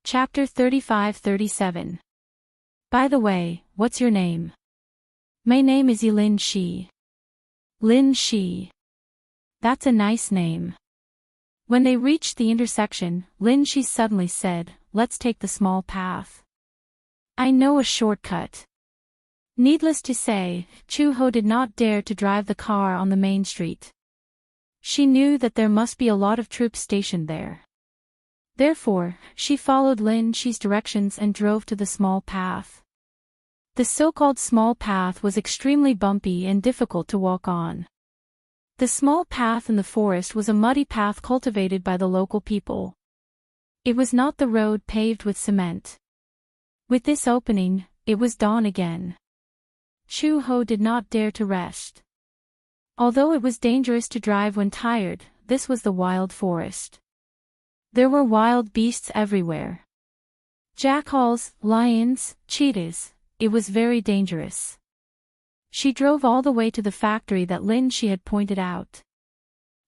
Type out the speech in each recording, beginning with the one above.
Chapter 35-37. By the way, what's your name? My name is Lin Shi. Lin Shi. That's a nice name. When they reached the intersection, Lin Shi suddenly said, let's take the small path. I know a shortcut. Needless to say, Chu-ho did not dare to drive the car on the main street. She knew that there must be a lot of troops stationed there. Therefore, she followed Lin Shi's directions and drove to the small path. The so-called small path was extremely bumpy and difficult to walk on. The small path in the forest was a muddy path cultivated by the local people. It was not the road paved with cement. With this opening, it was dawn again. Chu-ho did not dare to rest. Although it was dangerous to drive when tired, this was the wild forest. There were wild beasts everywhere. Jackals, lions, cheetahs. It was very dangerous. She drove all the way to the factory that Lin Shi had pointed out.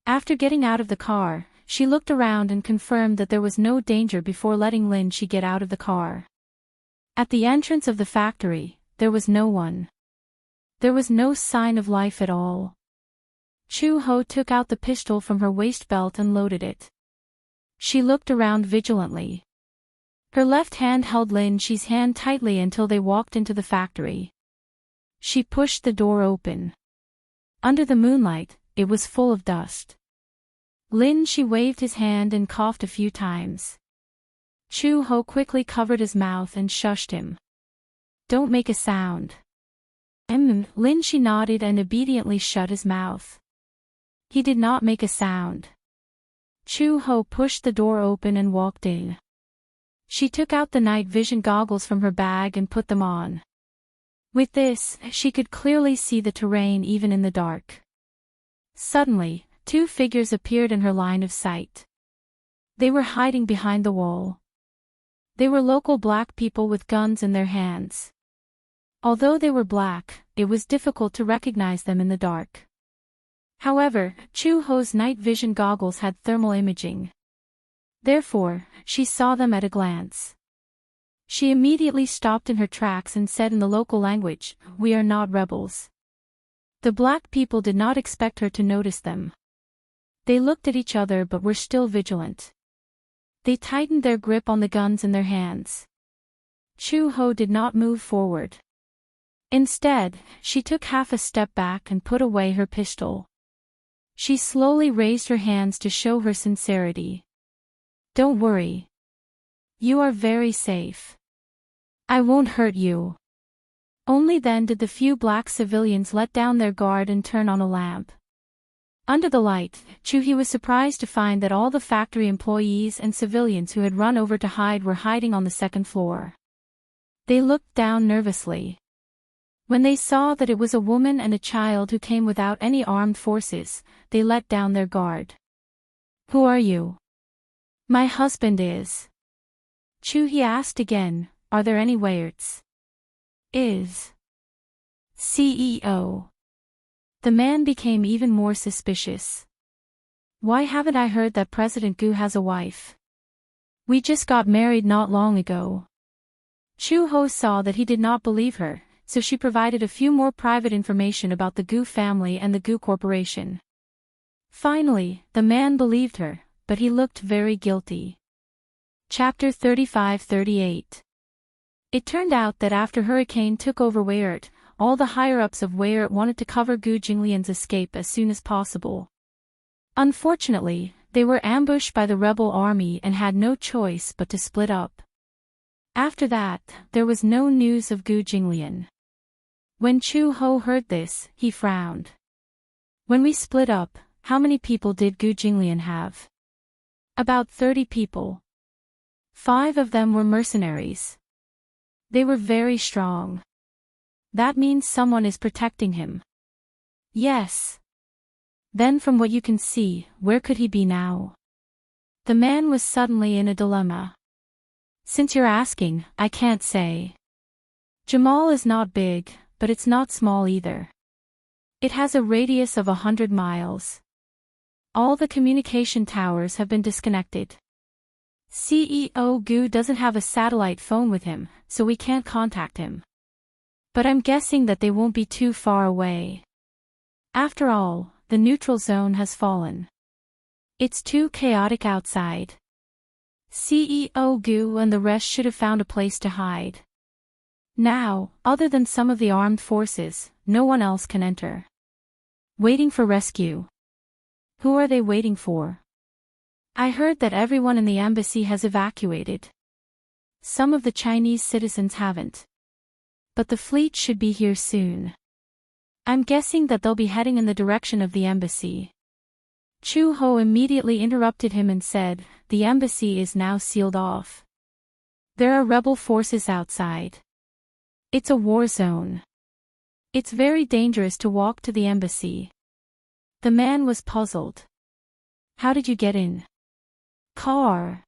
After getting out of the car, she looked around and confirmed that there was no danger before letting Lin Shi get out of the car. At the entrance of the factory, there was no one. There was no sign of life at all. Chu-ho took out the pistol from her waist belt and loaded it. She looked around vigilantly. Her left hand held Lin Shi's hand tightly until they walked into the factory. She pushed the door open. Under the moonlight, it was full of dust. Lin Shi waved his hand and coughed a few times. Chu-ho quickly covered his mouth and shushed him. Don't make a sound. Lin Shi nodded and obediently shut his mouth. He did not make a sound. Chu-ho pushed the door open and walked in. She took out the night vision goggles from her bag and put them on. With this, she could clearly see the terrain even in the dark. Suddenly, two figures appeared in her line of sight. They were hiding behind the wall. They were local black people with guns in their hands. Although they were black, it was difficult to recognize them in the dark. However, Chu-ho's night vision goggles had thermal imaging. Therefore, she saw them at a glance. She immediately stopped in her tracks and said in the local language, "We are not rebels." The black people did not expect her to notice them. They looked at each other but were still vigilant. They tightened their grip on the guns in their hands. Chu-ho did not move forward. Instead, she took half a step back and put away her pistol. She slowly raised her hands to show her sincerity. Don't worry. You are very safe. I won't hurt you. Only then did the few black civilians let down their guard and turn on a lamp. Under the light, Chu-hee was surprised to find that all the factory employees and civilians who had run over to hide were hiding on the second floor. They looked down nervously. When they saw that it was a woman and a child who came without any armed forces, they let down their guard. Who are you? My husband is. Chu-hee asked again, are there any Weirds? Is. CEO. The man became even more suspicious. Why haven't I heard that President Gu has a wife? We just got married not long ago. Chu-ho saw that he did not believe her, so she provided a few more private information about the Gu family and the Gu Corporation. Finally, the man believed her, but he looked very guilty. Chapter 35-38. It turned out that after Hurricane took over Weyert, all the higher-ups of Weyert wanted to cover Gu Jinglian's escape as soon as possible. Unfortunately, they were ambushed by the rebel army and had no choice but to split up. After that, there was no news of Gu Jinglian. When Chu-ho heard this, he frowned. When we split up, how many people did Gu Jinglian have? About 30 people. 5 of them were mercenaries. They were very strong. That means someone is protecting him. Yes. Then from what you can see, where could he be now? The man was suddenly in a dilemma. Since you're asking, I can't say. Jamal is not big, but it's not small either. It has a radius of 100 miles. All the communication towers have been disconnected. CEO Gu doesn't have a satellite phone with him, so we can't contact him. But I'm guessing that they won't be too far away. After all, the neutral zone has fallen. It's too chaotic outside. CEO Gu and the rest should have found a place to hide. Now, other than some of the armed forces, no one else can enter. Waiting for rescue. Who are they waiting for? I heard that everyone in the embassy has evacuated. Some of the Chinese citizens haven't. But the fleet should be here soon. I'm guessing that they'll be heading in the direction of the embassy. Chu Ho immediately interrupted him and said, "The embassy is now sealed off. There are rebel forces outside. It's a war zone. It's very dangerous to walk to the embassy." The man was puzzled. "How did you get in?" Car.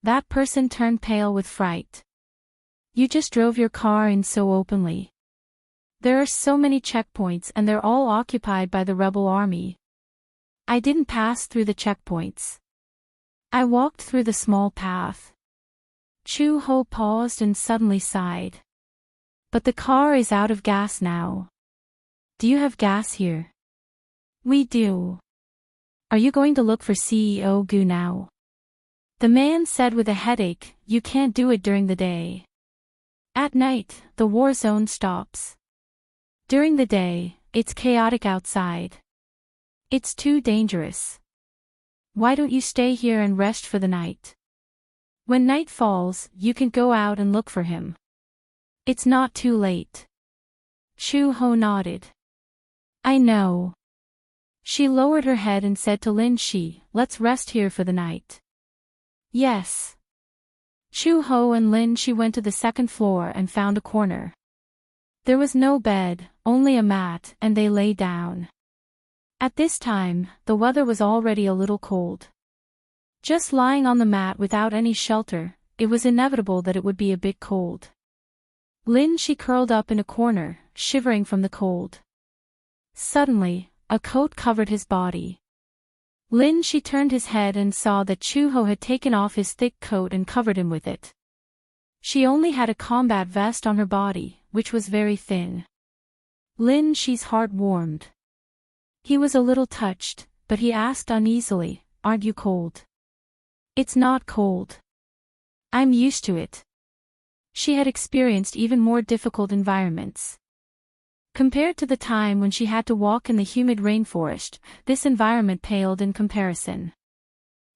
That person turned pale with fright. "You just drove your car in so openly. There are so many checkpoints and they're all occupied by the rebel army." "I didn't pass through the checkpoints. I walked through the small path." Chu Ho paused and suddenly sighed. "But the car is out of gas now. Do you have gas here?" "We do." "Are you going to look for CEO Gu now?" The man said with a headache, "You can't do it during the day. At night, the war zone stops. During the day, it's chaotic outside. It's too dangerous. Why don't you stay here and rest for the night? When night falls, you can go out and look for him. It's not too late." Chu Ho nodded. "I know." She lowered her head and said to Lin Shi, "Let's rest here for the night." "Yes." Chu Ho and Lin Shi went to the second floor and found a corner. There was no bed, only a mat, and they lay down. At this time, the weather was already a little cold. Just lying on the mat without any shelter, it was inevitable that it would be a bit cold. Lin Shi curled up in a corner, shivering from the cold. Suddenly, a coat covered his body. Lin Shi turned his head and saw that Chu Ho had taken off his thick coat and covered him with it. She only had a combat vest on her body, which was very thin. Lin Shi's heart warmed. He was a little touched, but he asked uneasily, "Aren't you cold?" "It's not cold. I'm used to it." She had experienced even more difficult environments. Compared to the time when she had to walk in the humid rainforest, this environment paled in comparison.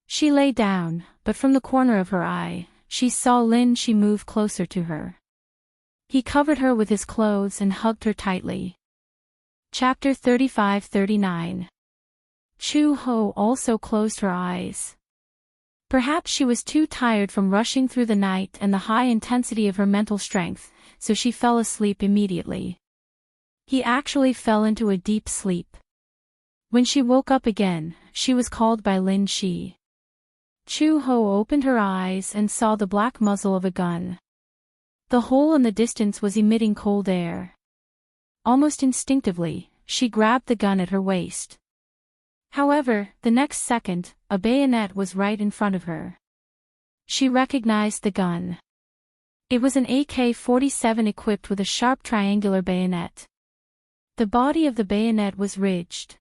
She lay down, but from the corner of her eye, she saw Lin Shi move closer to her. He covered her with his clothes and hugged her tightly. Chapter 35-39. Chu Ho also closed her eyes. Perhaps she was too tired from rushing through the night and the high intensity of her mental strength, so she fell asleep immediately. He actually fell into a deep sleep. When she woke up again, she was called by Lin Shi. Chu Ho opened her eyes and saw the black muzzle of a gun. The hole in the distance was emitting cold air. Almost instinctively, she grabbed the gun at her waist. However, the next second, a bayonet was right in front of her. She recognized the gun. It was an AK-47 equipped with a sharp triangular bayonet. The body of the bayonet was ridged.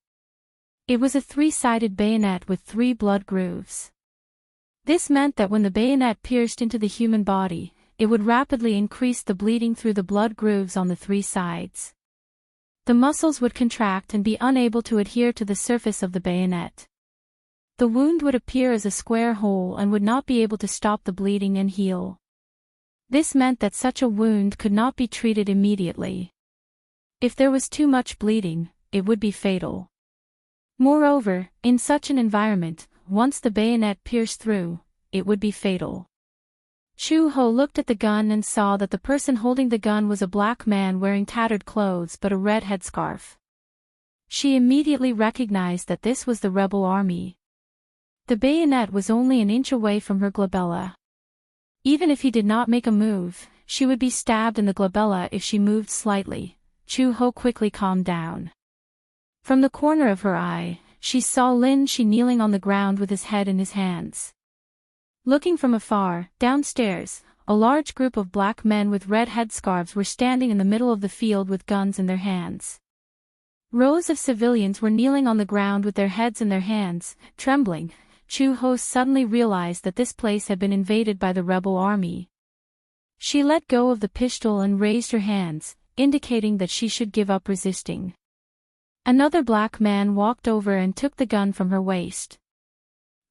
It was a three-sided bayonet with 3 blood grooves. This meant that when the bayonet pierced into the human body, it would rapidly increase the bleeding through the blood grooves on the 3 sides. The muscles would contract and be unable to adhere to the surface of the bayonet. The wound would appear as a square hole and would not be able to stop the bleeding and heal. This meant that such a wound could not be treated immediately. If there was too much bleeding, it would be fatal. Moreover, in such an environment, once the bayonet pierced through, it would be fatal. Chu Ho looked at the gun and saw that the person holding the gun was a black man wearing tattered clothes but a red headscarf. She immediately recognized that this was the rebel army. The bayonet was only an inch away from her glabella. Even if he did not make a move, she would be stabbed in the glabella if she moved slightly. Chu Ho quickly calmed down. From the corner of her eye, she saw Lin Shi kneeling on the ground with his head in his hands. Looking from afar, downstairs, a large group of black men with red headscarves were standing in the middle of the field with guns in their hands. Rows of civilians were kneeling on the ground with their heads in their hands, trembling. Chu Ho suddenly realized that this place had been invaded by the rebel army. She let go of the pistol and raised her hands, indicating that she should give up resisting. Another black man walked over and took the gun from her waist.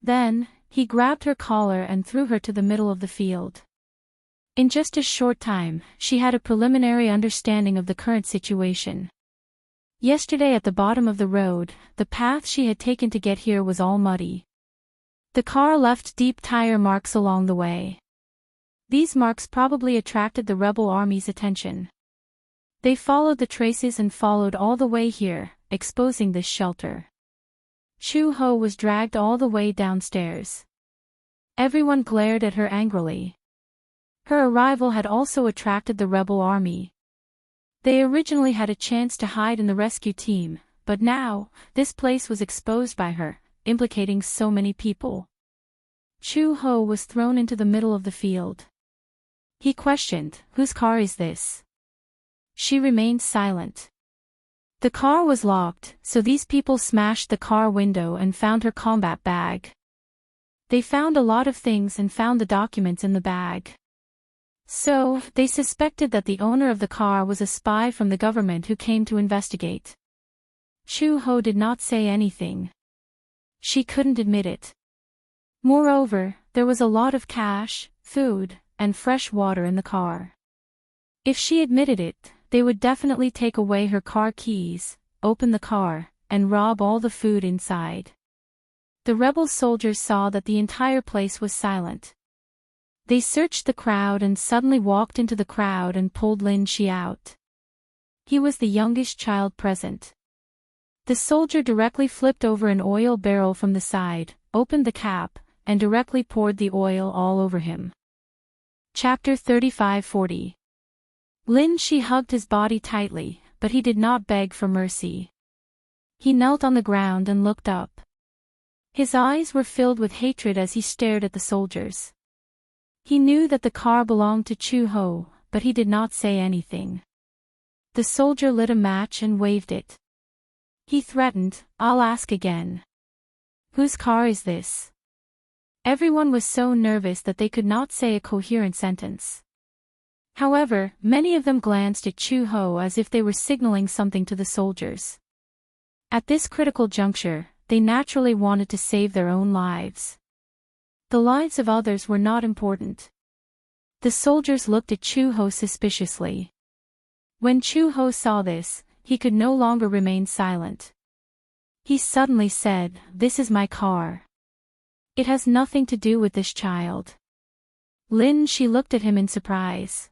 Then, he grabbed her collar and threw her to the middle of the field. In just a short time, she had a preliminary understanding of the current situation. Yesterday at the bottom of the road, the path she had taken to get here was all muddy. The car left deep tire marks along the way. These marks probably attracted the rebel army's attention. They followed the traces and followed all the way here, exposing this shelter. Chu Ho was dragged all the way downstairs. Everyone glared at her angrily. Her arrival had also attracted the rebel army. They originally had a chance to hide in the rescue team, but now, this place was exposed by her, implicating so many people. Chu Ho was thrown into the middle of the field. He questioned, "Whose car is this?" She remained silent. The car was locked, so these people smashed the car window and found her combat bag. They found a lot of things and found the documents in the bag. So, they suspected that the owner of the car was a spy from the government who came to investigate. Chu Ho did not say anything. She couldn't admit it. Moreover, there was a lot of cash, food, and fresh water in the car. If she admitted it, they would definitely take away her car keys, open the car, and rob all the food inside. The rebel soldiers saw that the entire place was silent. They searched the crowd and suddenly walked into the crowd and pulled Lin Shi out. He was the youngest child present. The soldier directly flipped over an oil barrel from the side, opened the cap, and directly poured the oil all over him. Chapter 35-40. Lin Shi hugged his body tightly, but he did not beg for mercy. He knelt on the ground and looked up. His eyes were filled with hatred as he stared at the soldiers. He knew that the car belonged to Chu Ho, but he did not say anything. The soldier lit a match and waved it. He threatened, "I'll ask again. Whose car is this?" Everyone was so nervous that they could not say a coherent sentence. However, many of them glanced at Chu Ho as if they were signaling something to the soldiers. At this critical juncture, they naturally wanted to save their own lives. The lives of others were not important. The soldiers looked at Chu Ho suspiciously. When Chu Ho saw this, he could no longer remain silent. He suddenly said, "This is my car. It has nothing to do with this child." Lin Shi looked at him in surprise.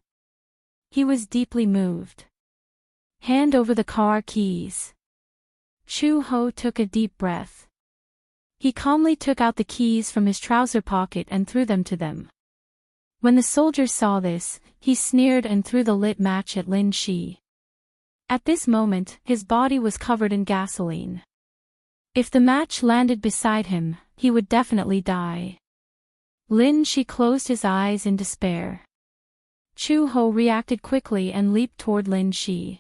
He was deeply moved. "Hand over the car keys." Chu Ho took a deep breath. He calmly took out the keys from his trouser pocket and threw them to them. When the soldier saw this, he sneered and threw the lit match at Lin Shi. At this moment, his body was covered in gasoline. If the match landed beside him, he would definitely die. Lin Shi closed his eyes in despair. Chu Ho reacted quickly and leaped toward Lin Shi.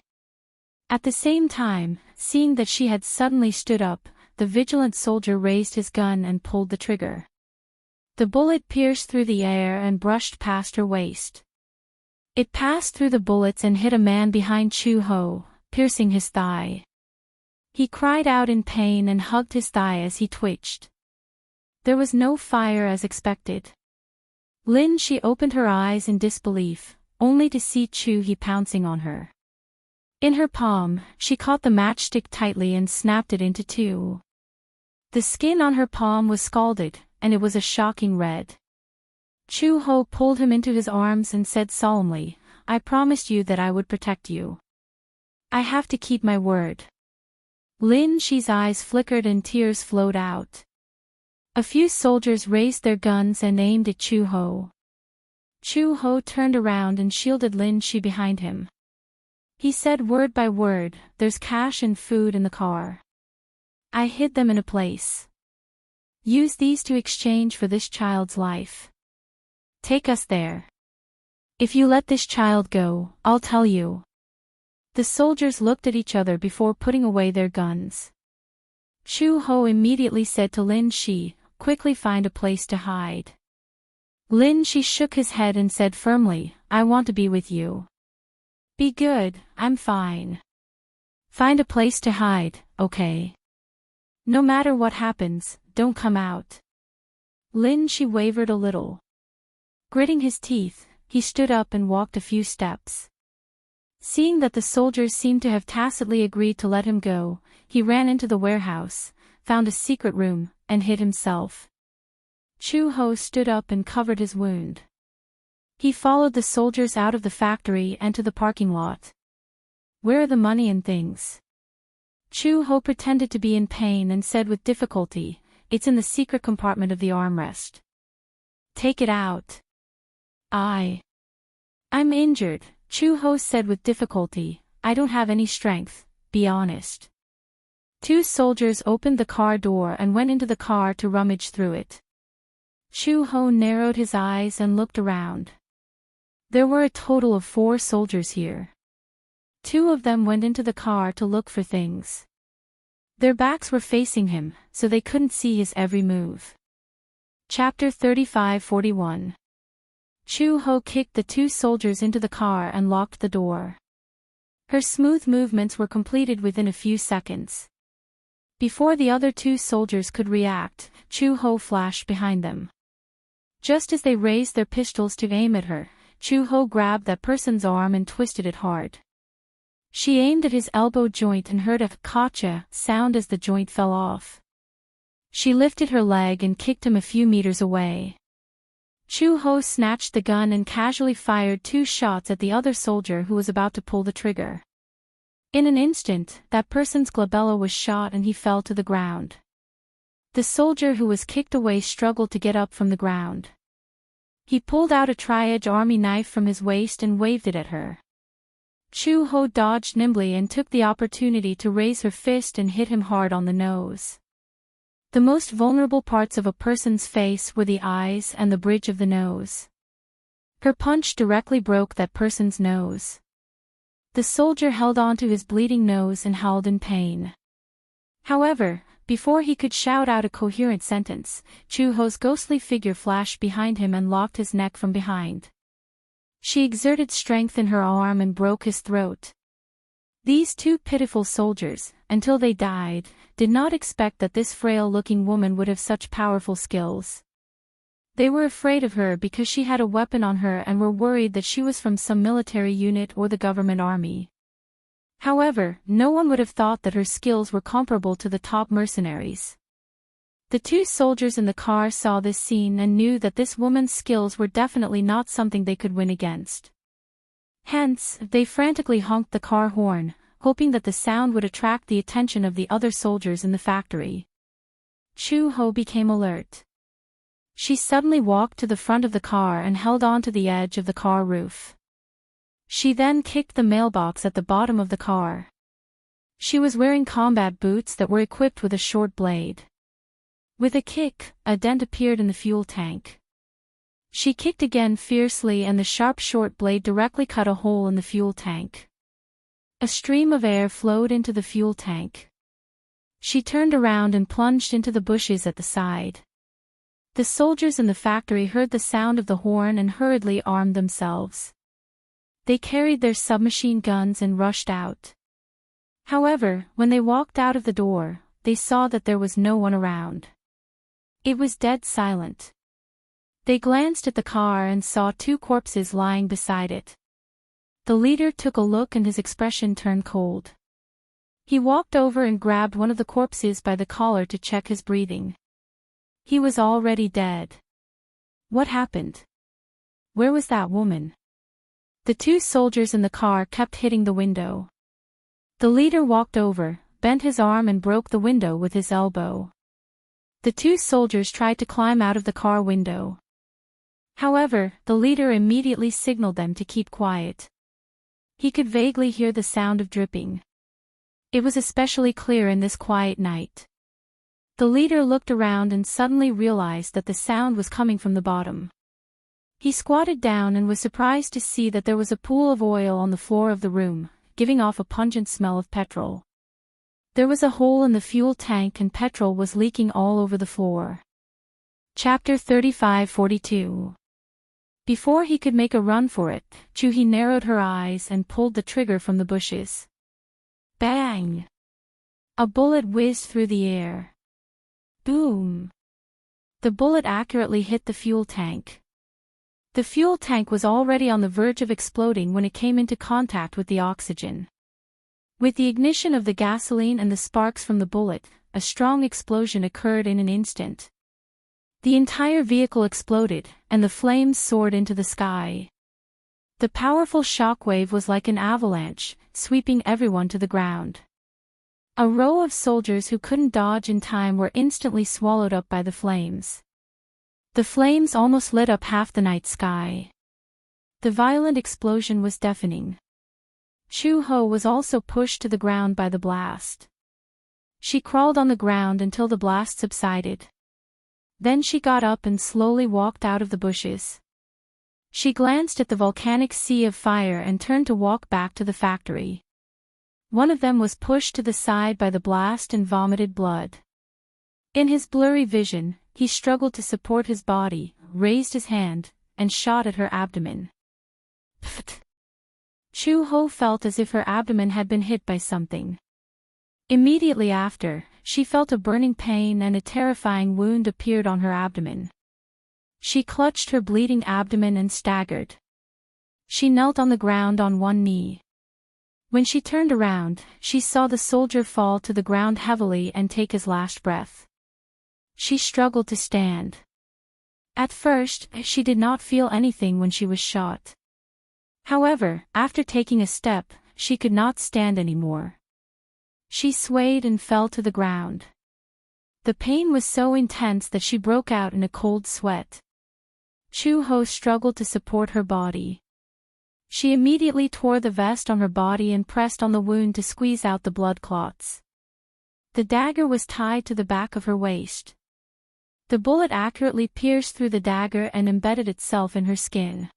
At the same time, seeing that she had suddenly stood up, the vigilant soldier raised his gun and pulled the trigger. The bullet pierced through the air and brushed past her waist. It passed through the bullets and hit a man behind Chu Ho, piercing his thigh. He cried out in pain and hugged his thigh as he twitched. There was no fire as expected. Lin Shi opened her eyes in disbelief, only to see Chu He pouncing on her. In her palm, she caught the matchstick tightly and snapped it into two. The skin on her palm was scalded, and it was a shocking red. Chu Ho pulled him into his arms and said solemnly, "I promised you that I would protect you. I have to keep my word." Lin Shi's eyes flickered and tears flowed out. A few soldiers raised their guns and aimed at Chu Ho. Chu Ho turned around and shielded Lin Shi behind him. He said word by word, "There's cash and food in the car. I hid them in a place. Use these to exchange for this child's life. Take us there. If you let this child go, I'll tell you. The soldiers looked at each other before putting away their guns. Chu Ho immediately said to Lin Shi, quickly find a place to hide. Lin Shi shook his head and said firmly, I want to be with you. Be good, I'm fine. Find a place to hide, okay? No matter what happens, don't come out. Lin Shi wavered a little. Gritting his teeth, he stood up and walked a few steps. Seeing that the soldiers seemed to have tacitly agreed to let him go, he ran into the warehouse, found a secret room, and hid himself. Chu Ho stood up and covered his wound. He followed the soldiers out of the factory and to the parking lot. Where are the money and things? Chu Ho pretended to be in pain and said with difficulty, it's in the secret compartment of the armrest. Take it out. I'm injured, Chu Ho said with difficulty, I don't have any strength, be honest. Two soldiers opened the car door and went into the car to rummage through it. Chu Ho narrowed his eyes and looked around. There were a total of 4 soldiers here. 2 of them went into the car to look for things. Their backs were facing him, so they couldn't see his every move. Chapter 35-41. Chu Ho kicked the 2 soldiers into the car and locked the door. Her smooth movements were completed within a few seconds. Before the other 2 soldiers could react, Chu Ho flashed behind them. Just as they raised their pistols to aim at her, Chu Ho grabbed that person's arm and twisted it hard. She aimed at his elbow joint and heard a "Gotcha" sound as the joint fell off. She lifted her leg and kicked him a few meters away. Chu Ho snatched the gun and casually fired 2 shots at the other soldier who was about to pull the trigger. In an instant, that person's glabella was shot and he fell to the ground. The soldier who was kicked away struggled to get up from the ground. He pulled out a tri-edge army knife from his waist and waved it at her. Chu Ho dodged nimbly and took the opportunity to raise her fist and hit him hard on the nose. The most vulnerable parts of a person's face were the eyes and the bridge of the nose. Her punch directly broke that person's nose. The soldier held onto his bleeding nose and howled in pain. However, before he could shout out a coherent sentence, Chu Ho's ghostly figure flashed behind him and locked his neck from behind. She exerted strength in her arm and broke his throat. These 2 pitiful soldiers, until they died, did not expect that this frail-looking woman would have such powerful skills. They were afraid of her because she had a weapon on her and were worried that she was from some military unit or the government army. However, no one would have thought that her skills were comparable to the top mercenaries. The 2 soldiers in the car saw this scene and knew that this woman's skills were definitely not something they could win against. Hence, they frantically honked the car horn, hoping that the sound would attract the attention of the other soldiers in the factory. Chu Ho became alert. She suddenly walked to the front of the car and held on to the edge of the car roof. She then kicked the mailbox at the bottom of the car. She was wearing combat boots that were equipped with a short blade. With a kick, a dent appeared in the fuel tank. She kicked again fiercely and the sharp short blade directly cut a hole in the fuel tank. A stream of air flowed into the fuel tank. She turned around and plunged into the bushes at the side. The soldiers in the factory heard the sound of the horn and hurriedly armed themselves. They carried their submachine guns and rushed out. However, when they walked out of the door, they saw that there was no one around. It was dead silent. They glanced at the car and saw 2 corpses lying beside it. The leader took a look and his expression turned cold. He walked over and grabbed one of the corpses by the collar to check his breathing. He was already dead. What happened? Where was that woman? The 2 soldiers in the car kept hitting the window. The leader walked over, bent his arm and broke the window with his elbow. The 2 soldiers tried to climb out of the car window. However, the leader immediately signaled them to keep quiet. He could vaguely hear the sound of dripping. It was especially clear in this quiet night. The leader looked around and suddenly realized that the sound was coming from the bottom. He squatted down and was surprised to see that there was a pool of oil on the floor of the room, giving off a pungent smell of petrol. There was a hole in the fuel tank and petrol was leaking all over the floor. Chapter 35:42. Before he could make a run for it, Chuhi narrowed her eyes and pulled the trigger from the bushes. Bang! A bullet whizzed through the air. Boom! The bullet accurately hit the fuel tank. The fuel tank was already on the verge of exploding when it came into contact with the oxygen. With the ignition of the gasoline and the sparks from the bullet, a strong explosion occurred in an instant. The entire vehicle exploded, and the flames soared into the sky. The powerful shockwave was like an avalanche, sweeping everyone to the ground. A row of soldiers who couldn't dodge in time were instantly swallowed up by the flames. The flames almost lit up half the night sky. The violent explosion was deafening. Chu-ho was also pushed to the ground by the blast. She crawled on the ground until the blast subsided. Then she got up and slowly walked out of the bushes. She glanced at the volcanic sea of fire and turned to walk back to the factory. One of them was pushed to the side by the blast and vomited blood. In his blurry vision, he struggled to support his body, raised his hand, and shot at her abdomen. Pfft! Chu-ho felt as if her abdomen had been hit by something. Immediately after, she felt a burning pain and a terrifying wound appeared on her abdomen. She clutched her bleeding abdomen and staggered. She knelt on the ground on one knee. When she turned around, she saw the soldier fall to the ground heavily and take his last breath. She struggled to stand. At first, she did not feel anything when she was shot. However, after taking a step, she could not stand anymore. She swayed and fell to the ground. The pain was so intense that she broke out in a cold sweat. Chu-ho struggled to support her body. She immediately tore the vest on her body and pressed on the wound to squeeze out the blood clots. The dagger was tied to the back of her waist. The bullet accurately pierced through the dagger and embedded itself in her skin.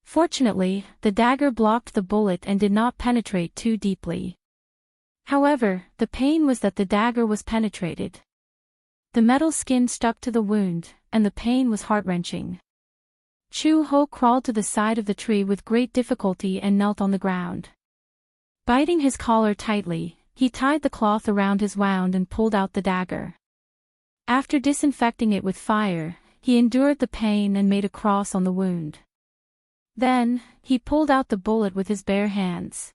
Fortunately, the dagger blocked the bullet and did not penetrate too deeply. However, the pain was that the dagger was penetrated. The metal skin stuck to the wound, and the pain was heart-wrenching. Chu-ho crawled to the side of the tree with great difficulty and knelt on the ground. Biting his collar tightly, he tied the cloth around his wound and pulled out the dagger. After disinfecting it with fire, he endured the pain and made a cross on the wound. Then, he pulled out the bullet with his bare hands.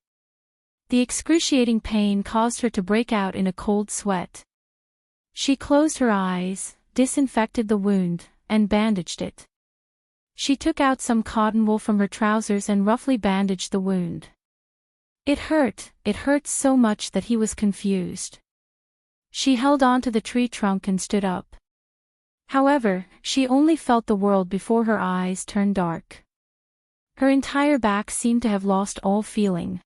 The excruciating pain caused her to break out in a cold sweat. She closed her eyes, disinfected the wound, and bandaged it. She took out some cotton wool from her trousers and roughly bandaged the wound. It hurt so much that he was confused. She held on to the tree trunk and stood up. However, she only felt the world before her eyes turned dark. Her entire back seemed to have lost all feeling.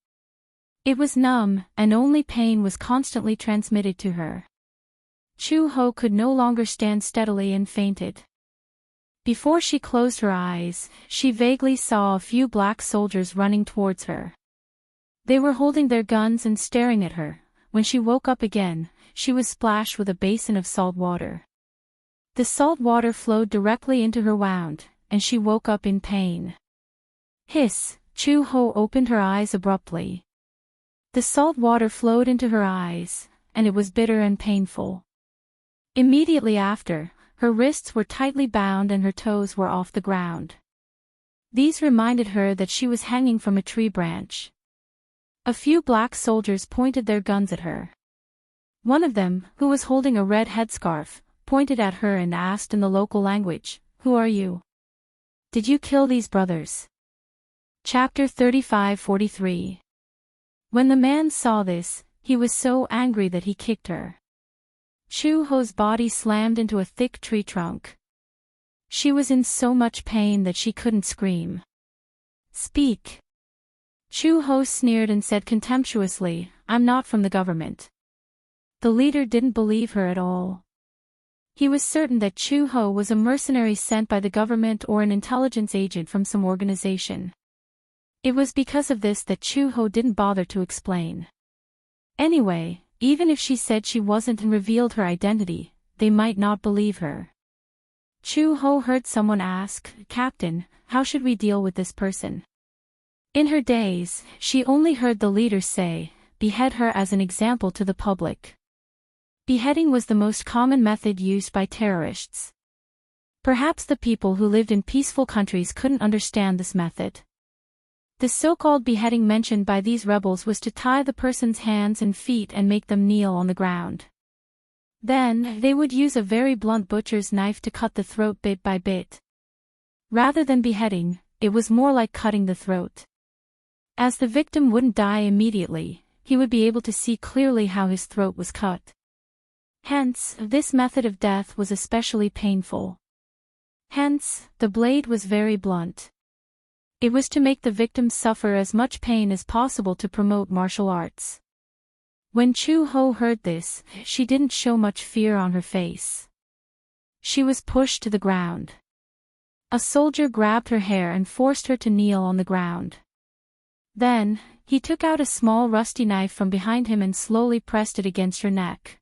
It was numb, and only pain was constantly transmitted to her. Chu-ho could no longer stand steadily and fainted. Before she closed her eyes, she vaguely saw a few black soldiers running towards her. They were holding their guns and staring at her. When she woke up again, she was splashed with a basin of salt water. The salt water flowed directly into her wound, and she woke up in pain. Hiss! Chu-ho opened her eyes abruptly. The salt water flowed into her eyes, and it was bitter and painful. Immediately after, her wrists were tightly bound and her toes were off the ground. These reminded her that she was hanging from a tree branch. A few black soldiers pointed their guns at her. One of them, who was holding a red headscarf, pointed at her and asked in the local language, "Who are you? Did you kill these brothers?" Chapter 35:43. When the man saw this, he was so angry that he kicked her. Chu-ho's body slammed into a thick tree trunk. She was in so much pain that she couldn't scream. "Speak." Chu-ho sneered and said contemptuously, "I'm not from the government." The leader didn't believe her at all. He was certain that Chu Ho was a mercenary sent by the government or an intelligence agent from some organization. It was because of this that Chu Ho didn't bother to explain. Anyway, even if she said she wasn't and revealed her identity, they might not believe her. Chu Ho heard someone ask, "Captain, how should we deal with this person?" In her days, she only heard the leaders say, "Behead her as an example to the public." Beheading was the most common method used by terrorists. Perhaps the people who lived in peaceful countries couldn't understand this method. The so-called beheading mentioned by these rebels was to tie the person's hands and feet and make them kneel on the ground. Then, they would use a very blunt butcher's knife to cut the throat bit by bit. Rather than beheading, it was more like cutting the throat. As the victim wouldn't die immediately, he would be able to see clearly how his throat was cut. Hence, this method of death was especially painful. Hence, the blade was very blunt. It was to make the victim suffer as much pain as possible to promote martial arts. When Chu Ho heard this, she didn't show much fear on her face. She was pushed to the ground. A soldier grabbed her hair and forced her to kneel on the ground. Then, he took out a small rusty knife from behind him and slowly pressed it against her neck.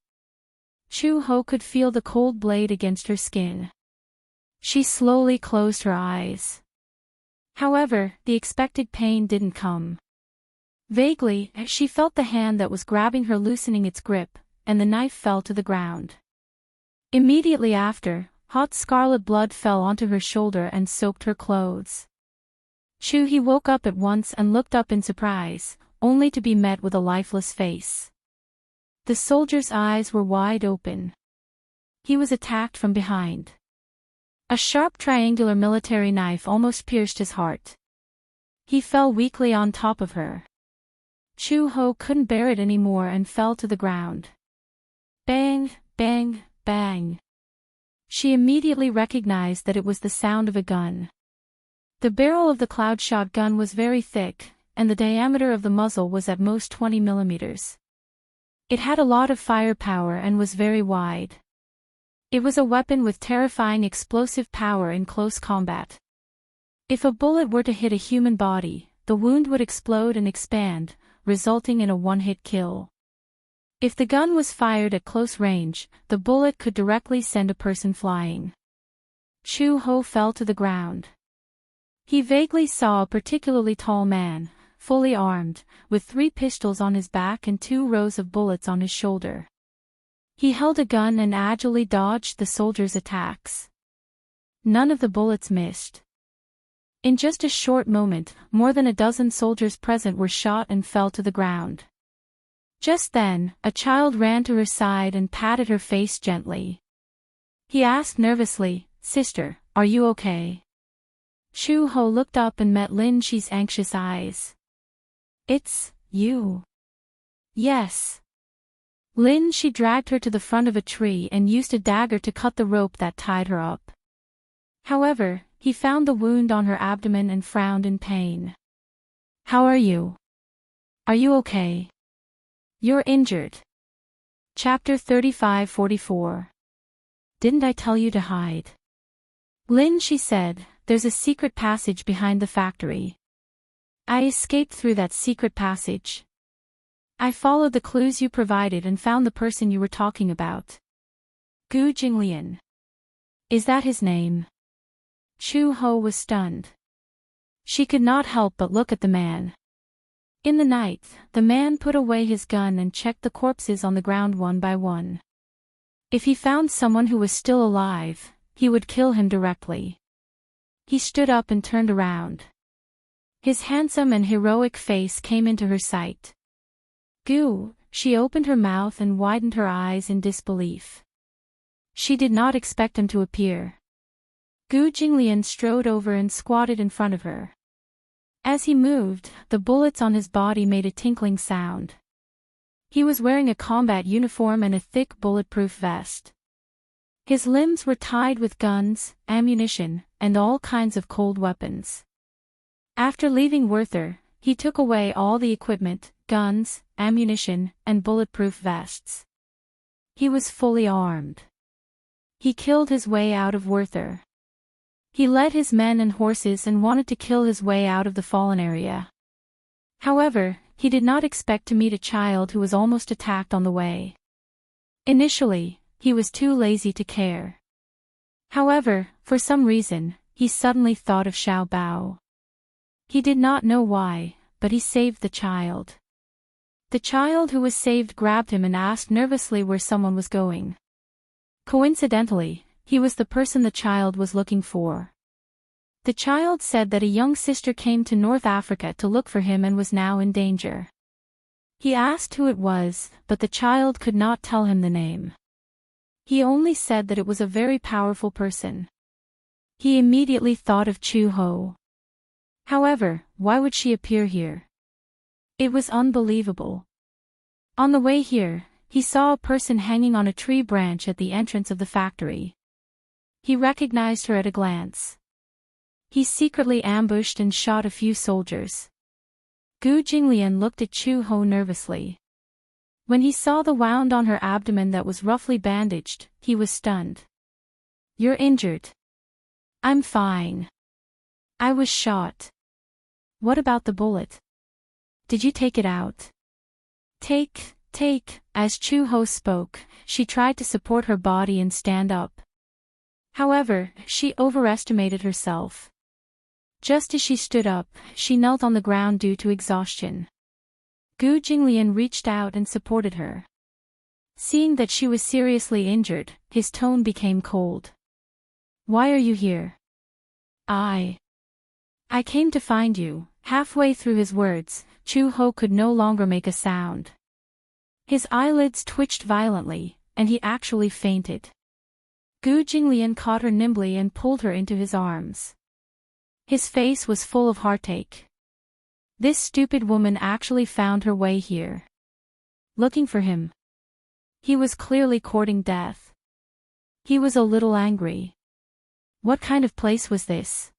Chu Ho could feel the cold blade against her skin. She slowly closed her eyes. However, the expected pain didn't come. Vaguely, she felt the hand that was grabbing her loosening its grip, and the knife fell to the ground. Immediately after, hot scarlet blood fell onto her shoulder and soaked her clothes. He woke up at once and looked up in surprise, only to be met with a lifeless face. The soldier's eyes were wide open. He was attacked from behind. A sharp triangular military knife almost pierced his heart. He fell weakly on top of her. Chu Ho couldn't bear it anymore and fell to the ground. Bang, bang, bang. She immediately recognized that it was the sound of a gun. The barrel of the cloud shotgun was very thick, and the diameter of the muzzle was at most 20 millimeters. It had a lot of firepower and was very wide. It was a weapon with terrifying explosive power in close combat. If a bullet were to hit a human body, the wound would explode and expand, resulting in a one-hit kill. If the gun was fired at close range, the bullet could directly send a person flying. Chu Ho fell to the ground. He vaguely saw a particularly tall man, fully armed, with 3 pistols on his back and 2 rows of bullets on his shoulder. He held a gun and agilely dodged the soldiers' attacks. None of the bullets missed. In just a short moment, more than a dozen soldiers present were shot and fell to the ground. Just then, a child ran to her side and patted her face gently. He asked nervously, "Sister, are you okay?" Chu Ho looked up and met Lin Shi's anxious eyes. "It's you." "Yes." Lin Shi dragged her to the front of a tree and used a dagger to cut the rope that tied her up. However, he found the wound on her abdomen and frowned in pain. "How are you? Are you okay? You're injured." Chapter 35-44. "Didn't I tell you to hide?" Lin Shi said, "There's a secret passage behind the factory. I escaped through that secret passage. I followed the clues you provided and found the person you were talking about." "Gu Jinglian. Is that his name?" Chu Ho was stunned. She could not help but look at the man. In the night, the man put away his gun and checked the corpses on the ground one by one. If he found someone who was still alive, he would kill him directly. He stood up and turned around. His handsome and heroic face came into her sight. "Gu," she opened her mouth and widened her eyes in disbelief. She did not expect him to appear. Gu Jinglian strode over and squatted in front of her. As he moved, the bullets on his body made a tinkling sound. He was wearing a combat uniform and a thick bulletproof vest. His limbs were tied with guns, ammunition, and all kinds of cold weapons. After leaving Werther, he took away all the equipment, guns, ammunition, and bulletproof vests. He was fully armed. He killed his way out of Werther. He led his men and horses and wanted to kill his way out of the fallen area. However, he did not expect to meet a child who was almost attacked on the way. Initially, he was too lazy to care. However, for some reason, he suddenly thought of Xiao Bao. He did not know why, but he saved the child. The child who was saved grabbed him and asked nervously where someone was going. Coincidentally, he was the person the child was looking for. The child said that a young sister came to North Africa to look for him and was now in danger. He asked who it was, but the child could not tell him the name. He only said that it was a very powerful person. He immediately thought of Chu Ho. However, why would she appear here? It was unbelievable. On the way here, he saw a person hanging on a tree branch at the entrance of the factory. He recognized her at a glance. He secretly ambushed and shot a few soldiers. Gu Jinglian looked at Chu Ho nervously. When he saw the wound on her abdomen that was roughly bandaged, he was stunned. "You're injured." "I'm fine. I was shot." "What about the bullet? Did you take it out?" Take. As Chu Ho spoke, she tried to support her body and stand up. However, she overestimated herself. Just as she stood up, she knelt on the ground due to exhaustion. Gu Jinglian reached out and supported her. Seeing that she was seriously injured, his tone became cold. "Why are you here?" I came to find you." Halfway through his words, Chu Ho could no longer make a sound. His eyelids twitched violently, and he actually fainted. Gu Jinglian caught her nimbly and pulled her into his arms. His face was full of heartache. This stupid woman actually found her way here. Looking for him. He was clearly courting death. He was a little angry. What kind of place was this?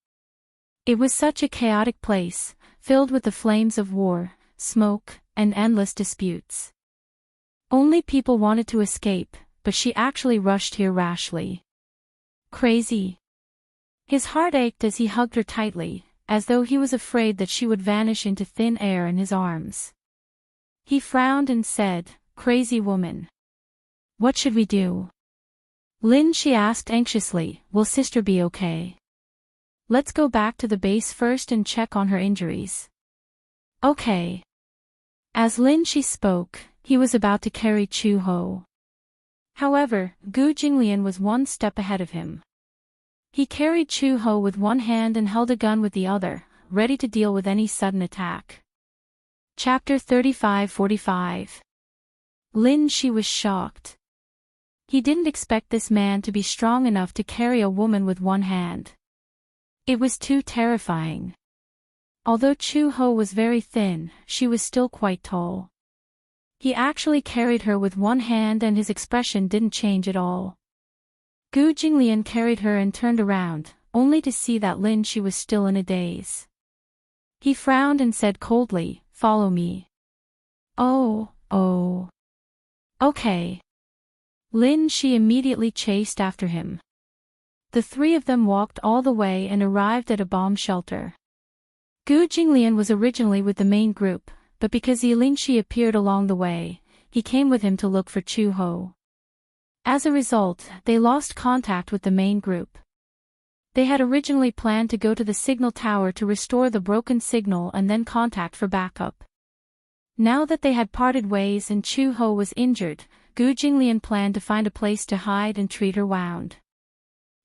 It was such a chaotic place, filled with the flames of war, smoke, and endless disputes. Only people wanted to escape, but she actually rushed here rashly. Crazy. His heart ached as he hugged her tightly, as though he was afraid that she would vanish into thin air in his arms. He frowned and said, "Crazy woman. What should we do?" "Lin," she asked anxiously, "will sister be okay?" "Let's go back to the base first and check on her injuries." "Okay." As Lin she spoke, he was about to carry Chu Ho. However, Gu Jinglian was one step ahead of him. He carried Chu Ho with one hand and held a gun with the other, ready to deal with any sudden attack. Chapter 35-45. Lin Shi was shocked. He didn't expect this man to be strong enough to carry a woman with one hand. It was too terrifying. Although Chu Ho was very thin, she was still quite tall. He actually carried her with one hand and his expression didn't change at all. Gu Jinglian carried her and turned around, only to see that Lin Shi was still in a daze. He frowned and said coldly, "Follow me." Oh. Okay. Lin Shi immediately chased after him. The three of them walked all the way and arrived at a bomb shelter. Gu Jinglian was originally with the main group, but because Lin Shi appeared along the way, he came with him to look for Chu Ho. As a result, they lost contact with the main group. They had originally planned to go to the signal tower to restore the broken signal and then contact for backup. Now that they had parted ways and Chu Ho was injured, Gu Jinglian planned to find a place to hide and treat her wound.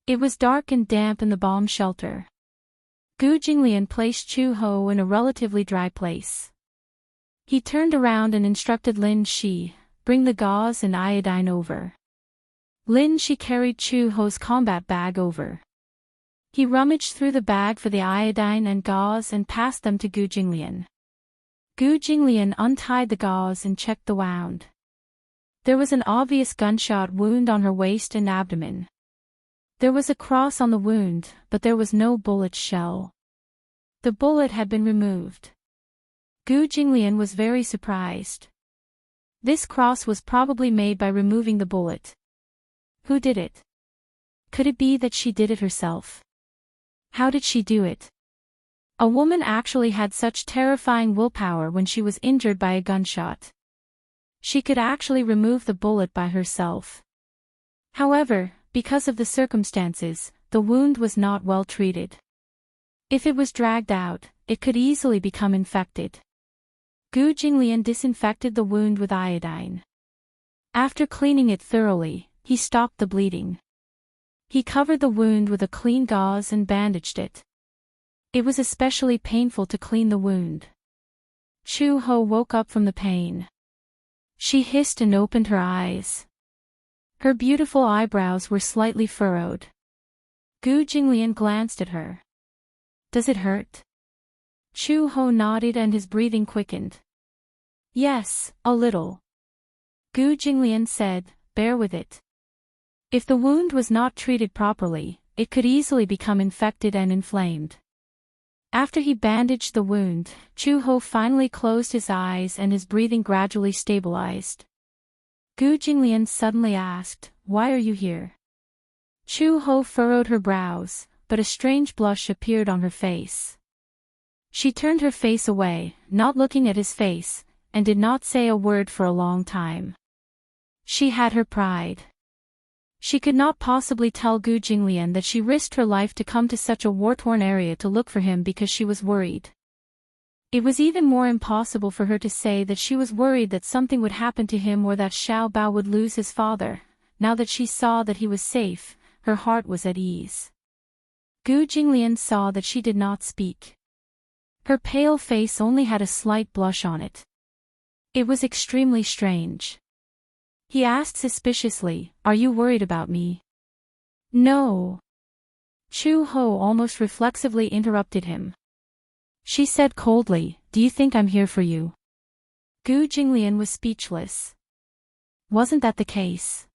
It was dark and damp in the bomb shelter. Gu Jinglian placed Chu Ho in a relatively dry place. He turned around and instructed Lin Shi, "Bring the gauze and iodine over." Lin Shi carried Chu Ho's combat bag over. He rummaged through the bag for the iodine and gauze and passed them to Gu Jinglian. Gu Jinglian untied the gauze and checked the wound. There was an obvious gunshot wound on her waist and abdomen. There was a cross on the wound, but there was no bullet shell. The bullet had been removed. Gu Jinglian was very surprised. This cross was probably made by removing the bullet. Who did it? Could it be that she did it herself? How did she do it? A woman actually had such terrifying willpower when she was injured by a gunshot. She could actually remove the bullet by herself. However, because of the circumstances, the wound was not well treated. If it was dragged out, it could easily become infected. Gu Jinglian disinfected the wound with iodine. After cleaning it thoroughly, he stopped the bleeding. He covered the wound with a clean gauze and bandaged it. It was especially painful to clean the wound. Chu Ho woke up from the pain. She hissed and opened her eyes. Her beautiful eyebrows were slightly furrowed. Gu Jinglian glanced at her. Does it hurt? Chu Ho nodded and his breathing quickened. Yes, a little. Gu Jinglian said, bear with it. If the wound was not treated properly, it could easily become infected and inflamed. After he bandaged the wound, Chu Ho finally closed his eyes and his breathing gradually stabilized. Gu Jinglian suddenly asked, why are you here? Chu Ho furrowed her brows, but a strange blush appeared on her face. She turned her face away, not looking at his face, and did not say a word for a long time. She had her pride. She could not possibly tell Gu Jinglian that she risked her life to come to such a war-torn area to look for him because she was worried. It was even more impossible for her to say that she was worried that something would happen to him or that Xiao Bao would lose his father. Now that she saw that he was safe, her heart was at ease. Gu Jinglian saw that she did not speak. Her pale face only had a slight blush on it. It was extremely strange. He asked suspiciously, are you worried about me? No. Chu Ho almost reflexively interrupted him. She said coldly, do you think I'm here for you? Gu Jinglian was speechless. Wasn't that the case?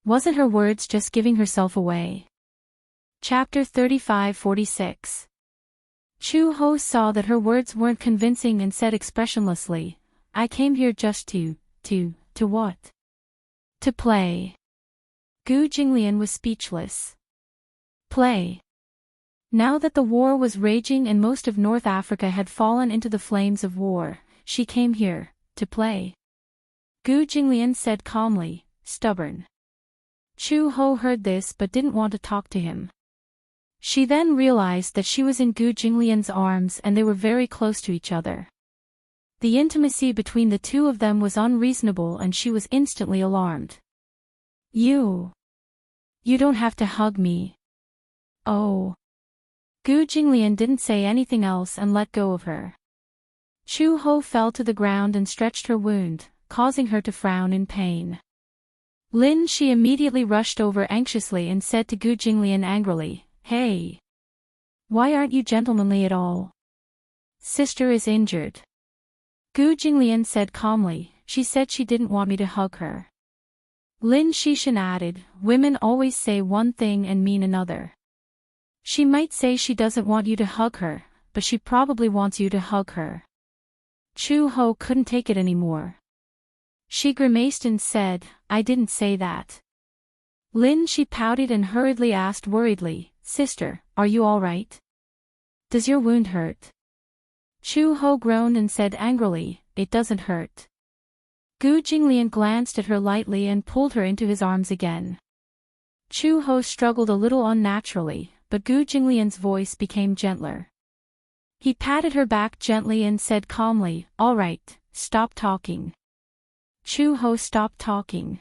Wasn't her words just giving herself away? Chapter 35-46. Chu Ho saw that her words weren't convincing and said expressionlessly, I came here just to what? To play. Gu Jinglian was speechless. Play. Now that the war was raging and most of North Africa had fallen into the flames of war, she came here, to play. Gu Jinglian said calmly, stubborn. Chu Ho heard this but didn't want to talk to him. She then realized that she was in Gu Jinglian's arms and they were very close to each other. The intimacy between the two of them was unreasonable and she was instantly alarmed. You don't have to hug me. Oh. Gu Jinglian didn't say anything else and let go of her. Chu Ho fell to the ground and stretched her wound, causing her to frown in pain. Lin Shi immediately rushed over anxiously and said to Gu Jinglian angrily, hey. Why aren't you gentlemanly at all? Sister is injured. Gu Jinglian said calmly, she said she didn't want me to hug her. Lin Shishan added, women always say one thing and mean another. She might say she doesn't want you to hug her, but she probably wants you to hug her. Chu Ho couldn't take it anymore. She grimaced and said, I didn't say that. Lin Shi pouted and hurriedly asked worriedly, sister, are you all right? Does your wound hurt? Chu Ho groaned and said angrily, it doesn't hurt. Gu Jinglian glanced at her lightly and pulled her into his arms again. Chu Ho struggled a little unnaturally, but Gu Jinglian's voice became gentler. He patted her back gently and said calmly, all right, stop talking. Chu Ho stopped talking.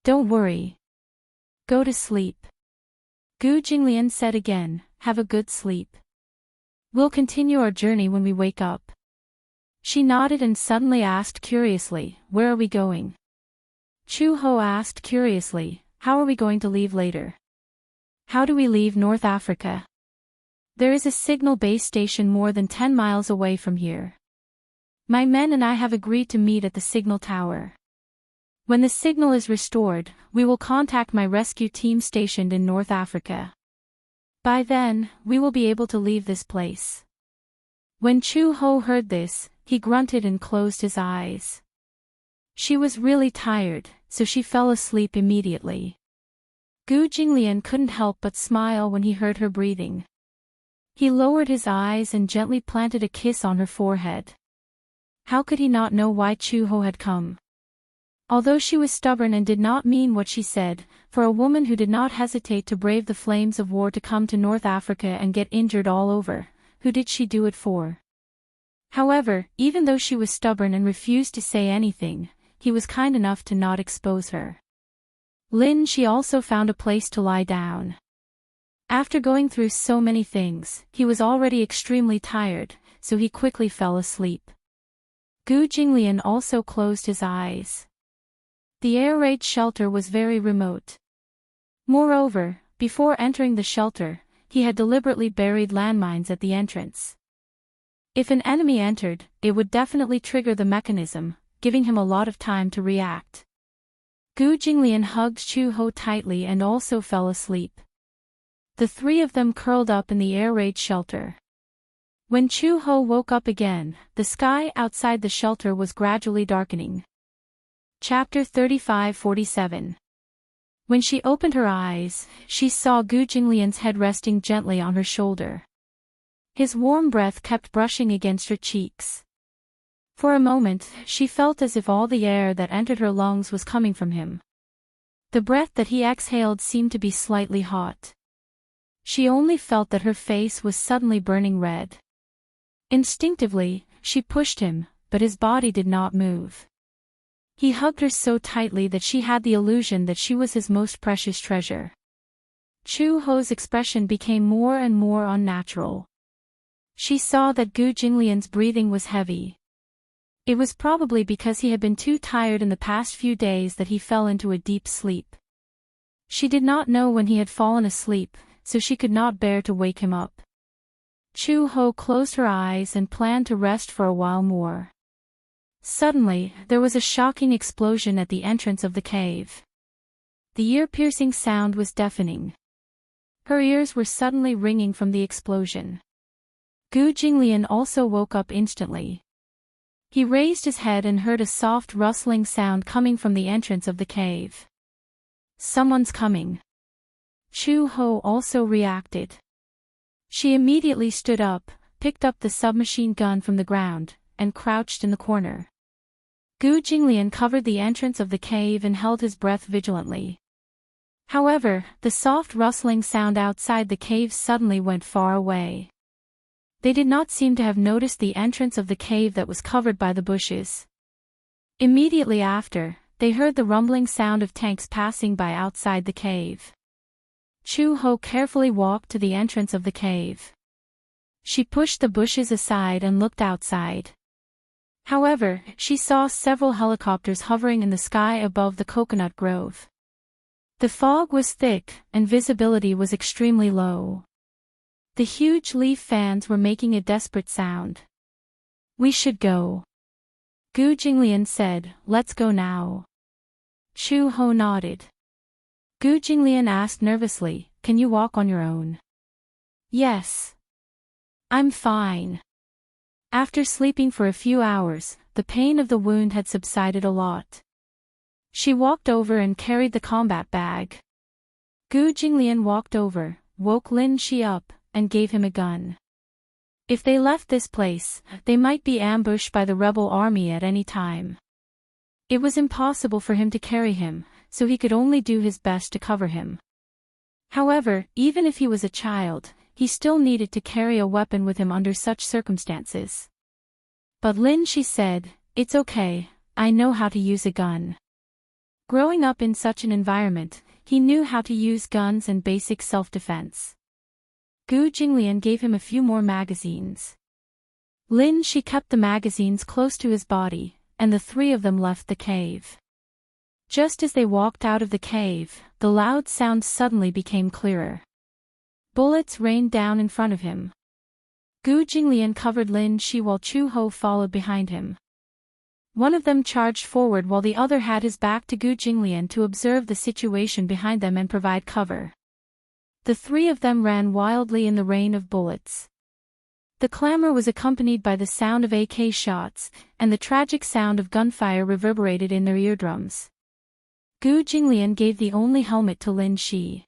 Don't worry. Go to sleep. Gu Jinglian said again, have a good sleep. We'll continue our journey when we wake up. She nodded and suddenly asked curiously, where are we going? Chu Ho asked curiously, how are we going to leave later? How do we leave North Africa? There is a signal base station more than 10 miles away from here. My men and I have agreed to meet at the signal tower. When the signal is restored, we will contact my rescue team stationed in North Africa. By then, we will be able to leave this place. When Chu Ho heard this, he grunted and closed his eyes. She was really tired, so she fell asleep immediately. Gu Jinglian couldn't help but smile when he heard her breathing. He lowered his eyes and gently planted a kiss on her forehead. How could he not know why Chu-ho had come? Although she was stubborn and did not mean what she said, for a woman who did not hesitate to brave the flames of war to come to North Africa and get injured all over, who did she do it for? However, even though she was stubborn and refused to say anything, he was kind enough to not expose her. She also found a place to lie down. After going through so many things, he was already extremely tired, so he quickly fell asleep. Gu Jinglian also closed his eyes. The air raid shelter was very remote. Moreover, before entering the shelter, he had deliberately buried landmines at the entrance. If an enemy entered, it would definitely trigger the mechanism, giving him a lot of time to react. Gu Jinglian hugged Chu-ho tightly and also fell asleep. The three of them curled up in the air raid shelter. When Chu-ho woke up again, the sky outside the shelter was gradually darkening. Chapter 35-47. When she opened her eyes, she saw Gu Jinglian's head resting gently on her shoulder. His warm breath kept brushing against her cheeks. For a moment, she felt as if all the air that entered her lungs was coming from him. The breath that he exhaled seemed to be slightly hot. She only felt that her face was suddenly burning red. Instinctively, she pushed him, but his body did not move. He hugged her so tightly that she had the illusion that she was his most precious treasure. Chu-ho's expression became more and more unnatural. She saw that Gu Jinglian's breathing was heavy. It was probably because he had been too tired in the past few days that he fell into a deep sleep. She did not know when he had fallen asleep, so she could not bear to wake him up. Chu-ho closed her eyes and planned to rest for a while more. Suddenly, there was a shocking explosion at the entrance of the cave. The ear-piercing sound was deafening. Her ears were suddenly ringing from the explosion. Gu Jinglian also woke up instantly. He raised his head and heard a soft rustling sound coming from the entrance of the cave. Someone's coming. Chu-ho also reacted. She immediately stood up, picked up the submachine gun from the ground, and crouched in the corner. Gu Jinglian covered the entrance of the cave and held his breath vigilantly. However, the soft rustling sound outside the cave suddenly went far away. They did not seem to have noticed the entrance of the cave that was covered by the bushes. Immediately after, they heard the rumbling sound of tanks passing by outside the cave. Chu-ho carefully walked to the entrance of the cave. She pushed the bushes aside and looked outside. However, she saw several helicopters hovering in the sky above the coconut grove. The fog was thick, and visibility was extremely low. The huge leaf fans were making a desperate sound. "We should go." Gu Jinglian said, "Let's go now." Chu-ho nodded. Gu Jinglian asked nervously, "Can you walk on your own?" "Yes. I'm fine." After sleeping for a few hours, the pain of the wound had subsided a lot. She walked over and carried the combat bag. Gu Jinglian walked over, woke Shi up, and gave him a gun. If they left this place, they might be ambushed by the rebel army at any time. It was impossible for him to carry him, so he could only do his best to cover him. However, even if he was a child, he still needed to carry a weapon with him under such circumstances. But Shi said, "It's okay, I know how to use a gun." Growing up in such an environment, he knew how to use guns and basic self-defense. Gu Jinglian gave him a few more magazines. Shi kept the magazines close to his body, and the three of them left the cave. Just as they walked out of the cave, the loud sound suddenly became clearer. Bullets rained down in front of him. Gu Jinglian covered Shi while Chu-ho followed behind him. One of them charged forward while the other had his back to Gu Jinglian to observe the situation behind them and provide cover. The three of them ran wildly in the rain of bullets. The clamor was accompanied by the sound of AK shots, and the tragic sound of gunfire reverberated in their eardrums. Gu Jinglian gave the only helmet to Lin Shi.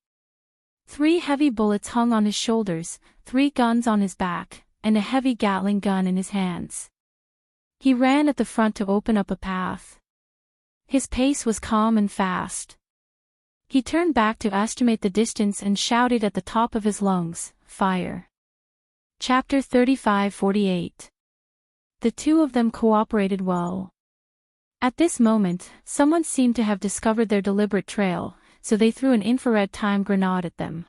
3 heavy bullets hung on his shoulders, 3 guns on his back, and a heavy Gatling gun in his hands. He ran at the front to open up a path. His pace was calm and fast. He turned back to estimate the distance and shouted at the top of his lungs, "Fire!" Chapter 35-48. The two of them cooperated well. At this moment, someone seemed to have discovered their deliberate trail, so they threw an infrared time grenade at them.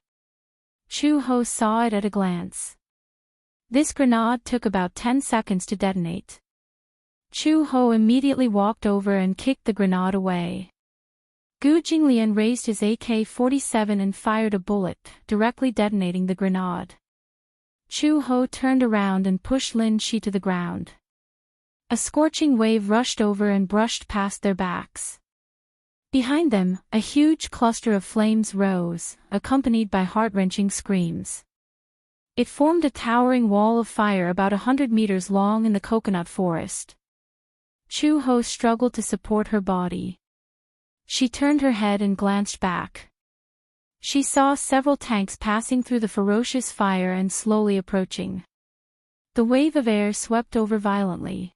Chu Ho saw it at a glance. This grenade took about 10 seconds to detonate. Chu Ho immediately walked over and kicked the grenade away. Gu Jinglian raised his AK-47 and fired a bullet, directly detonating the grenade. Chu Ho turned around and pushed Lin Shi to the ground. A scorching wave rushed over and brushed past their backs. Behind them, a huge cluster of flames rose, accompanied by heart-wrenching screams. It formed a towering wall of fire about 100 meters long in the coconut forest. Chu Ho struggled to support her body. She turned her head and glanced back. She saw several tanks passing through the ferocious fire and slowly approaching. The wave of air swept over violently.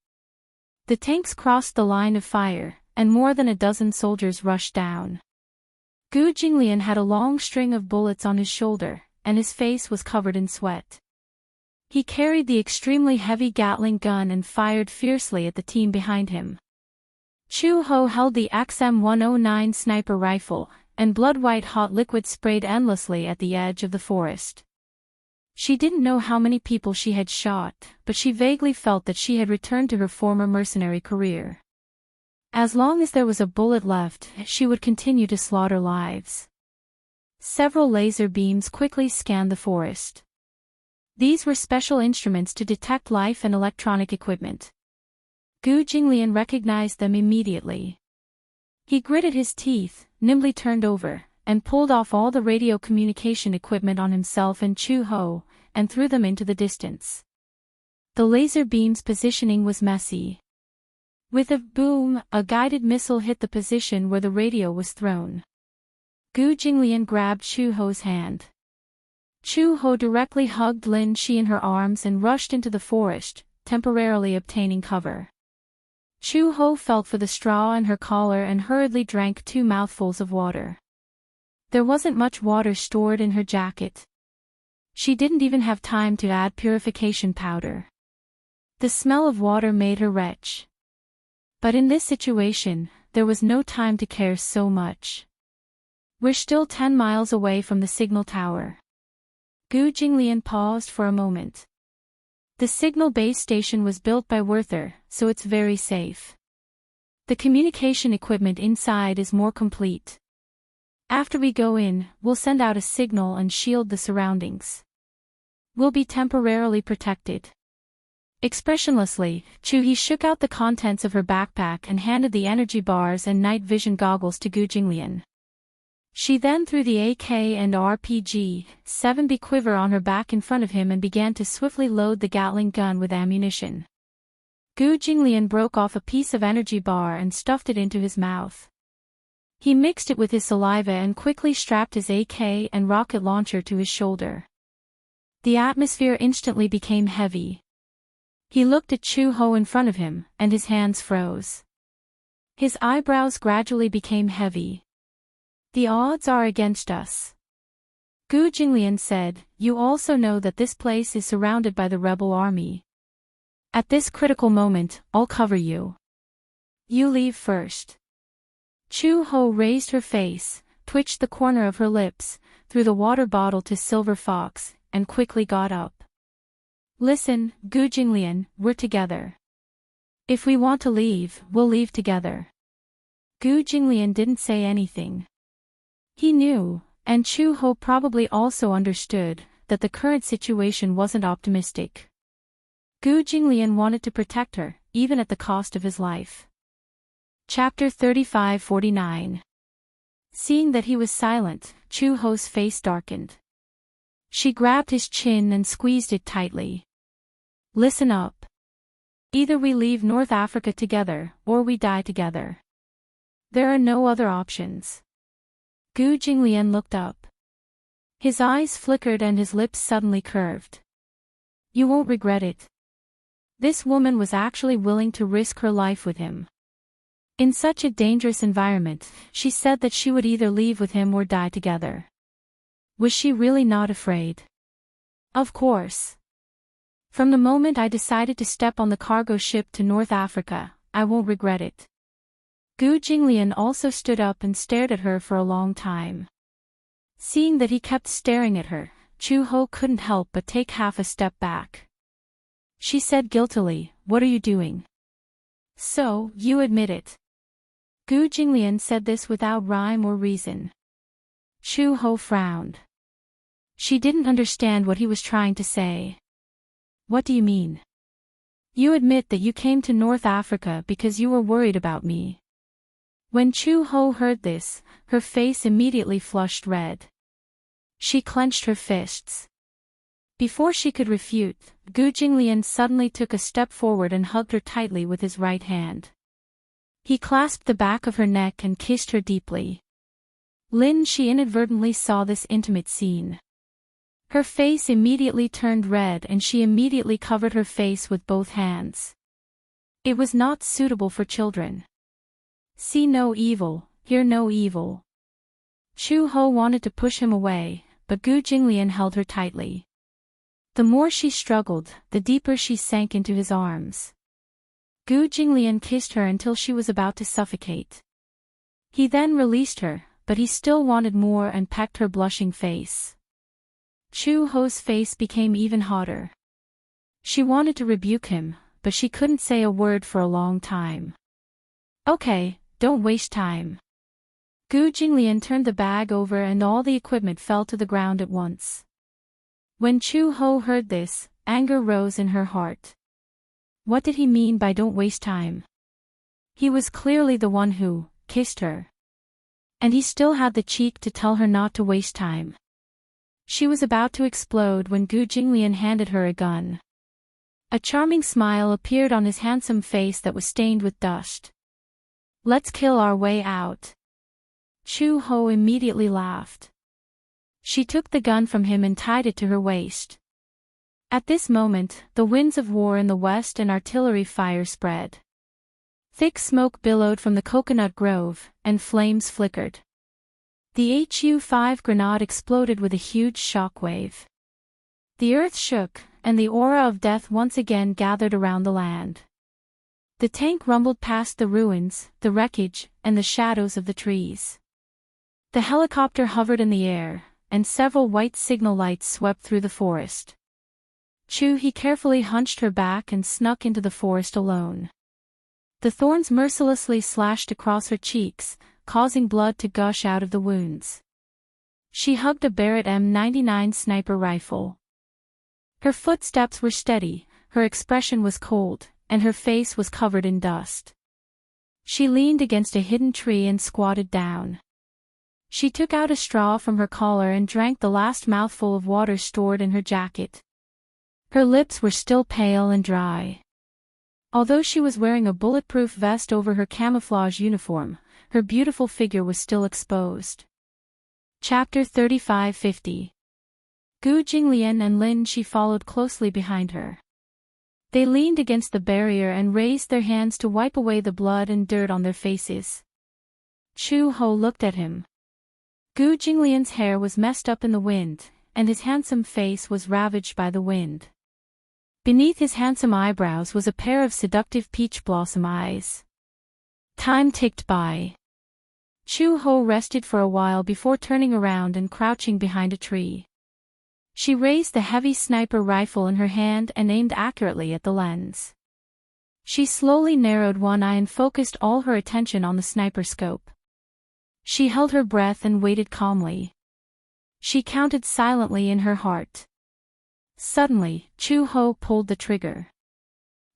The tanks crossed the line of fire, and more than a dozen soldiers rushed down. Gu Jinglian had a long string of bullets on his shoulder, and his face was covered in sweat. He carried the extremely heavy Gatling gun and fired fiercely at the team behind him. Chu Ho held the XM-109 sniper rifle, and blood-white hot liquid sprayed endlessly at the edge of the forest. She didn't know how many people she had shot, but she vaguely felt that she had returned to her former mercenary career. As long as there was a bullet left, she would continue to slaughter lives. Several laser beams quickly scanned the forest. These were special instruments to detect life and electronic equipment. Gu Jinglian recognized them immediately. He gritted his teeth, nimbly turned over, and pulled off all the radio communication equipment on himself and Chu Ho, and threw them into the distance. The laser beam's positioning was messy. With a boom, a guided missile hit the position where the radio was thrown. Gu Jinglian grabbed Chu Ho's hand. Chu Ho directly hugged Lin Shi in her arms and rushed into the forest, temporarily obtaining cover. Chu Ho felt for the straw in her collar and hurriedly drank 2 mouthfuls of water. There wasn't much water stored in her jacket. She didn't even have time to add purification powder. The smell of water made her retch. But in this situation, there was no time to care so much. We're still 10 miles away from the signal tower. Gu Jinglian paused for a moment. The signal base station was built by Werther, so it's very safe. The communication equipment inside is more complete. After we go in, we'll send out a signal and shield the surroundings. We'll be temporarily protected. Expressionlessly, Chu-Hee shook out the contents of her backpack and handed the energy bars and night vision goggles to Gu Jinglian. She then threw the AK and RPG-7B quiver on her back in front of him and began to swiftly load the Gatling gun with ammunition. Gu Jinglian broke off a piece of energy bar and stuffed it into his mouth. He mixed it with his saliva and quickly strapped his AK and rocket launcher to his shoulder. The atmosphere instantly became heavy. He looked at Chu Ho in front of him, and his hands froze. His eyebrows gradually became heavy. The odds are against us. Gu Jinglian said, "You also know that this place is surrounded by the rebel army. At this critical moment, I'll cover you. You leave first." Chu Ho raised her face, twitched the corner of her lips, threw the water bottle to Silver Fox, and quickly got up. "Listen, Gu Jinglian, we're together. If we want to leave, we'll leave together." Gu Jinglian didn't say anything. He knew, and Chu Ho probably also understood, that the current situation wasn't optimistic. Gu Jinglian wanted to protect her, even at the cost of his life. Chapter 35-49. Seeing that he was silent, Chu Ho's face darkened. She grabbed his chin and squeezed it tightly. "Listen up. Either we leave North Africa together, or we die together. There are no other options. Gu Jinglian looked up. His eyes flickered and his lips suddenly curved. You won't regret it. This woman was actually willing to risk her life with him. In such a dangerous environment, she said that she would either leave with him or die together. Was she really not afraid? Of course. From the moment I decided to step on the cargo ship to North Africa, I won't regret it. Gu Jinglian also stood up and stared at her for a long time. Seeing that he kept staring at her, Chu Ho couldn't help but take half a step back. She said guiltily, "What are you doing?" "So, you admit it." Gu Jinglian said this without rhyme or reason. Chu Ho frowned. She didn't understand what he was trying to say. "What do you mean? You admit that you came to North Africa because you were worried about me." When Chu Ho heard this, her face immediately flushed red. She clenched her fists. Before she could refute, Gu Jinglian suddenly took a step forward and hugged her tightly with his right hand. He clasped the back of her neck and kissed her deeply. She inadvertently saw this intimate scene. Her face immediately turned red and she immediately covered her face with both hands. It was not suitable for children. See no evil, hear no evil. Chu Ho wanted to push him away, but Gu Jinglian held her tightly. The more she struggled, the deeper she sank into his arms. Gu Jinglian kissed her until she was about to suffocate. He then released her, but he still wanted more and pecked her blushing face. Chu Ho's face became even hotter. She wanted to rebuke him, but she couldn't say a word for a long time. Okay, don't waste time. Gu Jinglian turned the bag over and all the equipment fell to the ground at once. When Chu Ho heard this, anger rose in her heart. What did he mean by don't waste time? He was clearly the one who kissed her. And he still had the cheek to tell her not to waste time. She was about to explode when Gu Jinglian handed her a gun. A charming smile appeared on his handsome face that was stained with dust. Let's kill our way out. Chu Ho immediately laughed. She took the gun from him and tied it to her waist. At this moment, the winds of war in the west and artillery fire spread. Thick smoke billowed from the coconut grove, and flames flickered. The HU-5 grenade exploded with a huge shockwave. The earth shook, and the aura of death once again gathered around the land. The tank rumbled past the ruins, the wreckage, and the shadows of the trees. The helicopter hovered in the air, and several white signal lights swept through the forest. He carefully hunched her back and snuck into the forest alone. The thorns mercilessly slashed across her cheeks, causing blood to gush out of the wounds. She hugged a Barrett M99 sniper rifle. Her footsteps were steady, her expression was cold, and her face was covered in dust. She leaned against a hidden tree and squatted down. She took out a straw from her collar and drank the last mouthful of water stored in her jacket. Her lips were still pale and dry. Although she was wearing a bulletproof vest over her camouflage uniform, her beautiful figure was still exposed. Chapter 35-50. Gu Jinglian and Shi followed closely behind her. They leaned against the barrier and raised their hands to wipe away the blood and dirt on their faces. Chu Ho looked at him. Gu Jinglian's hair was messed up in the wind, and his handsome face was ravaged by the wind. Beneath his handsome eyebrows was a pair of seductive peach blossom eyes. Time ticked by. Chu Ho rested for a while before turning around and crouching behind a tree. She raised the heavy sniper rifle in her hand and aimed accurately at the lens. She slowly narrowed one eye and focused all her attention on the sniper scope. She held her breath and waited calmly. She counted silently in her heart. Suddenly, Chu Ho pulled the trigger.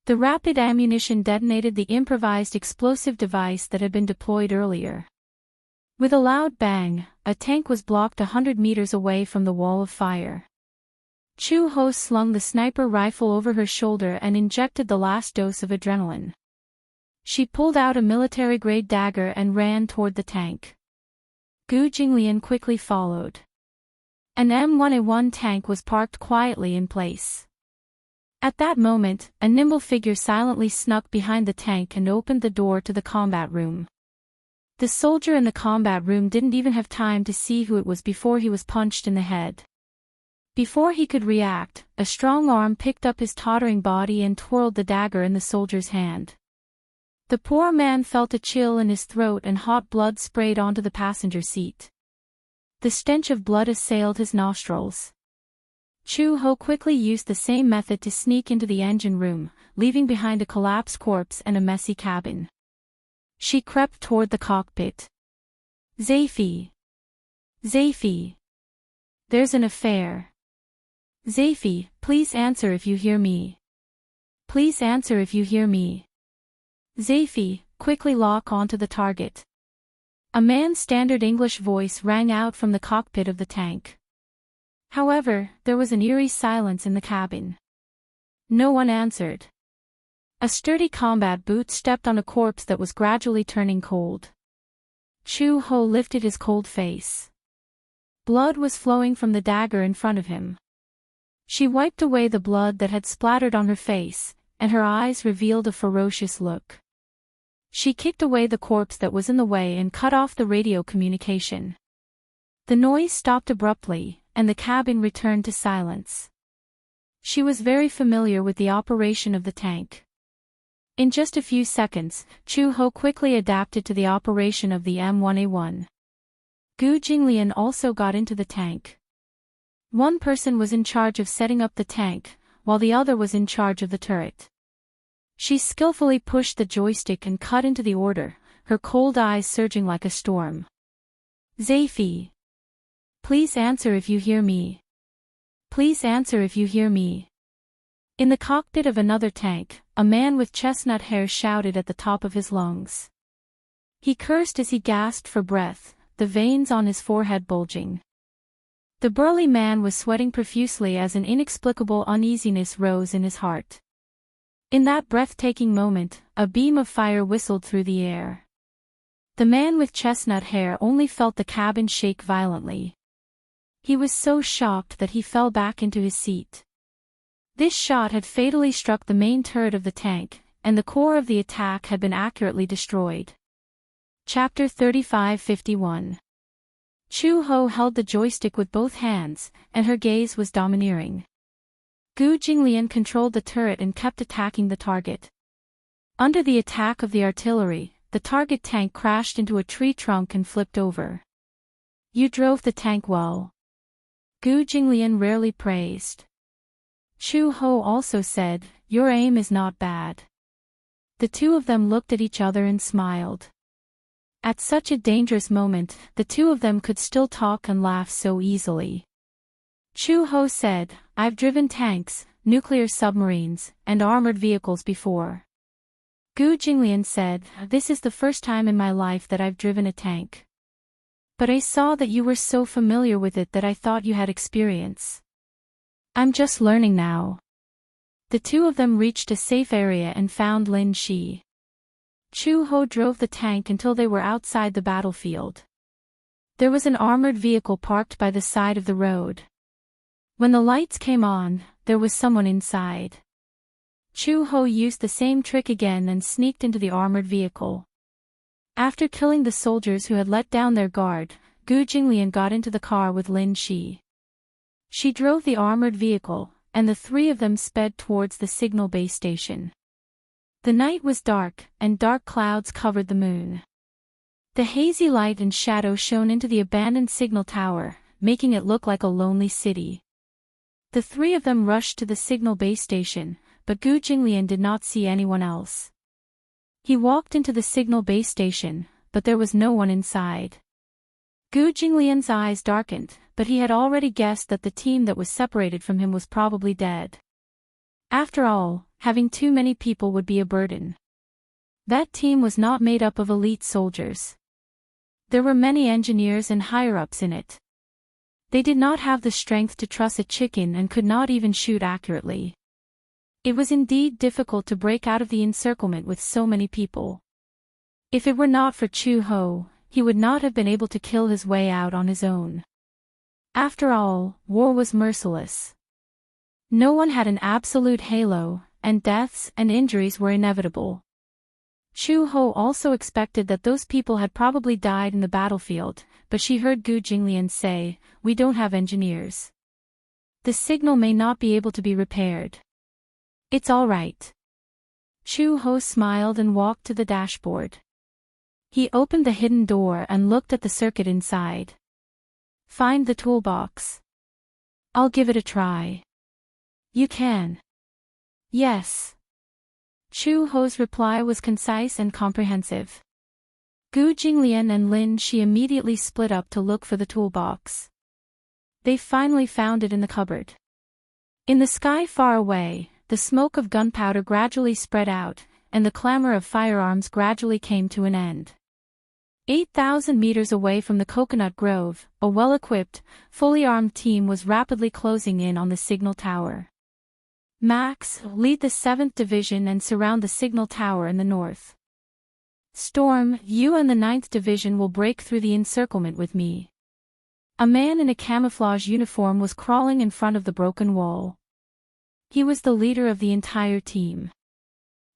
The rapid ammunition detonated the improvised explosive device that had been deployed earlier. With a loud bang, a tank was blocked 100 meters away from the wall of fire. Chu Ho slung the sniper rifle over her shoulder and injected the last dose of adrenaline. She pulled out a military-grade dagger and ran toward the tank. Gu Jinglian quickly followed. An M1A1 tank was parked quietly in place. At that moment, a nimble figure silently snuck behind the tank and opened the door to the combat room. The soldier in the combat room didn't even have time to see who it was before he was punched in the head. Before he could react, a strong arm picked up his tottering body and twirled the dagger in the soldier's hand. The poor man felt a chill in his throat and hot blood sprayed onto the passenger seat. The stench of blood assailed his nostrils. Chu Ho quickly used the same method to sneak into the engine room, leaving behind a collapsed corpse and a messy cabin. She crept toward the cockpit. Zaifi. Zaifi. There's an affair. Zaifi, please answer if you hear me. Please answer if you hear me. Zaifi, quickly lock onto the target. A man's standard English voice rang out from the cockpit of the tank. However, there was an eerie silence in the cabin. No one answered. A sturdy combat boot stepped on a corpse that was gradually turning cold. Chu Ho lifted his cold face. Blood was flowing from the dagger in front of him. She wiped away the blood that had splattered on her face, and her eyes revealed a ferocious look. She kicked away the corpse that was in the way and cut off the radio communication. The noise stopped abruptly, and the cabin returned to silence. She was very familiar with the operation of the tank. In just a few seconds, Chu Ho quickly adapted to the operation of the M1A1. Gu Jinglian also got into the tank. One person was in charge of setting up the tank, while the other was in charge of the turret. She skillfully pushed the joystick and cut into the order, her cold eyes surging like a storm. Zaifi. Please answer if you hear me. Please answer if you hear me. In the cockpit of another tank, a man with chestnut hair shouted at the top of his lungs. He cursed as he gasped for breath, the veins on his forehead bulging. The burly man was sweating profusely as an inexplicable uneasiness rose in his heart. In that breathtaking moment, a beam of fire whistled through the air. The man with chestnut hair only felt the cabin shake violently. He was so shocked that he fell back into his seat. This shot had fatally struck the main turret of the tank, and the core of the attack had been accurately destroyed. Chapter 3551. Chu Ho held the joystick with both hands, and her gaze was domineering. Gu Jinglian controlled the turret and kept attacking the target. Under the attack of the artillery, the target tank crashed into a tree trunk and flipped over. You drove the tank well. Gu Jinglian rarely praised. Chu Ho also said, your aim is not bad. The two of them looked at each other and smiled. At such a dangerous moment, the two of them could still talk and laugh so easily. Chu Ho said, I've driven tanks, nuclear submarines, and armored vehicles before. Gu Jinglian said, this is the first time in my life that I've driven a tank. But I saw that you were so familiar with it that I thought you had experience. I'm just learning now. The two of them reached a safe area and found Lin Shi. Chu Ho drove the tank until they were outside the battlefield. There was an armored vehicle parked by the side of the road. When the lights came on, there was someone inside. Chu Ho used the same trick again and sneaked into the armored vehicle. After killing the soldiers who had let down their guard, Gu Jinglian got into the car with Lin Shi. She drove the armored vehicle, and the three of them sped towards the signal base station. The night was dark, and dark clouds covered the moon. The hazy light and shadow shone into the abandoned signal tower, making it look like a lonely city. The three of them rushed to the signal base station, but Gu Jinglian did not see anyone else. He walked into the signal base station, but there was no one inside. Gu Jinglian's eyes darkened, but he had already guessed that the team that was separated from him was probably dead. After all, having too many people would be a burden. That team was not made up of elite soldiers. There were many engineers and higher-ups in it. They did not have the strength to truss a chicken and could not even shoot accurately. It was indeed difficult to break out of the encirclement with so many people. If it were not for Chu Ho, he would not have been able to kill his way out on his own. After all, war was merciless. No one had an absolute halo, and deaths and injuries were inevitable. Chu Ho also expected that those people had probably died in the battlefield, but she heard Gu Jinglian say, "We don't have engineers. The signal may not be able to be repaired. It's all right." Chu Ho smiled and walked to the dashboard. He opened the hidden door and looked at the circuit inside. "Find the toolbox." "I'll give it a try." "You can." "Yes." Chu Ho's reply was concise and comprehensive. Gu Jinglian and Lin Shi immediately split up to look for the toolbox. They finally found it in the cupboard. In the sky far away, the smoke of gunpowder gradually spread out, and the clamor of firearms gradually came to an end. 8,000 meters away from the coconut grove, a well-equipped, fully armed team was rapidly closing in on the signal tower. "Max, lead the 7th Division and surround the signal tower in the north. Storm, you and the 9th Division will break through the encirclement with me." A man in a camouflage uniform was crawling in front of the broken wall. He was the leader of the entire team.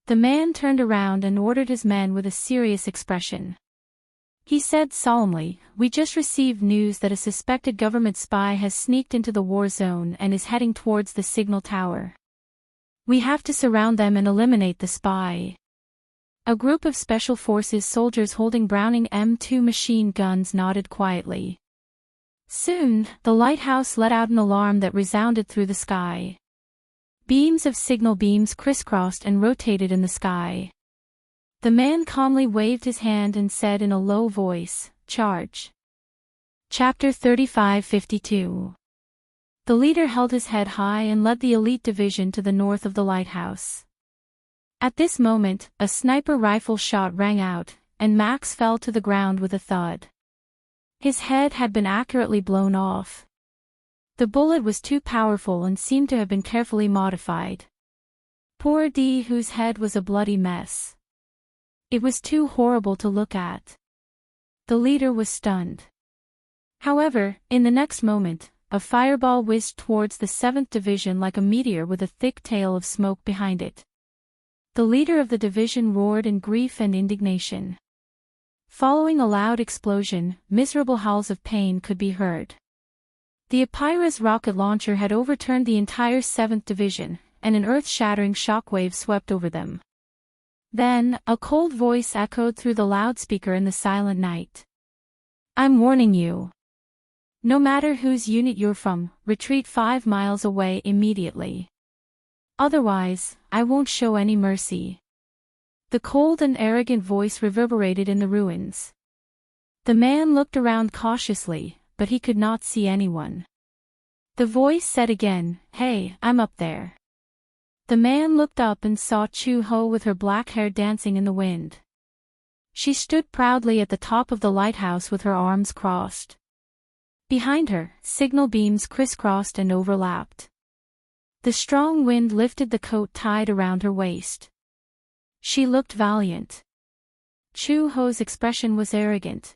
The man turned around and ordered his men with a serious expression. He said solemnly, "We just received news that a suspected government spy has sneaked into the war zone and is heading towards the signal tower. We have to surround them and eliminate the spy." A group of Special Forces soldiers holding Browning M2 machine guns nodded quietly. Soon, the lighthouse let out an alarm that resounded through the sky. Beams of signal beams crisscrossed and rotated in the sky. The man calmly waved his hand and said in a low voice, "Charge." Chapter 3552. The leader held his head high and led the elite division to the north of the lighthouse. At this moment, a sniper rifle shot rang out, and Max fell to the ground with a thud. His head had been accurately blown off. The bullet was too powerful and seemed to have been carefully modified. Poor D, whose head was a bloody mess. It was too horrible to look at. The leader was stunned. However, in the next moment, a fireball whizzed towards the 7th Division like a meteor with a thick tail of smoke behind it. The leader of the division roared in grief and indignation. Following a loud explosion, miserable howls of pain could be heard. The Epira's rocket launcher had overturned the entire 7th Division, and an earth-shattering shockwave swept over them. Then, a cold voice echoed through the loudspeaker in the silent night. "I'm warning you. No matter whose unit you're from, retreat 5 miles away immediately. Otherwise, I won't show any mercy." The cold and arrogant voice reverberated in the ruins. The man looked around cautiously, but he could not see anyone. The voice said again, "Hey, I'm up there." The man looked up and saw Chu Ho with her black hair dancing in the wind. She stood proudly at the top of the lighthouse with her arms crossed. Behind her, signal beams crisscrossed and overlapped. The strong wind lifted the coat tied around her waist. She looked valiant. Chu Ho's expression was arrogant.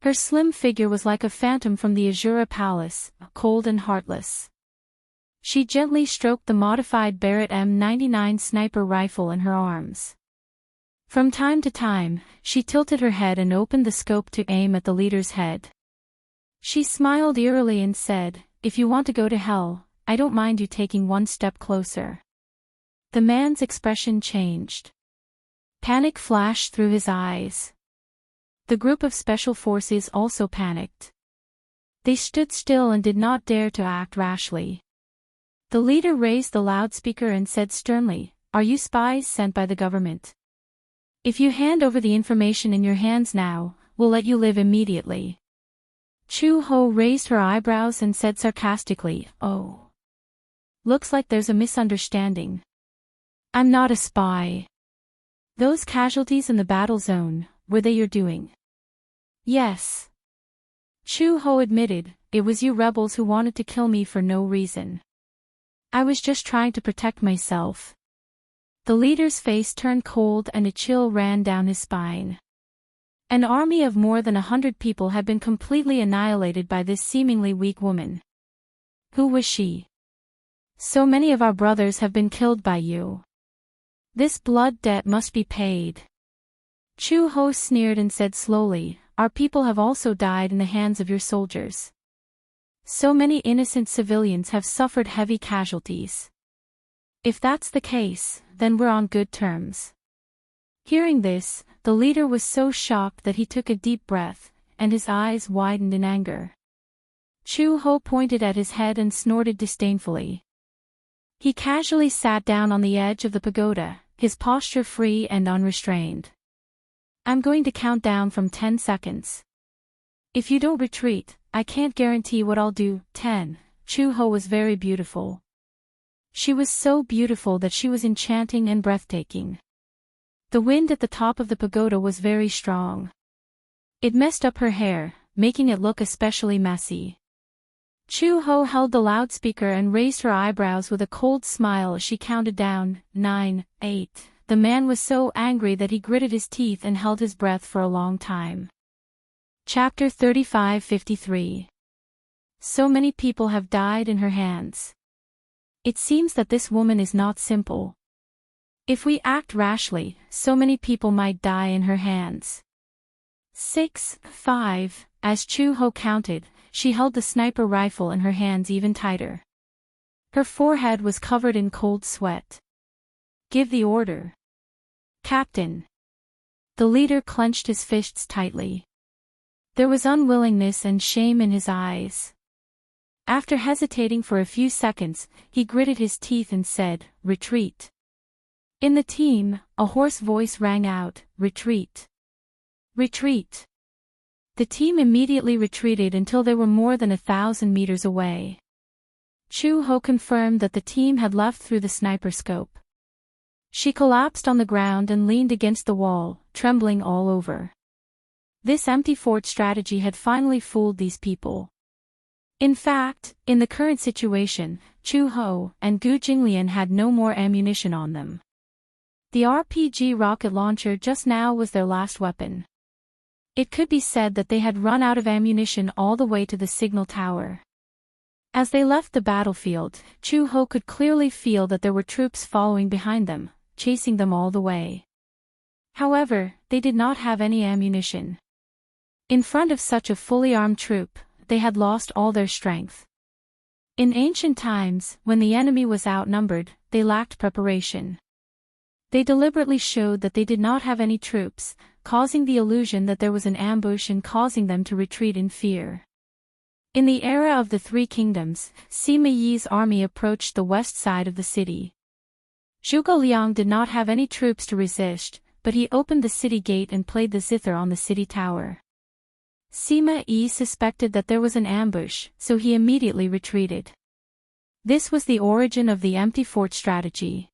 Her slim figure was like a phantom from the Azura Palace, cold and heartless. She gently stroked the modified Barrett M99 sniper rifle in her arms. From time to time, she tilted her head and opened the scope to aim at the leader's head. She smiled eerily and said, "If you want to go to hell, I don't mind you taking one step closer." The man's expression changed. Panic flashed through his eyes. The group of Special Forces also panicked. They stood still and did not dare to act rashly. The leader raised the loudspeaker and said sternly, "Are you spies sent by the government? If you hand over the information in your hands now, we'll let you live immediately." Chu Ho raised her eyebrows and said sarcastically, "Oh. Looks like there's a misunderstanding. I'm not a spy. Those casualties in the battle zone, were they your doing?" "Yes." Chu Ho admitted, "It was you rebels who wanted to kill me for no reason. I was just trying to protect myself. The leader's face turned cold and a chill ran down his spine. An army of more than 100 people had been completely annihilated by this seemingly weak woman. Who was she? So many of our brothers have been killed by you. This blood debt must be paid. Chu Ho sneered and said slowly, our people have also died in the hands of your soldiers. So many innocent civilians have suffered heavy casualties. If that's the case, then we're on good terms. Hearing this, the leader was so shocked that he took a deep breath, and his eyes widened in anger. Chu Ho pointed at his head and snorted disdainfully. He casually sat down on the edge of the pagoda, his posture free and unrestrained. I'm going to count down from 10 seconds. If you don't retreat, I can't guarantee what I'll do. 10. Chu Ho was very beautiful. She was so beautiful that she was enchanting and breathtaking. The wind at the top of the pagoda was very strong. It messed up her hair, making it look especially messy. Chu Ho held the loudspeaker and raised her eyebrows with a cold smile as she counted down. 9, 8. The man was so angry that he gritted his teeth and held his breath for a long time. Chapter 35-53. So many people have died in her hands. It seems that this woman is not simple. If we act rashly, so many people might die in her hands. 6, 5. As Chu Ho counted, she held the sniper rifle in her hands even tighter. Her forehead was covered in cold sweat. Give the order. Captain. The leader clenched his fists tightly. There was unwillingness and shame in his eyes. After hesitating for a few seconds, he gritted his teeth and said, retreat. In the team, a hoarse voice rang out, retreat. Retreat. The team immediately retreated until they were more than 1,000 meters away. Chu Ho confirmed that the team had left through the sniper scope. She collapsed on the ground and leaned against the wall, trembling all over. This empty fort strategy had finally fooled these people. In fact, in the current situation, Chu Ho and Gu Jinglian had no more ammunition on them. The RPG rocket launcher just now was their last weapon. It could be said that they had run out of ammunition all the way to the signal tower. As they left the battlefield, Chu Ho could clearly feel that there were troops following behind them, chasing them all the way. However, they did not have any ammunition. In front of such a fully armed troop, they had lost all their strength. In ancient times, when the enemy was outnumbered, they lacked preparation. They deliberately showed that they did not have any troops, causing the illusion that there was an ambush and causing them to retreat in fear. In the era of the Three Kingdoms, Sima Yi's army approached the west side of the city. Zhuge Liang did not have any troops to resist, but he opened the city gate and played the zither on the city tower. Sima Yi suspected that there was an ambush, so he immediately retreated. This was the origin of the empty fort strategy.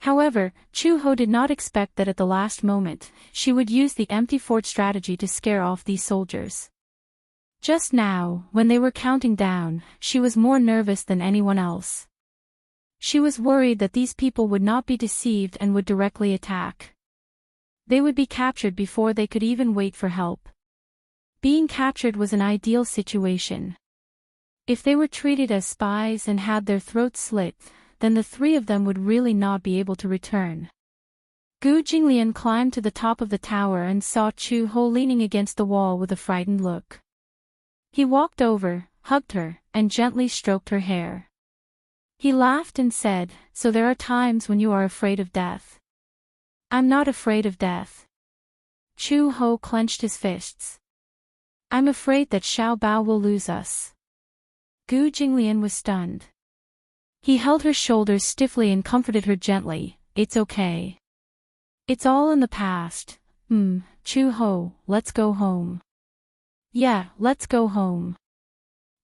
However, Chu Ho did not expect that at the last moment, she would use the empty fort strategy to scare off these soldiers. Just now, when they were counting down, she was more nervous than anyone else. She was worried that these people would not be deceived and would directly attack. They would be captured before they could even wait for help. Being captured was an ideal situation. If they were treated as spies and had their throats slit, then the three of them would really not be able to return. Gu Jinglian climbed to the top of the tower and saw Chu Ho leaning against the wall with a frightened look. He walked over, hugged her, and gently stroked her hair. He laughed and said, "So there are times when you are afraid of death." "I'm not afraid of death." Chu Ho clenched his fists. "I'm afraid that Xiao Bao will lose us." Gu Jinglian was stunned. He held her shoulders stiffly and comforted her gently. "It's okay. It's all in the past. Chu Ho, let's go home." "Yeah, let's go home.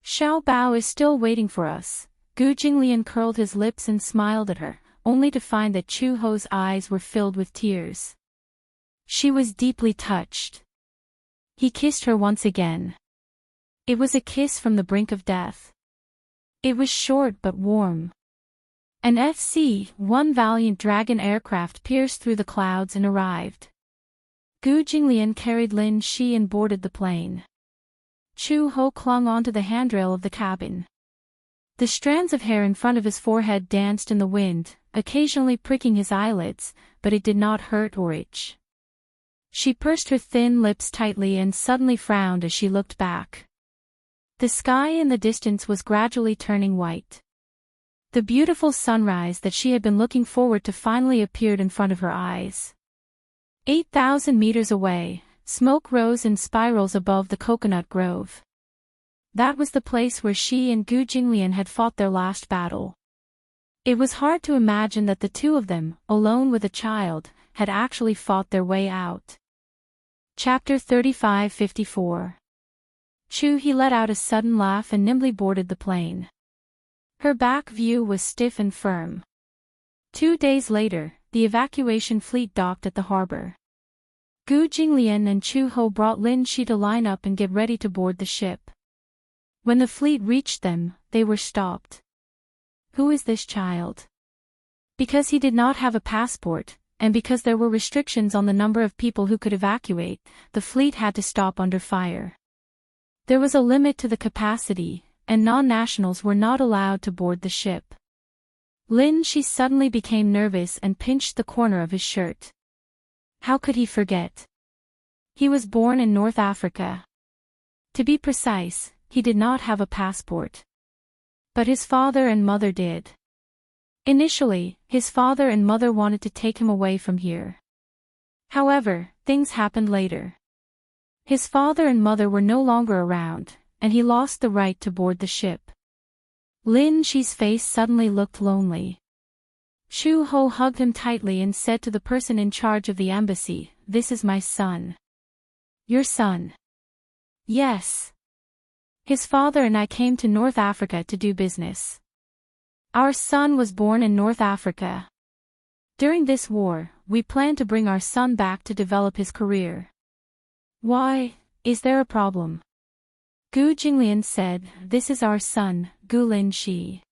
Xiao Bao is still waiting for us." Gu Jinglian curled his lips and smiled at her, only to find that Chu Ho's eyes were filled with tears. She was deeply touched. He kissed her once again. It was a kiss from the brink of death. It was short but warm. An FC-1 Valiant Dragon aircraft pierced through the clouds and arrived. Gu Jinglian carried Lin Shi and boarded the plane. Chu Ho clung onto the handrail of the cabin. The strands of hair in front of his forehead danced in the wind, occasionally pricking his eyelids, but it did not hurt or itch. She pursed her thin lips tightly and suddenly frowned as she looked back. The sky in the distance was gradually turning white. The beautiful sunrise that she had been looking forward to finally appeared in front of her eyes. 8,000 meters away, smoke rose in spirals above the coconut grove. That was the place where she and Gu Jinglian had fought their last battle. It was hard to imagine that the two of them, alone with a child, had actually fought their way out. Chapter 35-54. Chu He let out a sudden laugh and nimbly boarded the plane. Her back view was stiff and firm. 2 days later, the evacuation fleet docked at the harbor. Gu Jinglian and Chu Ho brought Lin Shi to line up and get ready to board the ship. When the fleet reached them, they were stopped. Who is this child? Because he did not have a passport, and because there were restrictions on the number of people who could evacuate, the fleet had to stop under fire. There was a limit to the capacity, and non-nationals were not allowed to board the ship. Lin Shi suddenly became nervous and pinched the corner of his shirt. How could he forget? He was born in North Africa. To be precise, he did not have a passport. But his father and mother did. Initially, his father and mother wanted to take him away from here. However, things happened later. His father and mother were no longer around, and he lost the right to board the ship. Lin Shi's face suddenly looked lonely. Chu Ho hugged him tightly and said to the person in charge of the embassy, "This is my son." "Your son?" "Yes. His father and I came to North Africa to do business. Our son was born in North Africa. During this war, we plan to bring our son back to develop his career." "Why, is there a problem?" Gu Jinglian said, "This is our son, Gu Lin Shi.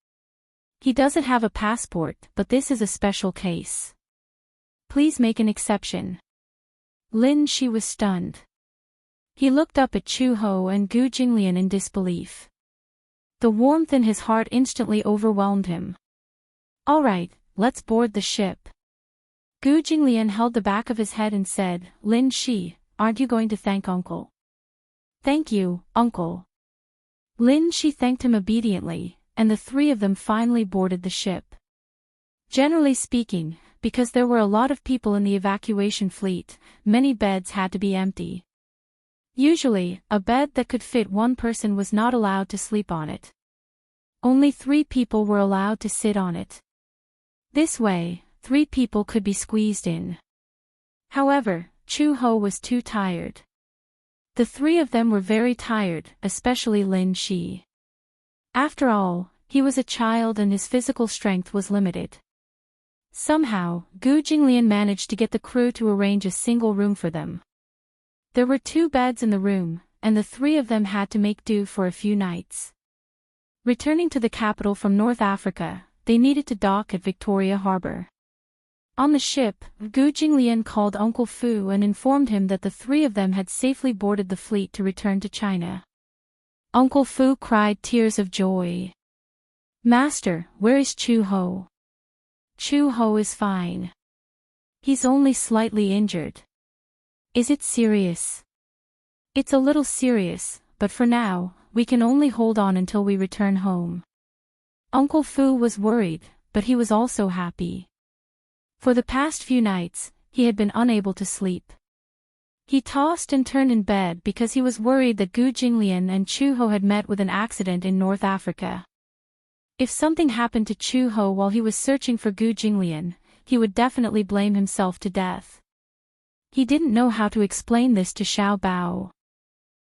He doesn't have a passport, but this is a special case. Please make an exception." Lin Shi was stunned. He looked up at Chu Ho and Gu Jinglian in disbelief. The warmth in his heart instantly overwhelmed him. "All right, let's board the ship." Gu Jinglian held the back of his head and said, "Lin Shi, aren't you going to thank Uncle?" "Thank you, Uncle." Lin Shi thanked him obediently, and the three of them finally boarded the ship. Generally speaking, because there were a lot of people in the evacuation fleet, many beds had to be empty. Usually, a bed that could fit one person was not allowed to sleep on it. Only 3 people were allowed to sit on it. This way, 3 people could be squeezed in. However, Chu Ho was too tired. The 3 of them were very tired, especially Lin Shi. After all, he was a child and his physical strength was limited. Somehow, Gu Jinglian managed to get the crew to arrange a single room for them. There were 2 beds in the room, and the 3 of them had to make do for a few nights. Returning to the capital from North Africa, they needed to dock at Victoria Harbor. On the ship, Gu Jinglian called Uncle Fu and informed him that the 3 of them had safely boarded the fleet to return to China. Uncle Fu cried tears of joy. "Master, where is Chu Ho?" "Chu Ho is fine. He's only slightly injured." "Is it serious?" "It's a little serious, but for now, we can only hold on until we return home." Uncle Fu was worried, but he was also happy. For the past few nights, he had been unable to sleep. He tossed and turned in bed because he was worried that Gu Jinglian and Chu Ho had met with an accident in North Africa. If something happened to Chu Ho while he was searching for Gu Jinglian, he would definitely blame himself to death. He didn't know how to explain this to Xiao Bao.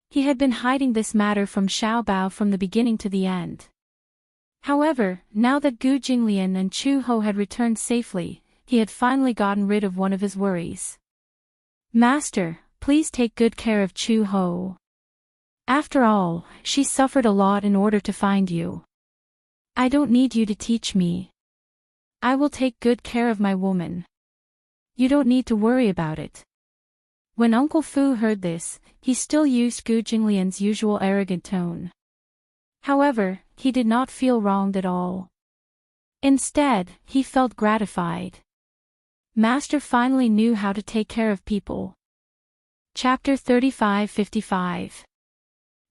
He had been hiding this matter from Xiao Bao from the beginning to the end. However, now that Gu Jinglian and Chu Ho had returned safely, he had finally gotten rid of one of his worries. "Master, please take good care of Chu Ho. After all, she suffered a lot in order to find you. I don't need you to teach me." I will take good care of my woman. You don't need to worry about it. When Uncle Fu heard this, he still used Gu Jinglian's usual arrogant tone. However, he did not feel wronged at all. Instead, he felt gratified. Master finally knew how to take care of people. Chapter 35-55.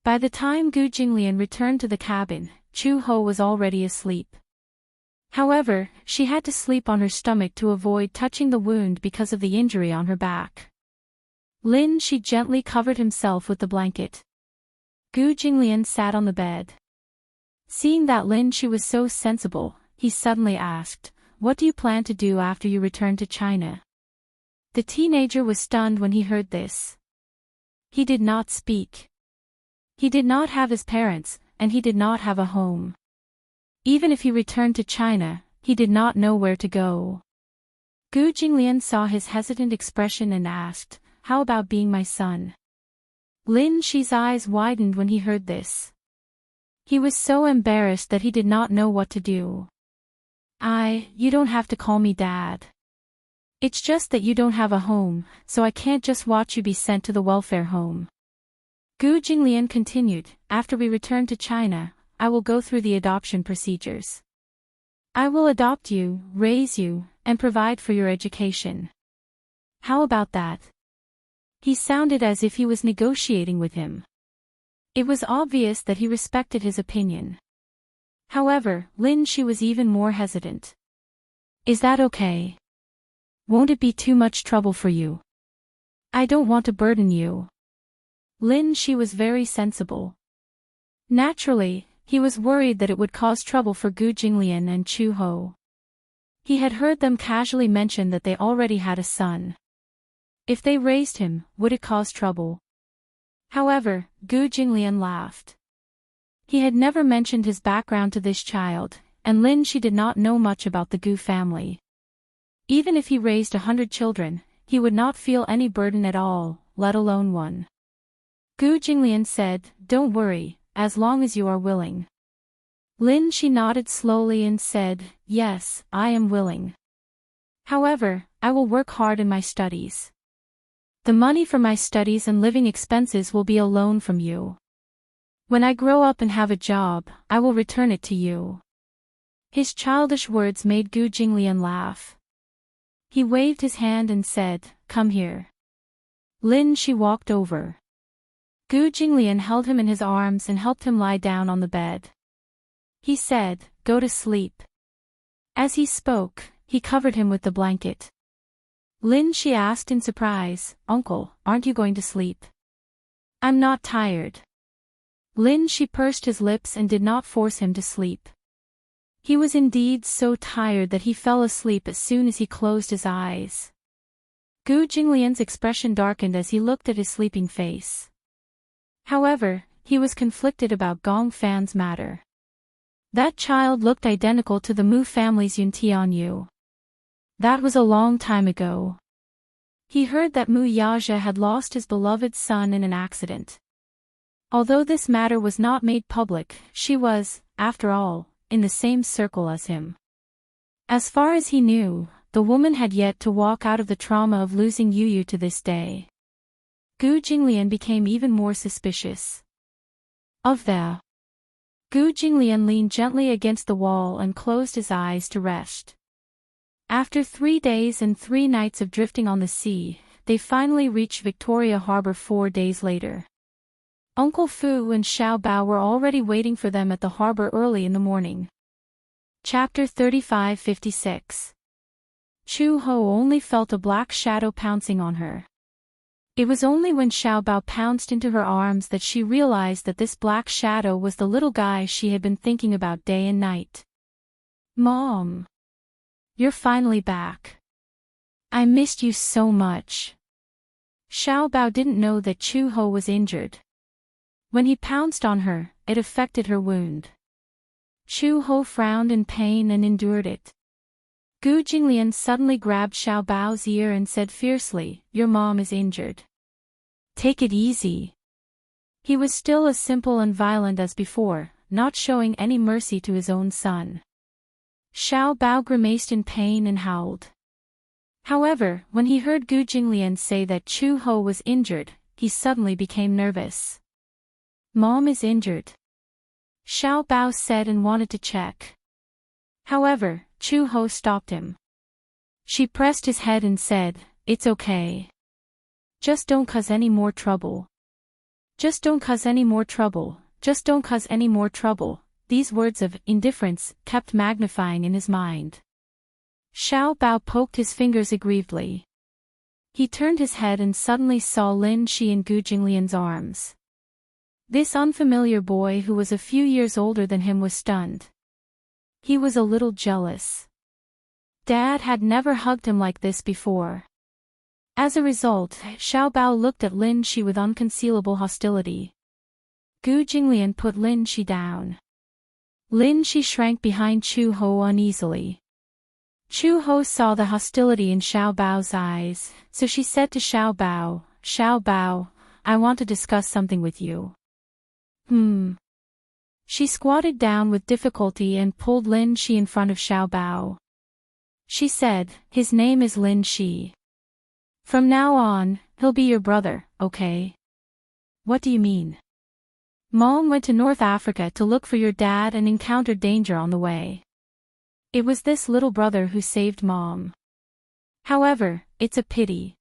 By the time Gu Jinglian returned to the cabin, Chu Ho was already asleep. However, she had to sleep on her stomach to avoid touching the wound because of the injury on her back. Lin Shi gently covered himself with the blanket. Gu Jinglian sat on the bed. Seeing that Lin Shi was so sensible, he suddenly asked, "What do you plan to do after you return to China?" The teenager was stunned when he heard this. He did not speak. He did not have his parents, and he did not have a home. Even if he returned to China, he did not know where to go. Gu Jinglian saw his hesitant expression and asked, "How about being my son?" Lin Shi's eyes widened when he heard this. He was so embarrassed that he did not know what to do. You don't have to call me Dad. It's just that you don't have a home, so I can't just watch you be sent to the welfare home. Gu Jinglian continued, "After we return to China, I will go through the adoption procedures. I will adopt you, raise you, and provide for your education. How about that?" He sounded as if he was negotiating with him. It was obvious that he respected his opinion. However, Lin Shi was even more hesitant. "Is that okay? Won't it be too much trouble for you? I don't want to burden you." Lin Shi was very sensible. Naturally, he was worried that it would cause trouble for Gu Jinglian and Chu Ho. He had heard them casually mention that they already had a son. If they raised him, would it cause trouble? However, Gu Jinglian laughed. He had never mentioned his background to this child, and Lin Shi did not know much about the Gu family. Even if he raised 100 children, he would not feel any burden at all, let alone one. Gu Jinglian said, "Don't worry, as long as you are willing." Lin Shi nodded slowly and said, "Yes, I am willing. However, I will work hard in my studies. The money for my studies and living expenses will be a loan from you. When I grow up and have a job, I will return it to you." His childish words made Gu Jinglian laugh. He waved his hand and said, "Come here." Lin Shi walked over. Gu Jinglian held him in his arms and helped him lie down on the bed. He said, "Go to sleep." As he spoke, he covered him with the blanket. Lin Shi asked in surprise, "Uncle, aren't you going to sleep?" "I'm not tired." Lin Shi pursed his lips and did not force him to sleep. He was indeed so tired that he fell asleep as soon as he closed his eyes. Gu Jinglian's expression darkened as he looked at his sleeping face. However, he was conflicted about Gong Fan's matter. That child looked identical to the Mu family's Yun Tianyu. That was a long time ago. He heard that Mu Yaja had lost his beloved son in an accident. Although this matter was not made public, she was, after all, in the same circle as him. As far as he knew, the woman had yet to walk out of the trauma of losing Yu to this day. Gu Jinglian became even more suspicious. Of the Gu Jinglian leaned gently against the wall and closed his eyes to rest. After 3 days and 3 nights of drifting on the sea, they finally reached Victoria Harbor 4 days later. Uncle Fu and Xiao Bao were already waiting for them at the harbor early in the morning. Chapter 35-56. Chu Ho only felt a black shadow pouncing on her. It was only when Xiao Bao pounced into her arms that she realized that this black shadow was the little guy she had been thinking about day and night. "Mom! You're finally back. I missed you so much." Xiao Bao didn't know that Chu Ho was injured. When he pounced on her, it affected her wound. Chu Ho frowned in pain and endured it. Gu Jinglian suddenly grabbed Xiao Bao's ear and said fiercely, "Your mom is injured. Take it easy." He was still as simple and violent as before, not showing any mercy to his own son. Xiao Bao grimaced in pain and howled. However, when he heard Gu Jinglian say that Chu Ho was injured, he suddenly became nervous. Mom is injured, Xiao Bao said and wanted to check. However, Chu Ho stopped him. She pressed his head and said, "It's okay. Just don't cause any more trouble. Just don't cause any more trouble. Just don't cause any more trouble." These words of indifference kept magnifying in his mind. Xiao Bao poked his fingers aggrievedly. He turned his head and suddenly saw Lin Shi in Gu Jinglian's arms. This unfamiliar boy who was a few years older than him was stunned. He was a little jealous. Dad had never hugged him like this before. As a result, Xiao Bao looked at Lin Shi with unconcealable hostility. Gu Jinglian put Lin Shi down. Lin Shi shrank behind Chu Ho uneasily. Chu Ho saw the hostility in Xiao Bao's eyes, so she said to Xiao Bao, "I want to discuss something with you." She squatted down with difficulty and pulled Lin Shi in front of Xiao Bao. She said, "His name is Lin Shi. From now on, he'll be your brother, okay?" "What do you mean?" "Mom went to North Africa to look for your dad and encountered danger on the way. It was this little brother who saved Mom. However, it's a pity."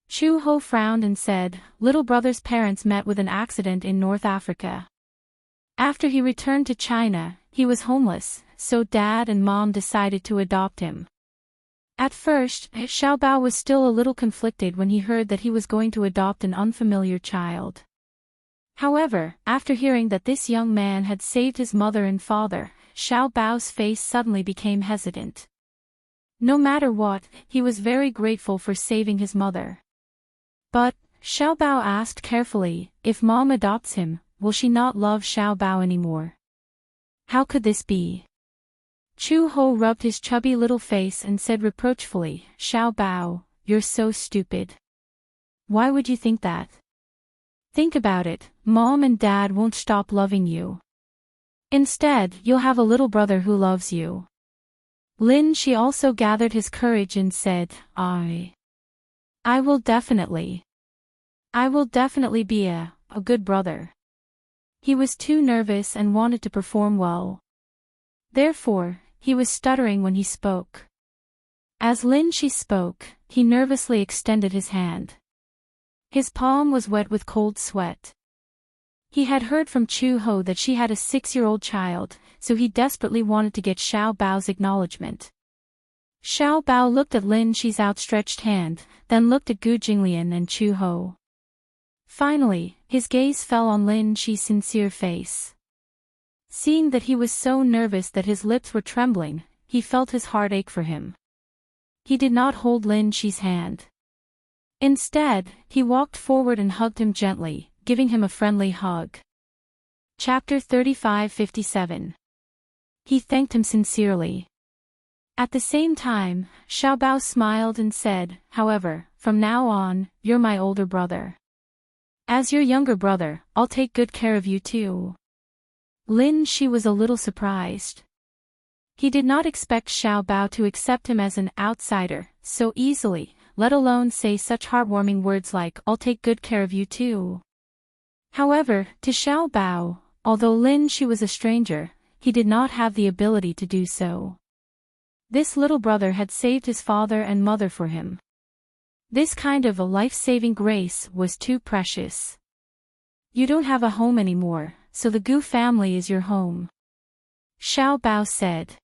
Chu Ho frowned and said, "Little brother's parents met with an accident in North Africa. After he returned to China, he was homeless, so Dad and Mom decided to adopt him." At first, Xiao Bao was still a little conflicted when he heard that he was going to adopt an unfamiliar child. However, after hearing that this young man had saved his mother and father, Xiao Bao's face suddenly became hesitant. No matter what, he was very grateful for saving his mother. But, Xiao Bao asked carefully, if Mom adopts him, will she not love Xiao Bao anymore? How could this be? Chu Ho rubbed his chubby little face and said reproachfully, "Xiao Bao, you're so stupid. Why would you think that? Think about it, Mom and Dad won't stop loving you. Instead, you'll have a little brother who loves you." Lin Shi also gathered his courage and said, I will definitely be a good brother." He was too nervous and wanted to perform well. Therefore, he was stuttering when he spoke. As Lin Shi spoke, he nervously extended his hand. His palm was wet with cold sweat. He had heard from Chu Ho that she had a 6-year-old child, so he desperately wanted to get Xiao Bao's acknowledgement. Xiao Bao looked at Lin Shi's outstretched hand, then looked at Gu Jinglian and Chu Ho. Finally, his gaze fell on Lin Shi's sincere face. Seeing that he was so nervous that his lips were trembling, he felt his heart ache for him. He did not hold Lin Shi's hand. Instead, he walked forward and hugged him gently, giving him a friendly hug. Chapter 35:57. He thanked him sincerely. At the same time, Xiao Bao smiled and said, "However, from now on, you're my older brother. As your younger brother, I'll take good care of you too." Lin Shi was a little surprised. He did not expect Xiao Bao to accept him as an outsider so easily, let alone say such heartwarming words like, "I'll take good care of you too." However, to Xiao Bao, although Lin Shi was a stranger, he did not have the ability to do so. This little brother had saved his father and mother for him. This kind of a life-saving grace was too precious. "You don't have a home anymore, so the Gu family is your home," Xiao Bao said.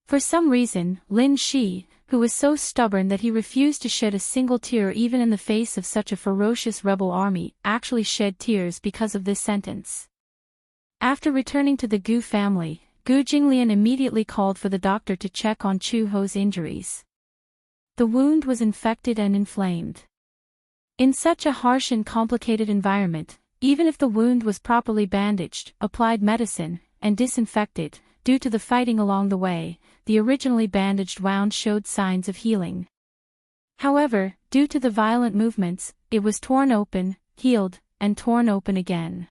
For some reason, Lin Shi, who was so stubborn that he refused to shed a single tear even in the face of such a ferocious rebel army, actually shed tears because of this sentence. After returning to the Gu family, Gu Jinglian immediately called for the doctor to check on Chu Ho's injuries. The wound was infected and inflamed. In such a harsh and complicated environment, even if the wound was properly bandaged, applied medicine, and disinfected, due to the fighting along the way, the originally bandaged wound showed signs of healing. However, due to the violent movements, it was torn open, healed, and torn open again.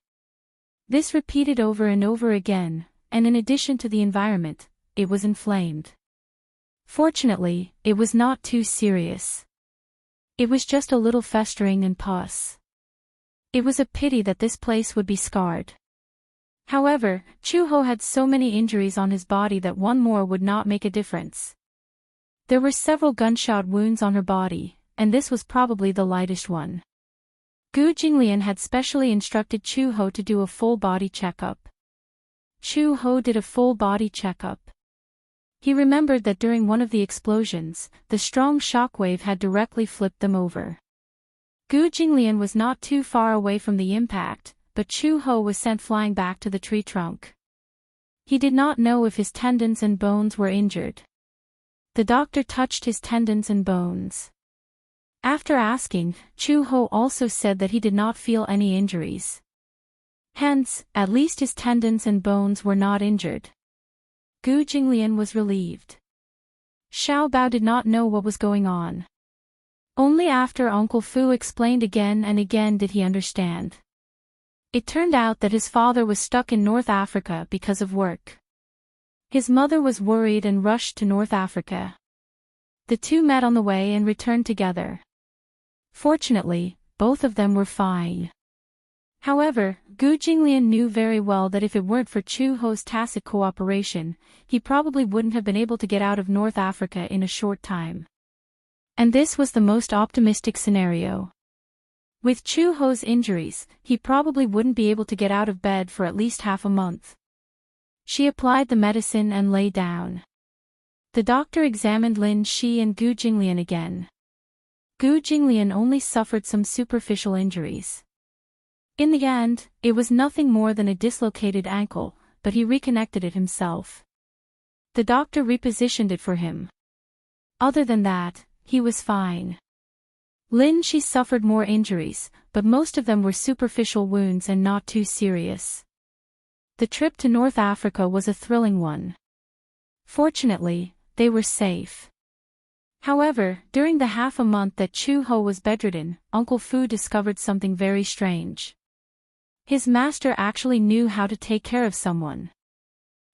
This repeated over and over again, and in addition to the environment, it was inflamed. Fortunately, it was not too serious. It was just a little festering and pus. It was a pity that this place would be scarred. However, Chuho had so many injuries on his body that one more would not make a difference. There were several gunshot wounds on her body, and this was probably the lightest one. Gu Jinglian had specially instructed Chuho to do a full-body checkup. Chuho did a full-body checkup. He remembered that during one of the explosions, the strong shockwave had directly flipped them over. Gu Jinglian was not too far away from the impact, but Chuho was sent flying back to the tree trunk. He did not know if his tendons and bones were injured. The doctor touched his tendons and bones. After asking, Chuho also said that he did not feel any injuries. Hence, at least his tendons and bones were not injured. Gu Jinglian was relieved. Xiao Bao did not know what was going on. Only after Uncle Fu explained again and again did he understand. It turned out that his father was stuck in North Africa because of work. His mother was worried and rushed to North Africa. The two met on the way and returned together. Fortunately, both of them were fine. However, Gu Jinglian knew very well that if it weren't for Chuho's tacit cooperation, he probably wouldn't have been able to get out of North Africa in a short time. And this was the most optimistic scenario. With Chuho's injuries, he probably wouldn't be able to get out of bed for at least half a month. She applied the medicine and lay down. The doctor examined Lin Shi and Gu Jinglian again. Gu Jinglian only suffered some superficial injuries. In the end, it was nothing more than a dislocated ankle, but he reconnected it himself. The doctor repositioned it for him. Other than that, he was fine. Lin Shi suffered more injuries, but most of them were superficial wounds and not too serious. The trip to North Africa was a thrilling one. Fortunately, they were safe. However, during the half a month that Chuho was bedridden, Uncle Fu discovered something very strange. His master actually knew how to take care of someone.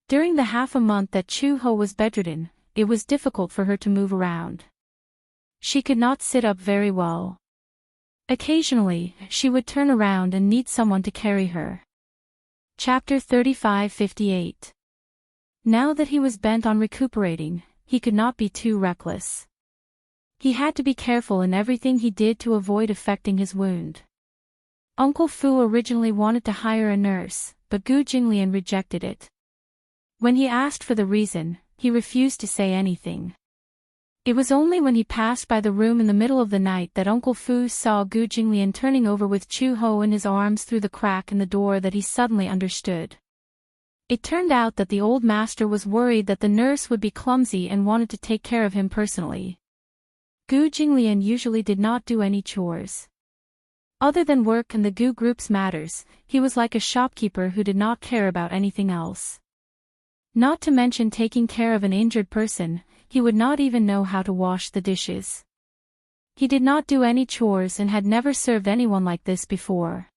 During the half a month that Chuho was bedridden, it was difficult for her to move around. She could not sit up very well. Occasionally, she would turn around and need someone to carry her. Chapter 35-58. Now that he was bent on recuperating, he could not be too reckless. He had to be careful in everything he did to avoid affecting his wound. Uncle Fu originally wanted to hire a nurse, but Gu Jinglian rejected it. When he asked for the reason, he refused to say anything. It was only when he passed by the room in the middle of the night that Uncle Fu saw Gu Jinglian turning over with Chuho in his arms through the crack in the door that he suddenly understood. It turned out that the old master was worried that the nurse would be clumsy and wanted to take care of him personally. Gu Jinglian usually did not do any chores. Other than work and the Gu group's matters, he was like a shopkeeper who did not care about anything else. Not to mention taking care of an injured person, he would not even know how to wash the dishes. He did not do any chores and had never served anyone like this before.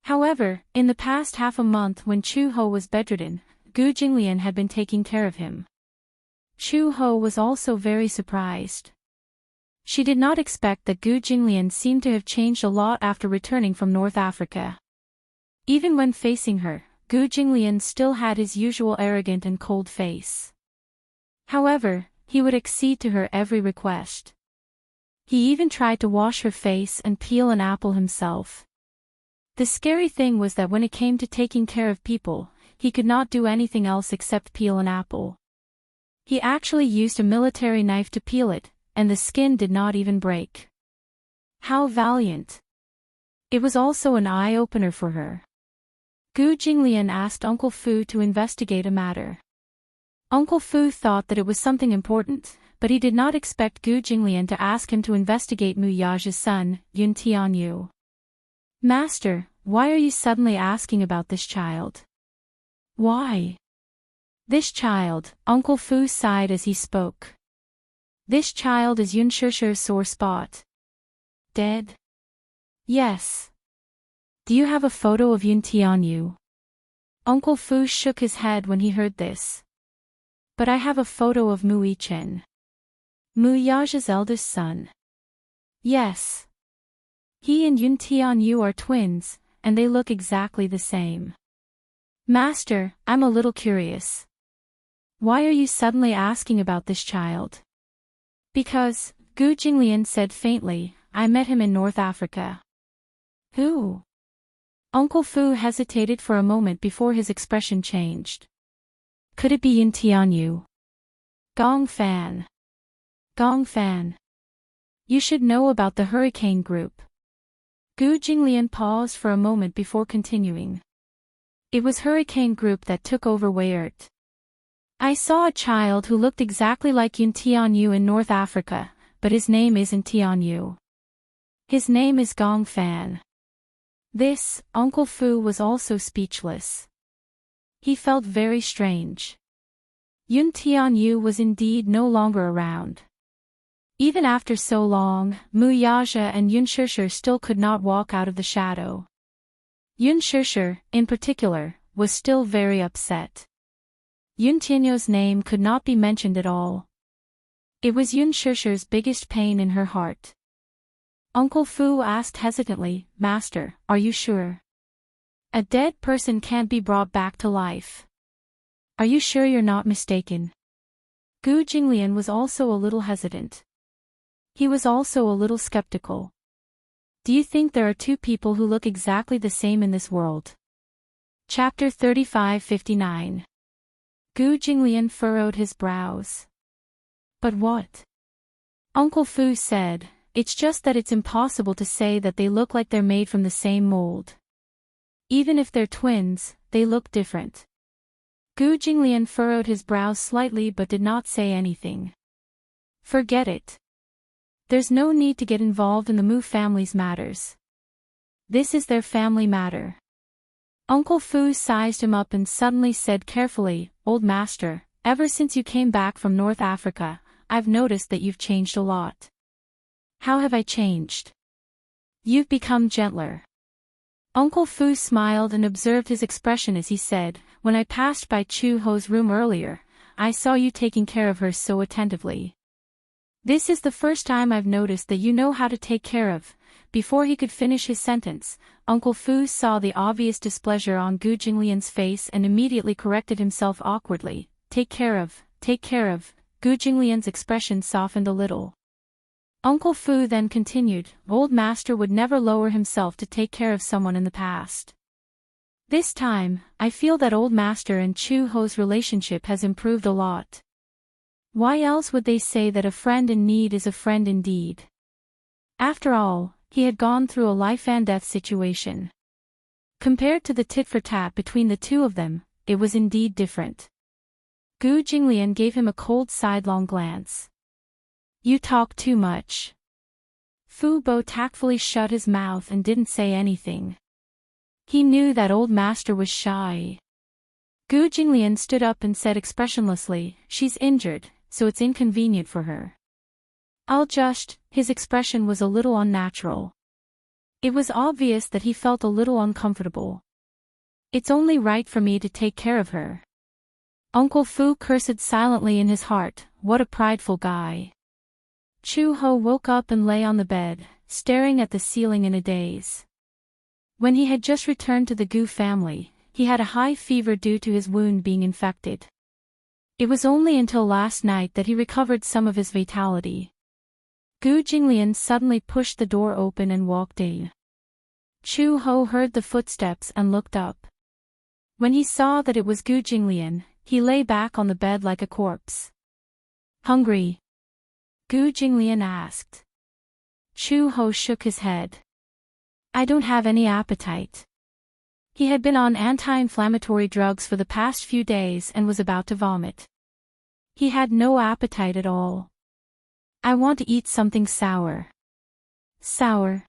However, in the past half a month when Chuho was bedridden, Gu Jinglian had been taking care of him. Chuho was also very surprised. She did not expect that Gu Jinglian seemed to have changed a lot after returning from North Africa. Even when facing her, Gu Jinglian still had his usual arrogant and cold face. However, he would accede to her every request. He even tried to wash her face and peel an apple himself. The scary thing was that when it came to taking care of people, he could not do anything else except peel an apple. He actually used a military knife to peel it, and the skin did not even break. How valiant! It was also an eye-opener for her. Gu Jinglian asked Uncle Fu to investigate a matter. Uncle Fu thought that it was something important, but he did not expect Gu Jinglian to ask him to investigate Mu Yage's son, Yun Tianyu. Master, why are you suddenly asking about this child? Why? This child, Uncle Fu sighed as he spoke. This child is Yun Shishi's sore spot. Dead? Yes. Do you have a photo of Yun Tianyu? Uncle Fu shook his head when he heard this. But I have a photo of Mu Chen. Mu Yaja's eldest son. Yes. He and Yun Tianyu are twins, and they look exactly the same. Master, I'm a little curious. Why are you suddenly asking about this child? Because, Gu Jinglian said faintly, I met him in North Africa. Who? Uncle Fu hesitated for a moment before his expression changed. Could it be Yin Tianyu? Gong Fan. Gong Fan. You should know about the Hurricane Group. Gu Jinglian paused for a moment before continuing. It was Hurricane Group that took over Weyert. I saw a child who looked exactly like Yin Tianyu in North Africa, but his name isn't Tianyu. His name is Gong Fan. This, Uncle Fu was also speechless. He felt very strange. Yun Tianyu was indeed no longer around. Even after so long, Mu Yaja and Yun Shishir still could not walk out of the shadow. Yun Shishir, in particular, was still very upset. Yun Tianyu's name could not be mentioned at all. It was Yun Shishir's biggest pain in her heart. Uncle Fu asked hesitantly, Master, are you sure? A dead person can't be brought back to life. Are you sure you're not mistaken? Gu Jinglian was also a little hesitant. He was also a little skeptical. Do you think there are two people who look exactly the same in this world? Chapter 35-59. Gu Jinglian furrowed his brows. But what? Uncle Fu said, it's just that it's impossible to say that they look like they're made from the same mold. Even if they're twins, they look different. Gu Jinglian furrowed his brows slightly but did not say anything. Forget it. There's no need to get involved in the Mu family's matters. This is their family matter. Uncle Fu sized him up and suddenly said carefully, Old Master, ever since you came back from North Africa, I've noticed that you've changed a lot. How have I changed? You've become gentler. Uncle Fu smiled and observed his expression as he said, When I passed by Chu Ho's room earlier, I saw you taking care of her so attentively. This is the first time I've noticed that you know how to take care of. Before he could finish his sentence, Uncle Fu saw the obvious displeasure on Gu Jinglian's face and immediately corrected himself awkwardly. Take care of. Gu Jinglian's expression softened a little. Uncle Fu then continued, Old Master would never lower himself to take care of someone in the past. This time, I feel that Old Master and Chu Ho's relationship has improved a lot. Why else would they say that a friend in need is a friend indeed? After all, he had gone through a life-and-death situation. Compared to the tit-for-tat between the two of them, it was indeed different. Gu Jinglian gave him a cold sidelong glance. You talk too much. Fu Bo tactfully shut his mouth and didn't say anything. He knew that Old Master was shy. Gu Jinglian stood up and said expressionlessly, She's injured, so it's inconvenient for her. His expression was a little unnatural. It was obvious that he felt a little uncomfortable. It's only right for me to take care of her. Uncle Fu cursed silently in his heart, what a prideful guy. Chu Ho woke up and lay on the bed, staring at the ceiling in a daze. When he had just returned to the Gu family, he had a high fever due to his wound being infected. It was only until last night that he recovered some of his vitality. Gu Jinglian suddenly pushed the door open and walked in. Chu Ho heard the footsteps and looked up. When he saw that it was Gu Jinglian, he lay back on the bed like a corpse. Hungry? Gu Jinglian asked. Chu Ho shook his head. I don't have any appetite. He had been on anti-inflammatory drugs for the past few days and was about to vomit. He had no appetite at all. I want to eat something sour. Sour?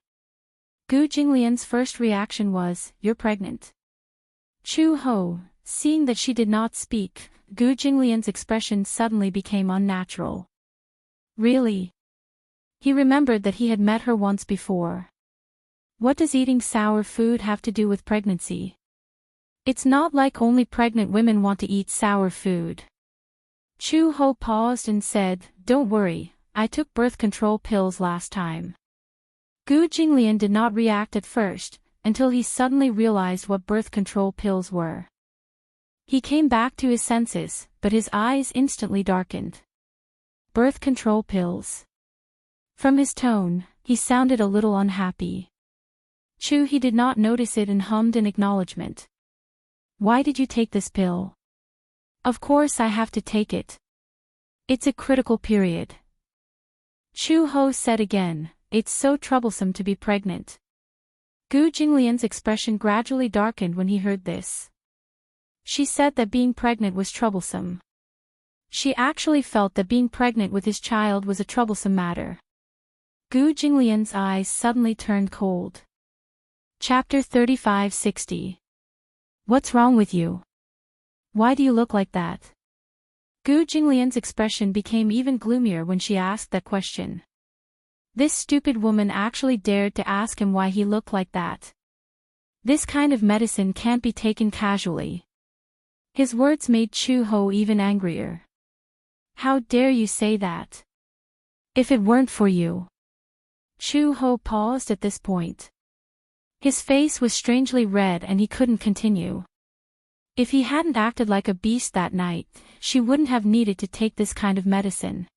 Gu Jinglian's first reaction was, You're pregnant. Chu Ho, seeing that she did not speak, Gu Jinglian's expression suddenly became unnatural. Really? He remembered that he had met her once before. What does eating sour food have to do with pregnancy? It's not like only pregnant women want to eat sour food. Chu-ho paused and said, "Don't worry, I took birth control pills last time." Gu Jinglian did not react at first, until he suddenly realized what birth control pills were. He came back to his senses, but his eyes instantly darkened. Birth control pills. From his tone, he sounded a little unhappy. He did not notice it and hummed in acknowledgement. "Why did you take this pill?" "Of course I have to take it. It's a critical period." Chu-ho said again, "It's so troublesome to be pregnant." Gu Jinglian's expression gradually darkened when he heard this. She said that being pregnant was troublesome. She actually felt that being pregnant with his child was a troublesome matter. Gu Jinglian's eyes suddenly turned cold. Chapter 3560. What's wrong with you? Why do you look like that? Gu Jinglian's expression became even gloomier when she asked that question. This stupid woman actually dared to ask him why he looked like that. This kind of medicine can't be taken casually. His words made Chu-ho even angrier. "How dare you say that? If it weren't for you." Chu-ho paused at this point. His face was strangely red and he couldn't continue. If he hadn't acted like a beast that night, she wouldn't have needed to take this kind of medicine.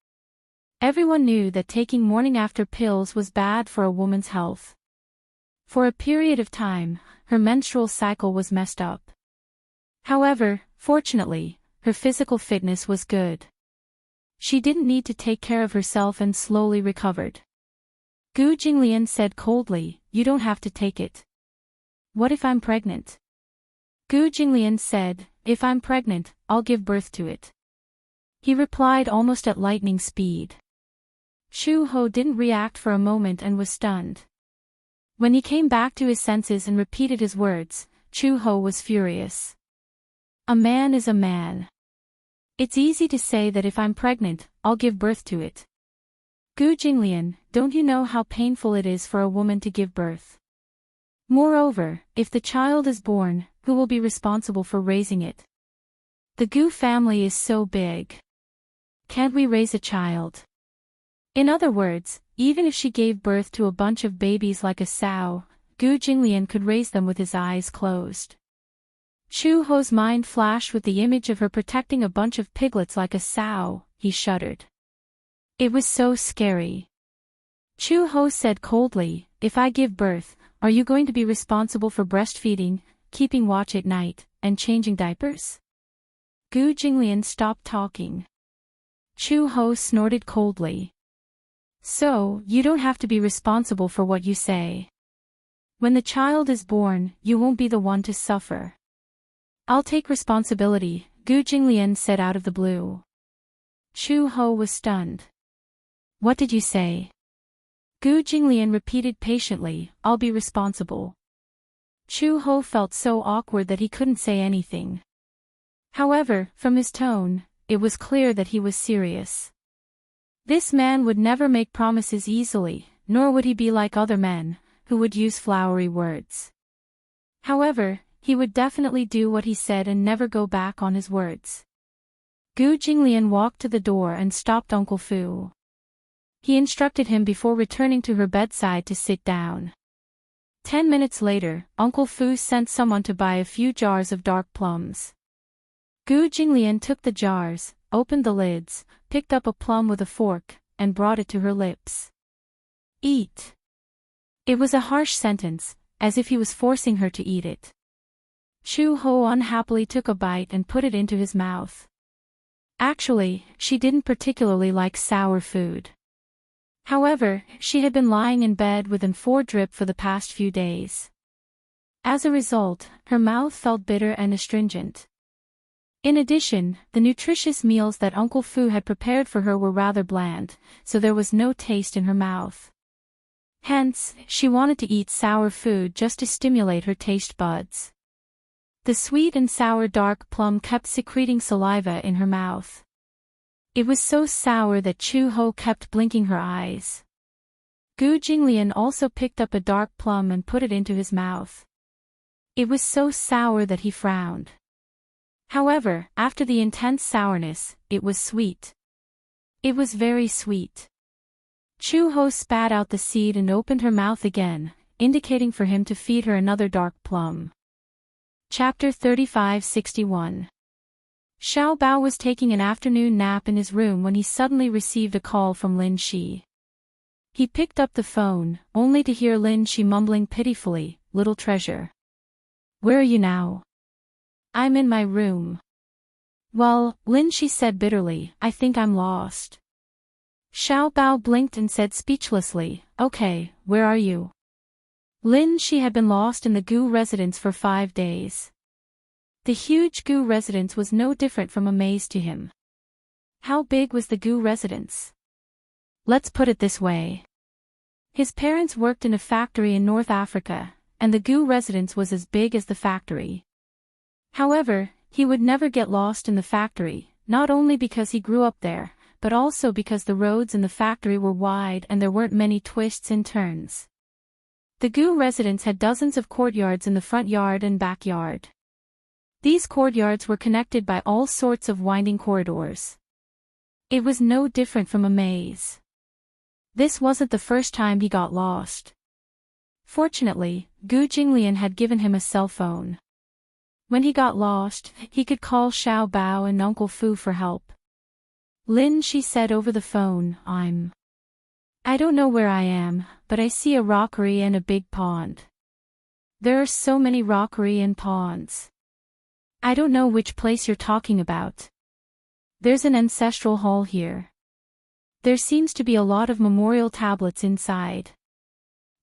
Everyone knew that taking morning after pills was bad for a woman's health. For a period of time, her menstrual cycle was messed up. However, fortunately, her physical fitness was good. She didn't need to take care of herself and slowly recovered. Gu Jinglian said coldly, "You don't have to take it." "What if I'm pregnant?" Gu Jinglian said, "If I'm pregnant, I'll give birth to it." He replied almost at lightning speed. Chu-ho didn't react for a moment and was stunned. When he came back to his senses and repeated his words, Chu-ho was furious. A man is a man. It's easy to say that if I'm pregnant, I'll give birth to it. Gu Jinglian, don't you know how painful it is for a woman to give birth? Moreover, if the child is born, who will be responsible for raising it? The Gu family is so big. Can't we raise a child? In other words, even if she gave birth to a bunch of babies like a sow, Gu Jinglian could raise them with his eyes closed. Chu-ho's mind flashed with the image of her protecting a bunch of piglets like a sow. He shuddered. It was so scary. Chu-ho said coldly, "If I give birth, are you going to be responsible for breastfeeding, keeping watch at night, and changing diapers?" Gu Jinglian stopped talking. Chu-ho snorted coldly. "So, you don't have to be responsible for what you say. When the child is born, you won't be the one to suffer." "I'll take responsibility," Gu Jinglian said out of the blue. Chu-ho was stunned. "What did you say?" Gu Jinglian repeated patiently, "I'll be responsible." Chu-ho felt so awkward that he couldn't say anything. However, from his tone, it was clear that he was serious. This man would never make promises easily, nor would he be like other men, who would use flowery words. However, he would definitely do what he said and never go back on his words. Gu Jinglian walked to the door and stopped Uncle Fu. He instructed him before returning to her bedside to sit down. 10 minutes later, Uncle Fu sent someone to buy a few jars of dark plums. Gu Jinglian took the jars, opened the lids, picked up a plum with a fork, and brought it to her lips. "Eat." It was a harsh sentence, as if he was forcing her to eat it. Chu-ho unhappily took a bite and put it into his mouth. Actually, she didn't particularly like sour food. However, she had been lying in bed with an 4 drip for the past few days. As a result, her mouth felt bitter and astringent. In addition, the nutritious meals that Uncle Fu had prepared for her were rather bland, so there was no taste in her mouth. Hence, she wanted to eat sour food just to stimulate her taste buds. The sweet and sour dark plum kept secreting saliva in her mouth. It was so sour that Chu-ho kept blinking her eyes. Gu Jinglian also picked up a dark plum and put it into his mouth. It was so sour that he frowned. However, after the intense sourness, it was sweet. It was very sweet. Chu-Ho spat out the seed and opened her mouth again, indicating for him to feed her another dark plum. Chapter 3561. Xiao Bao was taking an afternoon nap in his room when he suddenly received a call from Lin Shi. He picked up the phone, only to hear Lin Shi mumbling pitifully, "Little treasure. Where are you now?" "I'm in my room." "Well," Lin Shi said bitterly, "I think I'm lost." Xiao Bao blinked and said speechlessly, "Okay, where are you?" Lin Shi had been lost in the Gu residence for 5 days. The huge Gu residence was no different from a maze to him. How big was the Gu residence? Let's put it this way. His parents worked in a factory in North Africa, and the Gu residence was as big as the factory. However, he would never get lost in the factory, not only because he grew up there, but also because the roads in the factory were wide and there weren't many twists and turns. The Gu residence had dozens of courtyards in the front yard and backyard. These courtyards were connected by all sorts of winding corridors. It was no different from a maze. This wasn't the first time he got lost. Fortunately, Gu Jinglian had given him a cell phone. When he got lost, he could call Xiao Bao and Uncle Fu for help. Lin Shi said over the phone, I don't know where I am, but I see a rockery and a big pond. There are so many rockery and ponds. I don't know which place you're talking about. There's an ancestral hall here. There seems to be a lot of memorial tablets inside.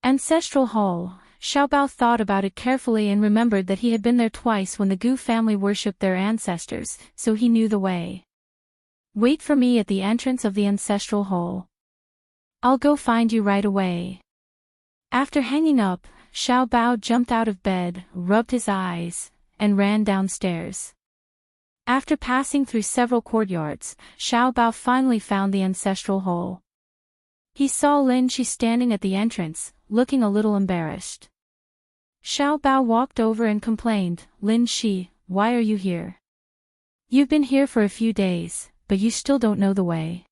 Ancestral hall. Xiao Bao thought about it carefully and remembered that he had been there twice when the Gu family worshipped their ancestors, so he knew the way. Wait for me at the entrance of the ancestral hall. I'll go find you right away. After hanging up, Xiao Bao jumped out of bed, rubbed his eyes, and ran downstairs. After passing through several courtyards, Xiao Bao finally found the ancestral hall. He saw Lin Shi standing at the entrance, looking a little embarrassed. Xiao Bao walked over and complained, "Lin Shi, why are you here? You've been here for a few days, but you still don't know the way."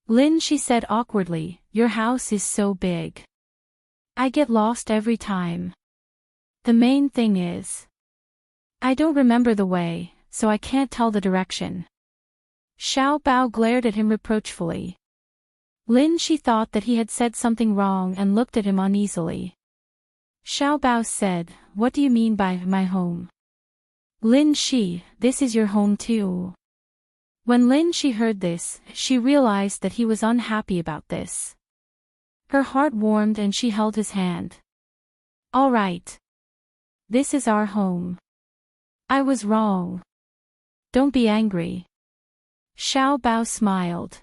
Lin Shi said awkwardly, "Your house is so big. I get lost every time. The main thing is, I don't remember the way, so I can't tell the direction." Xiao Bao glared at him reproachfully. Lin Shi thought that he had said something wrong and looked at him uneasily. Xiao Bao said, "What do you mean by my home?" "Lin Shi, this is your home too." When Lin Shi heard this, she realized that he was unhappy about this. Her heart warmed and she held his hand. "All right. This is our home. I was wrong. Don't be angry." Xiao Bao smiled.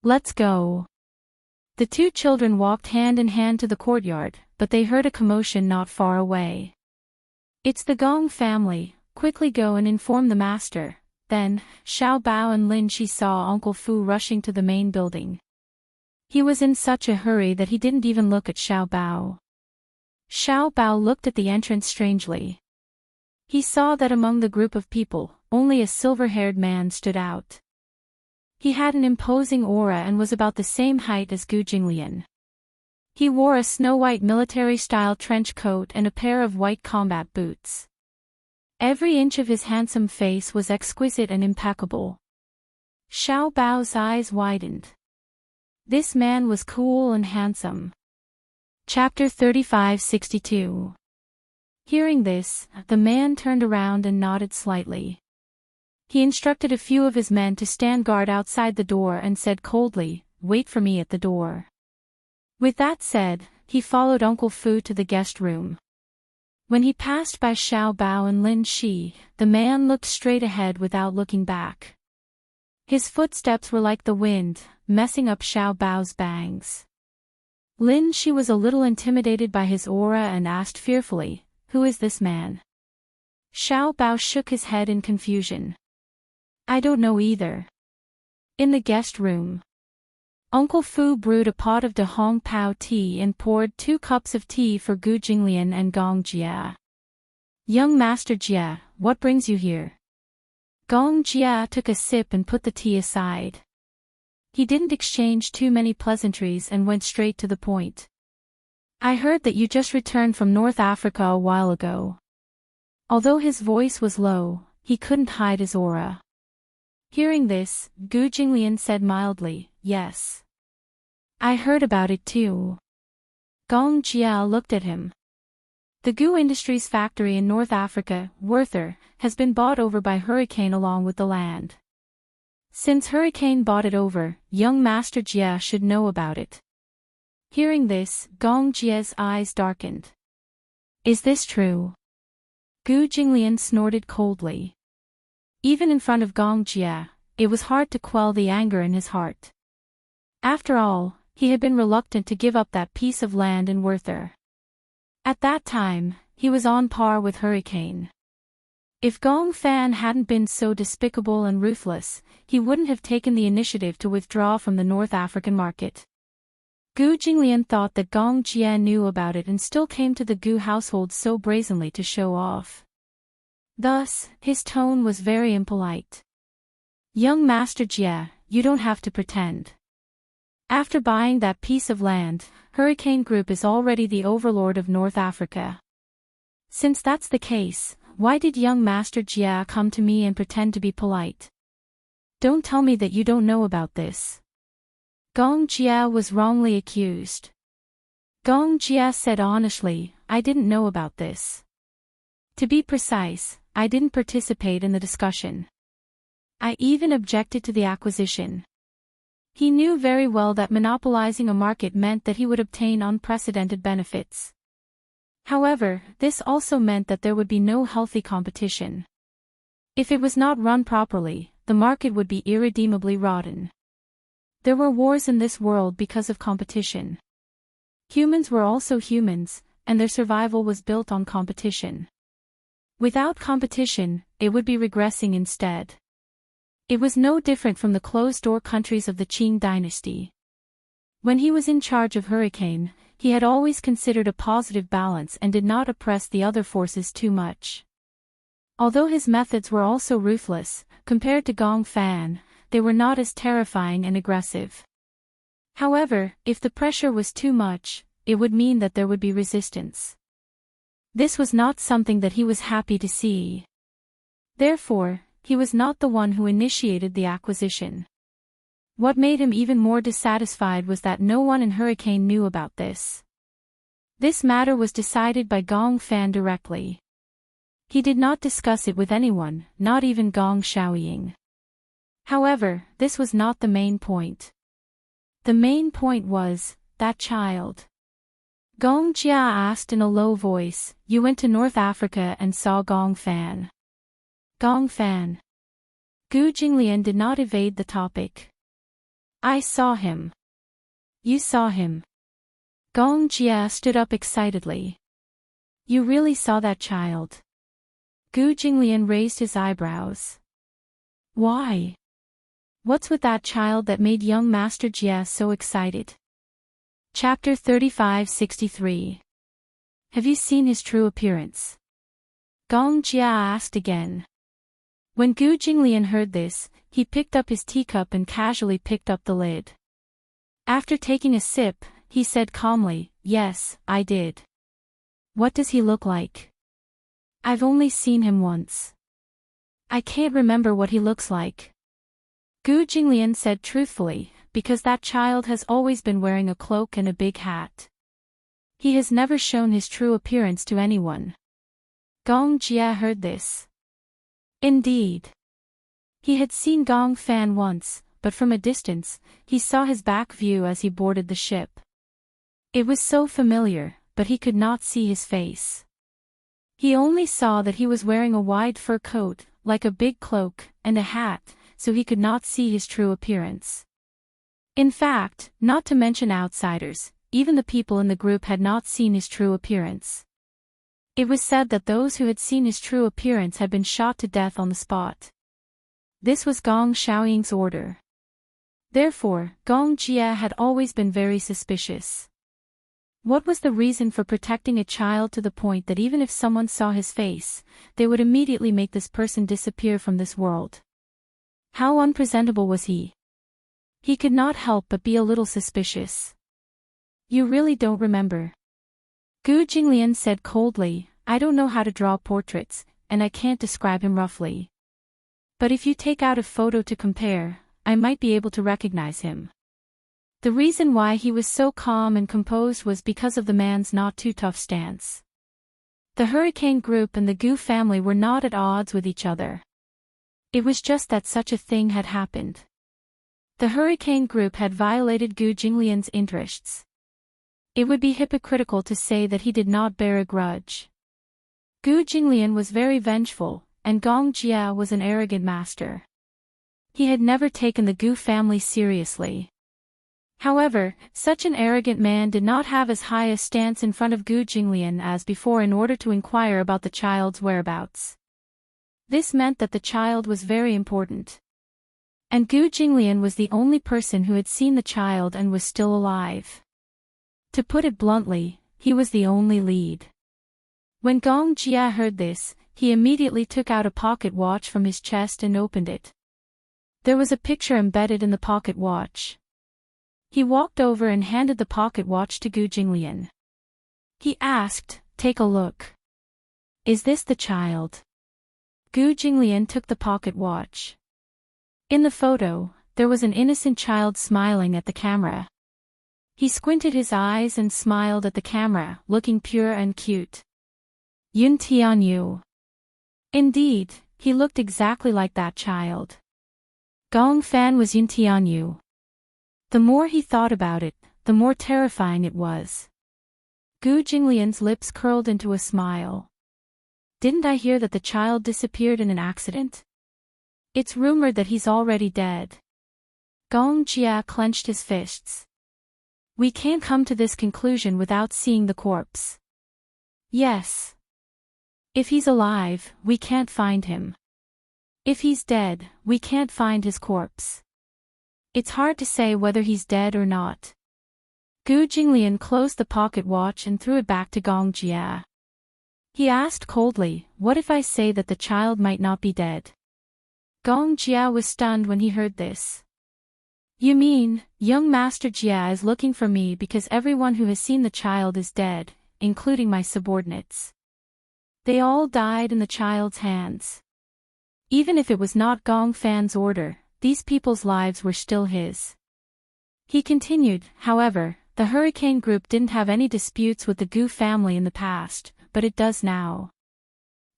"Let's go." The two children walked hand in hand to the courtyard, but they heard a commotion not far away. "It's the Gong family, quickly go and inform the master." Then, Xiao Bao and Lin Shi saw Uncle Fu rushing to the main building. He was in such a hurry that he didn't even look at Xiao Bao. Xiao Bao looked at the entrance strangely. He saw that among the group of people, only a silver-haired man stood out. He had an imposing aura and was about the same height as Gu Jinglian. He wore a snow-white military-style trench coat and a pair of white combat boots. Every inch of his handsome face was exquisite and impeccable. Xiao Bao's eyes widened. This man was cool and handsome. Chapter 3562. Hearing this, the man turned around and nodded slightly. He instructed a few of his men to stand guard outside the door and said coldly, "Wait for me at the door." With that said, he followed Uncle Fu to the guest room. When he passed by Xiao Bao and Lin Shi, the man looked straight ahead without looking back. His footsteps were like the wind, messing up Xiao Bao's bangs. Lin Shi was a little intimidated by his aura and asked fearfully, "Who is this man?" Xiao Bao shook his head in confusion. "I don't know either." In the guest room, Uncle Fu brewed a pot of De Hong Pao tea and poured 2 cups of tea for Gu Jinglian and Gong Jia. "Young Master Jia, what brings you here?" Gong Jia took a sip and put the tea aside. He didn't exchange too many pleasantries and went straight to the point. I heard that you just returned from North Africa a while ago. Although his voice was low, he couldn't hide his aura. Hearing this, Gu Jinglian said mildly, yes. I heard about it too. Gong Jia looked at him. The Gu Industries factory in North Africa, Werther, has been bought over by Hurricane along with the land. Since Hurricane bought it over, young Master Jia should know about it. Hearing this, Gong Jia's eyes darkened. Is this true? Gu Jinglian snorted coldly. Even in front of Gong Jia, it was hard to quell the anger in his heart. After all, he had been reluctant to give up that piece of land in Werther. At that time, he was on par with Hurricane. If Gong Fan hadn't been so despicable and ruthless, he wouldn't have taken the initiative to withdraw from the North African market. Gu Jinglian thought that Gong Jia knew about it and still came to the Gu household so brazenly to show off. Thus, his tone was very impolite. Young Master Jia, you don't have to pretend. After buying that piece of land, Hurricane Group is already the overlord of North Africa. Since that's the case, why did young Master Jia come to me and pretend to be polite? Don't tell me that you don't know about this. Gong Jia was wrongly accused. Gong Jia said honestly, I didn't know about this. To be precise, I didn't participate in the discussion. I even objected to the acquisition. He knew very well that monopolizing a market meant that he would obtain unprecedented benefits. However, this also meant that there would be no healthy competition. If it was not run properly, the market would be irredeemably rotten. There were wars in this world because of competition. Humans were also humans, and their survival was built on competition. Without competition, it would be regressing instead. It was no different from the closed-door countries of the Qing dynasty. When he was in charge of Hurricane, he had always considered a positive balance and did not oppress the other forces too much. Although his methods were also ruthless, compared to Gong Fan, they were not as terrifying and aggressive. However, if the pressure was too much, it would mean that there would be resistance. This was not something that he was happy to see. Therefore, he was not the one who initiated the acquisition. What made him even more dissatisfied was that no one in Hurricane knew about this. This matter was decided by Gong Fan directly. He did not discuss it with anyone, not even Gong Shaoying. However, this was not the main point. The main point was, that child. Gong Jia asked in a low voice, you went to North Africa and saw Gong Fan. Gong Fan. Gu Jinglian did not evade the topic. I saw him. You saw him. Gong Jia stood up excitedly. You really saw that child? Gu Jinglian raised his eyebrows. Why? What's with that child that made young Master Jia so excited? Chapter 3563. Have you seen his true appearance? Gong Jia asked again. When Gu Jinglian heard this, he picked up his teacup and casually picked up the lid. After taking a sip, he said calmly, yes, I did. What does he look like? I've only seen him once. I can't remember what he looks like. Gu Jinglian said truthfully, because that child has always been wearing a cloak and a big hat. He has never shown his true appearance to anyone. Gong Jia heard this. Indeed. He had seen Gong Fan once, but from a distance, he saw his back view as he boarded the ship. It was so familiar, but he could not see his face. He only saw that he was wearing a wide fur coat, like a big cloak, and a hat, so he could not see his true appearance. In fact, not to mention outsiders, even the people in the group had not seen his true appearance. It was said that those who had seen his true appearance had been shot to death on the spot. This was Gong Shaoying's order. Therefore, Gong Jia had always been very suspicious. What was the reason for protecting a child to the point that even if someone saw his face, they would immediately make this person disappear from this world? How unpresentable was he? He could not help but be a little suspicious. You really don't remember? Gu Jinglian said coldly, I don't know how to draw portraits, and I can't describe him roughly. But if you take out a photo to compare, I might be able to recognize him. The reason why he was so calm and composed was because of the man's not-too-tough stance. The Hurricane Group and the Gu family were not at odds with each other. It was just that such a thing had happened. The Hurricane Group had violated Gu Jinglian's interests. It would be hypocritical to say that he did not bear a grudge. Gu Jinglian was very vengeful, and Gong Jia was an arrogant master. He had never taken the Gu family seriously. However, such an arrogant man did not have as high a stance in front of Gu Jinglian as before in order to inquire about the child's whereabouts. This meant that the child was very important. And Gu Jinglian was the only person who had seen the child and was still alive. To put it bluntly, he was the only lead. When Gong Jia heard this, he immediately took out a pocket watch from his chest and opened it. There was a picture embedded in the pocket watch. He walked over and handed the pocket watch to Gu Jinglian. He asked, take a look. Is this the child? Gu Jinglian took the pocket watch. In the photo, there was an innocent child smiling at the camera. He squinted his eyes and smiled at the camera, looking pure and cute. Yun Tianyu. Indeed, he looked exactly like that child. Gong Fan was Yun Tianyu. The more he thought about it, the more terrifying it was. Gu Jinglian's lips curled into a smile. Didn't I hear that the child disappeared in an accident? It's rumored that he's already dead. Gong Jia clenched his fists. We can't come to this conclusion without seeing the corpse. Yes. If he's alive, we can't find him. If he's dead, we can't find his corpse. It's hard to say whether he's dead or not. Gu Jinglian closed the pocket watch and threw it back to Gong Jia. He asked coldly, what if I say that the child might not be dead? Gong Jia was stunned when he heard this. You mean, young Master Jia is looking for me because everyone who has seen the child is dead, including my subordinates. They all died in the child's hands. Even if it was not Gong Fan's order, these people's lives were still his. He continued, however, the Hurricane Group didn't have any disputes with the Gu family in the past, but it does now.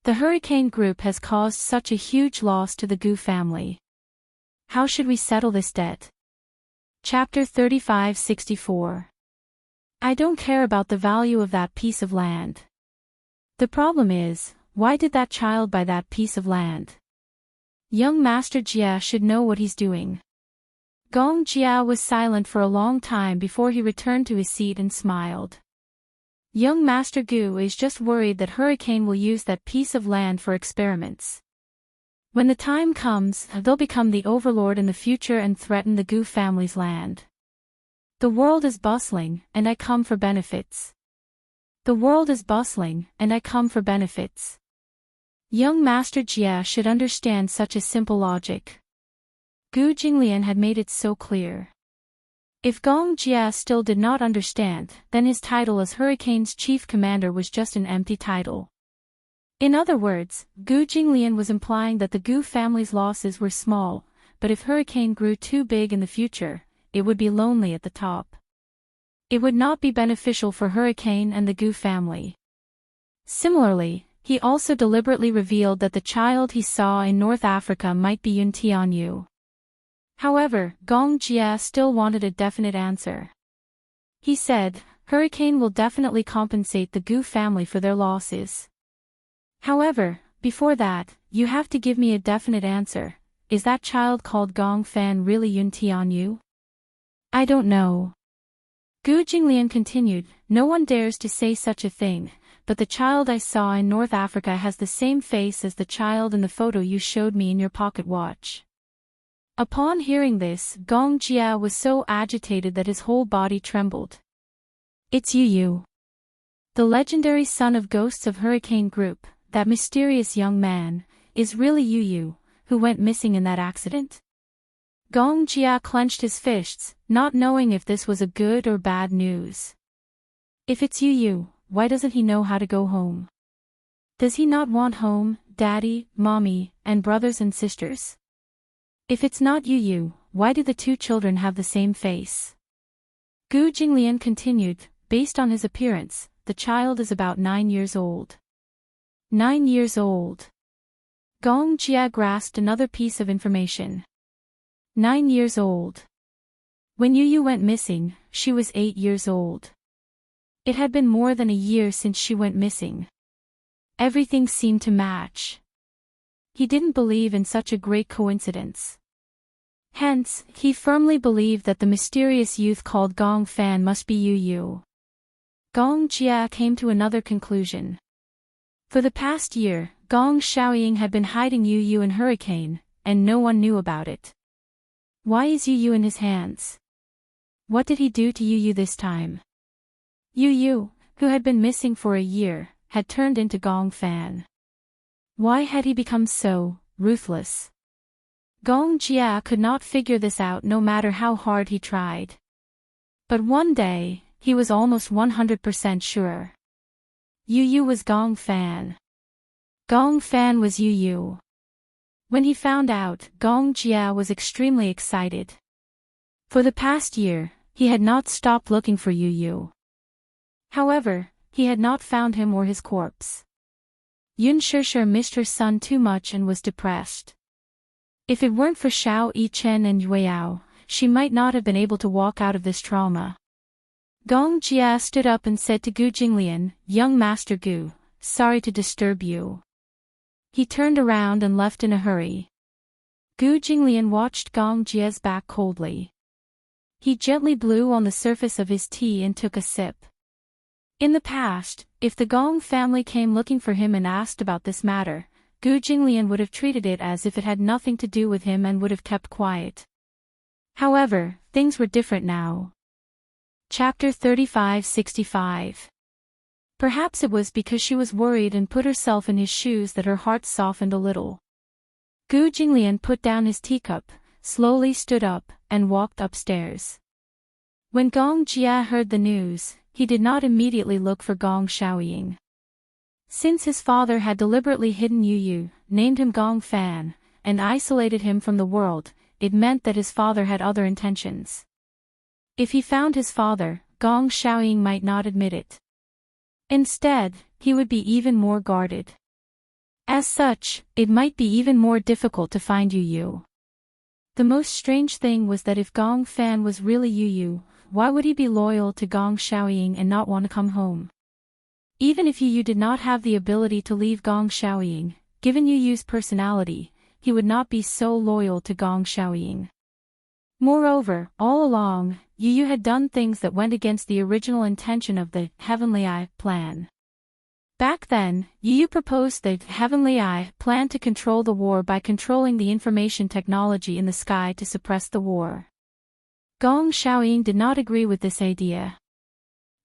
The Hurricane Group has caused such a huge loss to the Gu family. How should we settle this debt? Chapter 3564. I don't care about the value of that piece of land. The problem is, why did that child buy that piece of land? Young Master Jia should know what he's doing. Gong Jia was silent for a long time before he returned to his seat and smiled. Young Master Gu is just worried that Hurricane will use that piece of land for experiments. When the time comes, they'll become the overlord in the future and threaten the Gu family's land. The world is bustling, and I come for benefits. The world is bustling, and I come for benefits. Young Master Jia should understand such a simple logic. Gu Jinglian had made it so clear. If Gong Jia still did not understand, then his title as Hurricane's chief commander was just an empty title. In other words, Gu Jinglian was implying that the Gu family's losses were small, but if Hurricane grew too big in the future, it would be lonely at the top. It would not be beneficial for Hurricane and the Gu family. Similarly, he also deliberately revealed that the child he saw in North Africa might be Yun Tianyu. However, Gong Jia still wanted a definite answer. He said, Hurricane will definitely compensate the Gu family for their losses. However, before that, you have to give me a definite answer. Is that child called Gong Fan really Yun Tianyu? I don't know. Gu Jinglian continued, no one dares to say such a thing, but the child I saw in North Africa has the same face as the child in the photo you showed me in your pocket watch. Upon hearing this, Gong Jia was so agitated that his whole body trembled. It's Yu. The legendary son of Ghosts of Hurricane Group, that mysterious young man, is really Yu, who went missing in that accident? Gong Jia clenched his fists, not knowing if this was a good or bad news. If it's Yu, why doesn't he know how to go home? Does he not want home, daddy, mommy, and brothers and sisters? If it's not Yu, why do the two children have the same face? Gu Jinglian continued, based on his appearance, the child is about 9 years old. 9 years old. Gong Jia grasped another piece of information. 9 years old. When Yu went missing, she was 8 years old. It had been more than a year since she went missing. Everything seemed to match. He didn't believe in such a great coincidence. Hence, he firmly believed that the mysterious youth called Gong Fan must be Yu. Gong Jia came to another conclusion. For the past year, Gong Xiaoying had been hiding Yu in Hurricane, and no one knew about it. Why is Yu in his hands? What did he do to Yu this time? Yu, who had been missing for a year, had turned into Gong Fan. Why had he become so ruthless? Gong Jia could not figure this out no matter how hard he tried. But one day, he was almost 100% sure. Yu was Gong Fan. Gong Fan was Yu. When he found out, Gong Jia was extremely excited. For the past year, he had not stopped looking for Yu. However, he had not found him or his corpse. Yun Shishir missed her son too much and was depressed. If it weren't for Xiao Yichen and Yueyao, she might not have been able to walk out of this trauma. Gong Jia stood up and said to Gu Jinglian, "Young Master Gu, sorry to disturb you." He turned around and left in a hurry. Gu Jinglian watched Gong Jia's back coldly. He gently blew on the surface of his tea and took a sip. In the past, if the Gong family came looking for him and asked about this matter, Gu Jinglian would have treated it as if it had nothing to do with him and would have kept quiet. However, things were different now. Chapter 35-65. Perhaps it was because she was worried and put herself in his shoes that her heart softened a little. Gu Jinglian put down his teacup, slowly stood up, and walked upstairs. When Gong Jia heard the news, he did not immediately look for Gong Xiaoying. Since his father had deliberately hidden Yu, named him Gong Fan, and isolated him from the world, it meant that his father had other intentions. If he found his father, Gong Xiaoying might not admit it. Instead, he would be even more guarded. As such, it might be even more difficult to find Yu. The most strange thing was that if Gong Fan was really Yu, why would he be loyal to Gong Xiaoying and not want to come home? Even if Yu did not have the ability to leave Gong Xiaoying, given Yu's personality, he would not be so loyal to Gong Xiaoying. Moreover, all along, Yu had done things that went against the original intention of the Heavenly Eye plan. Back then, Yu proposed the Heavenly Eye plan to control the war by controlling the information technology in the sky to suppress the war. Gong Xiaoying did not agree with this idea.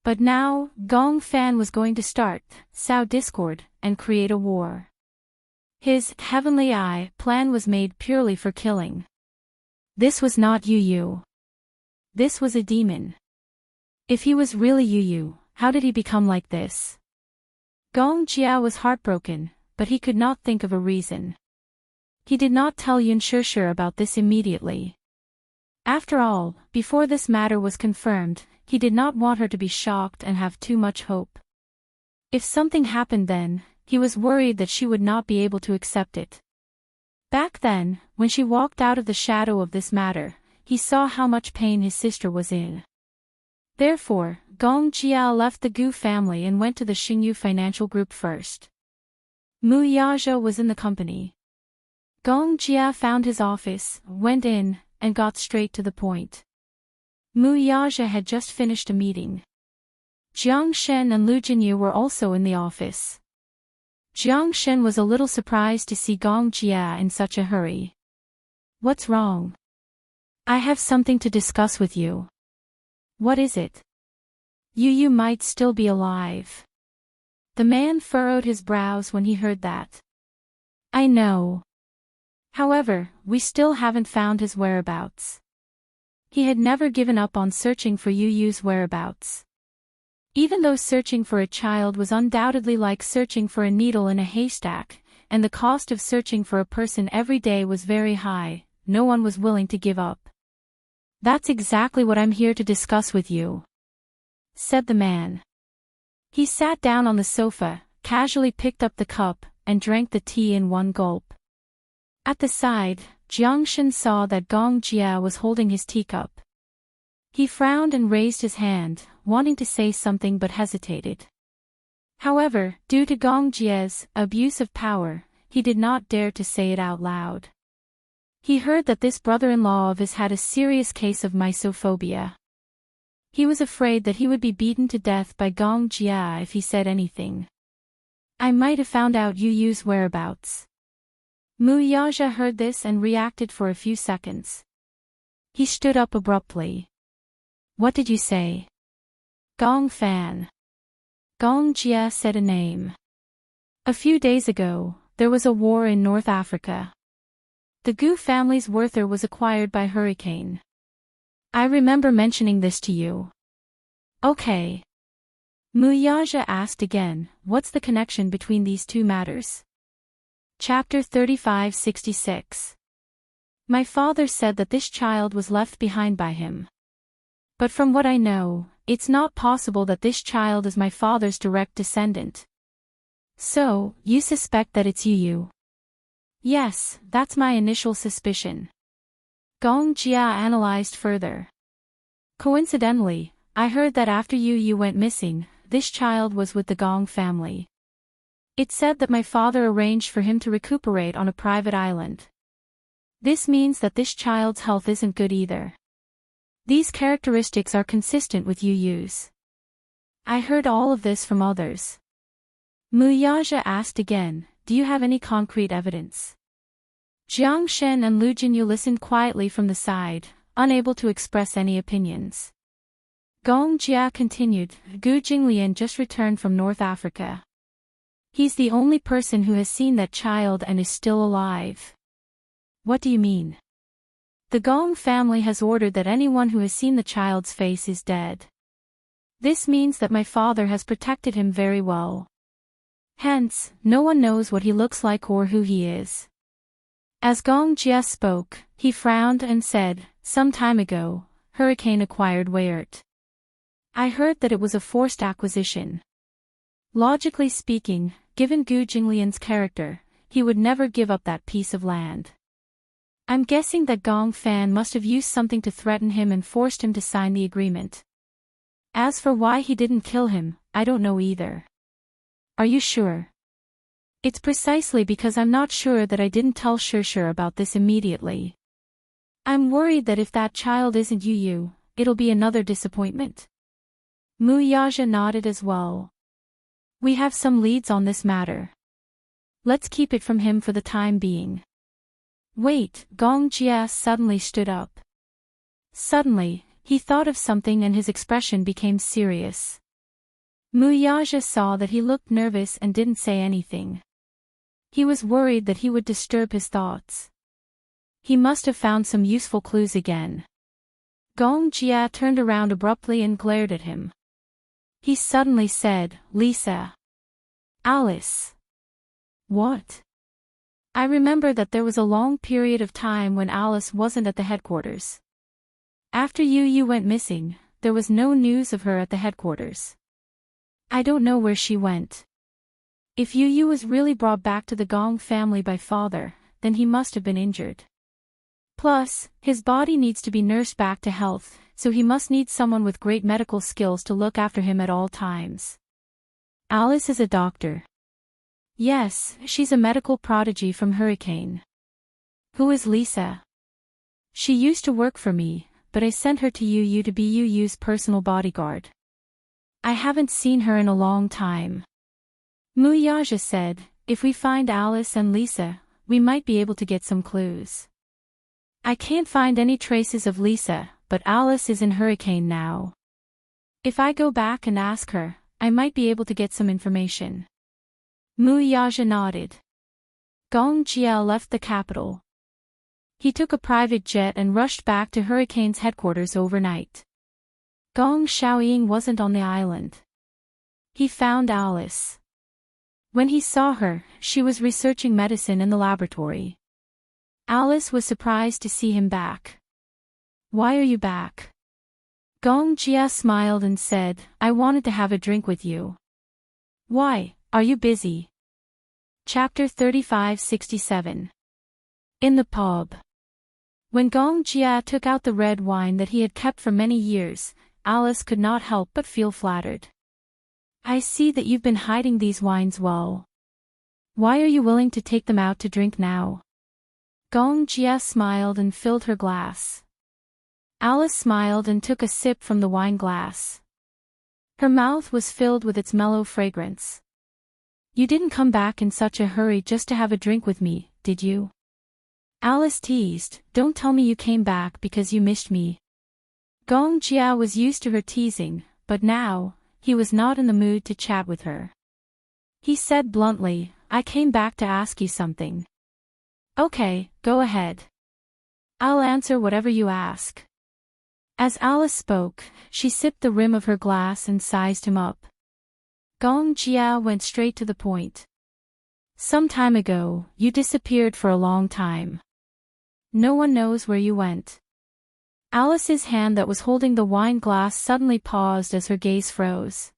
But now, Gong Fan was going to start, sow discord, and create a war. His Heavenly Eye plan was made purely for killing. This was not Yu. This was a demon. If he was really Yu, how did he become like this? Gong Jia was heartbroken, but he could not think of a reason. He did not tell Yun Shishir about this immediately. After all, before this matter was confirmed, he did not want her to be shocked and have too much hope. If something happened then, he was worried that she would not be able to accept it. Back then, when she walked out of the shadow of this matter, he saw how much pain his sister was in. Therefore, Gong Jia left the Gu family and went to the Xingyu Financial Group first. Mu Yazhe was in the company. Gong Jia found his office, went in, and got straight to the point. Mu Yazhe had just finished a meeting. Jiang Shen and Lu Jinyu were also in the office. Jiang Shen was a little surprised to see Gong Jia in such a hurry. "What's wrong?" "I have something to discuss with you." "What is it?" You might still be alive. The man furrowed his brows when he heard that. I know. However, we still haven't found his whereabouts. He had never given up on searching for Yu's whereabouts. Even though searching for a child was undoubtedly like searching for a needle in a haystack, and the cost of searching for a person every day was very high, no one was willing to give up. That's exactly what I'm here to discuss with you, said the man. He sat down on the sofa, casually picked up the cup, and drank the tea in one gulp. At the side, Jiangshan saw that Gong Jia was holding his teacup. He frowned and raised his hand, wanting to say something but hesitated. However, due to Gong Jia's abuse of power, he did not dare to say it out loud. He heard that this brother-in-law of his had a serious case of mysophobia. He was afraid that he would be beaten to death by Gong Jia if he said anything. I might have found out Yu's whereabouts. Mu Yaja heard this and reacted for a few seconds. He stood up abruptly. What did you say? Gong Fan. Gong Jia said a name. A few days ago, there was a war in North Africa. The Gu family's Werther was acquired by hurricane. I remember mentioning this to you. Okay. Mu Yaja asked again, what's the connection between these two matters? Chapter 3566. My father said that this child was left behind by him. But from what I know, it's not possible that this child is my father's direct descendant. So, you suspect that it's Yu? Yes, that's my initial suspicion. Gong Jia analyzed further. Coincidentally, I heard that after Yu went missing, this child was with the Gong family. It said that my father arranged for him to recuperate on a private island. This means that this child's health isn't good either. These characteristics are consistent with Yu's. I heard all of this from others. Mu Yaja asked again, do you have any concrete evidence? Jiang Shen and Lu Jinyu listened quietly from the side, unable to express any opinions. Gong Jia continued, Gu Jinglian just returned from North Africa. He's the only person who has seen that child and is still alive. What do you mean? The Gong family has ordered that anyone who has seen the child's face is dead. This means that my father has protected him very well. Hence, no one knows what he looks like or who he is. As Gong Jia spoke, he frowned and said, some time ago, Hurricane acquired Weyert. I heard that it was a forced acquisition. Logically speaking, given Gu Jinglian's character, he would never give up that piece of land. I'm guessing that Gong Fan must have used something to threaten him and forced him to sign the agreement. As for why he didn't kill him, I don't know either. Are you sure? It's precisely because I'm not sure that I didn't tell Shir about this immediately. I'm worried that if that child isn't Yu, it'll be another disappointment. Mu Yaja nodded as well. We have some leads on this matter. Let's keep it from him for the time being. Wait, Gong Jia suddenly stood up. Suddenly, he thought of something and his expression became serious. Mu Yaja saw that he looked nervous and didn't say anything. He was worried that he would disturb his thoughts. He must have found some useful clues again. Gong Jia turned around abruptly and glared at him. He suddenly said, Lisa. Alice. What? I remember that there was a long period of time when Alice wasn't at the headquarters. After Yu went missing, there was no news of her at the headquarters. I don't know where she went. If Yu was really brought back to the Gong family by father, then he must have been injured. Plus, his body needs to be nursed back to health, so he must need someone with great medical skills to look after him at all times. Alice is a doctor. Yes, she's a medical prodigy from Hurricane. Who is Lisa? She used to work for me, but I sent her to Yu to be Yu's personal bodyguard. I haven't seen her in a long time. Mu Yaja said, if we find Alice and Lisa, we might be able to get some clues. I can't find any traces of Lisa, but Alice is in Hurricane now. If I go back and ask her, I might be able to get some information. Mu Yaja nodded. Gong Jia left the capital. He took a private jet and rushed back to Hurricane's headquarters overnight. Gong Xiaoying wasn't on the island. He found Alice. When he saw her, she was researching medicine in the laboratory. Alice was surprised to see him back. Why are you back? Gong Jia smiled and said, I wanted to have a drink with you. Why, are you busy? Chapter 3567. In the pub. When Gong Jia took out the red wine that he had kept for many years, Alice could not help but feel flattered. I see that you've been hiding these wines well. Why are you willing to take them out to drink now? Gong Jia smiled and filled her glass. Alice smiled and took a sip from the wine glass. Her mouth was filled with its mellow fragrance. You didn't come back in such a hurry just to have a drink with me, did you? Alice teased, don't tell me you came back because you missed me. Gong Jia was used to her teasing, but now, he was not in the mood to chat with her. He said bluntly, I came back to ask you something. Okay, go ahead. I'll answer whatever you ask. As Alice spoke, she sipped the rim of her glass and sized him up. Gong Jia went straight to the point. Some time ago, you disappeared for a long time. No one knows where you went. Alice's hand that was holding the wine glass suddenly paused as her gaze froze.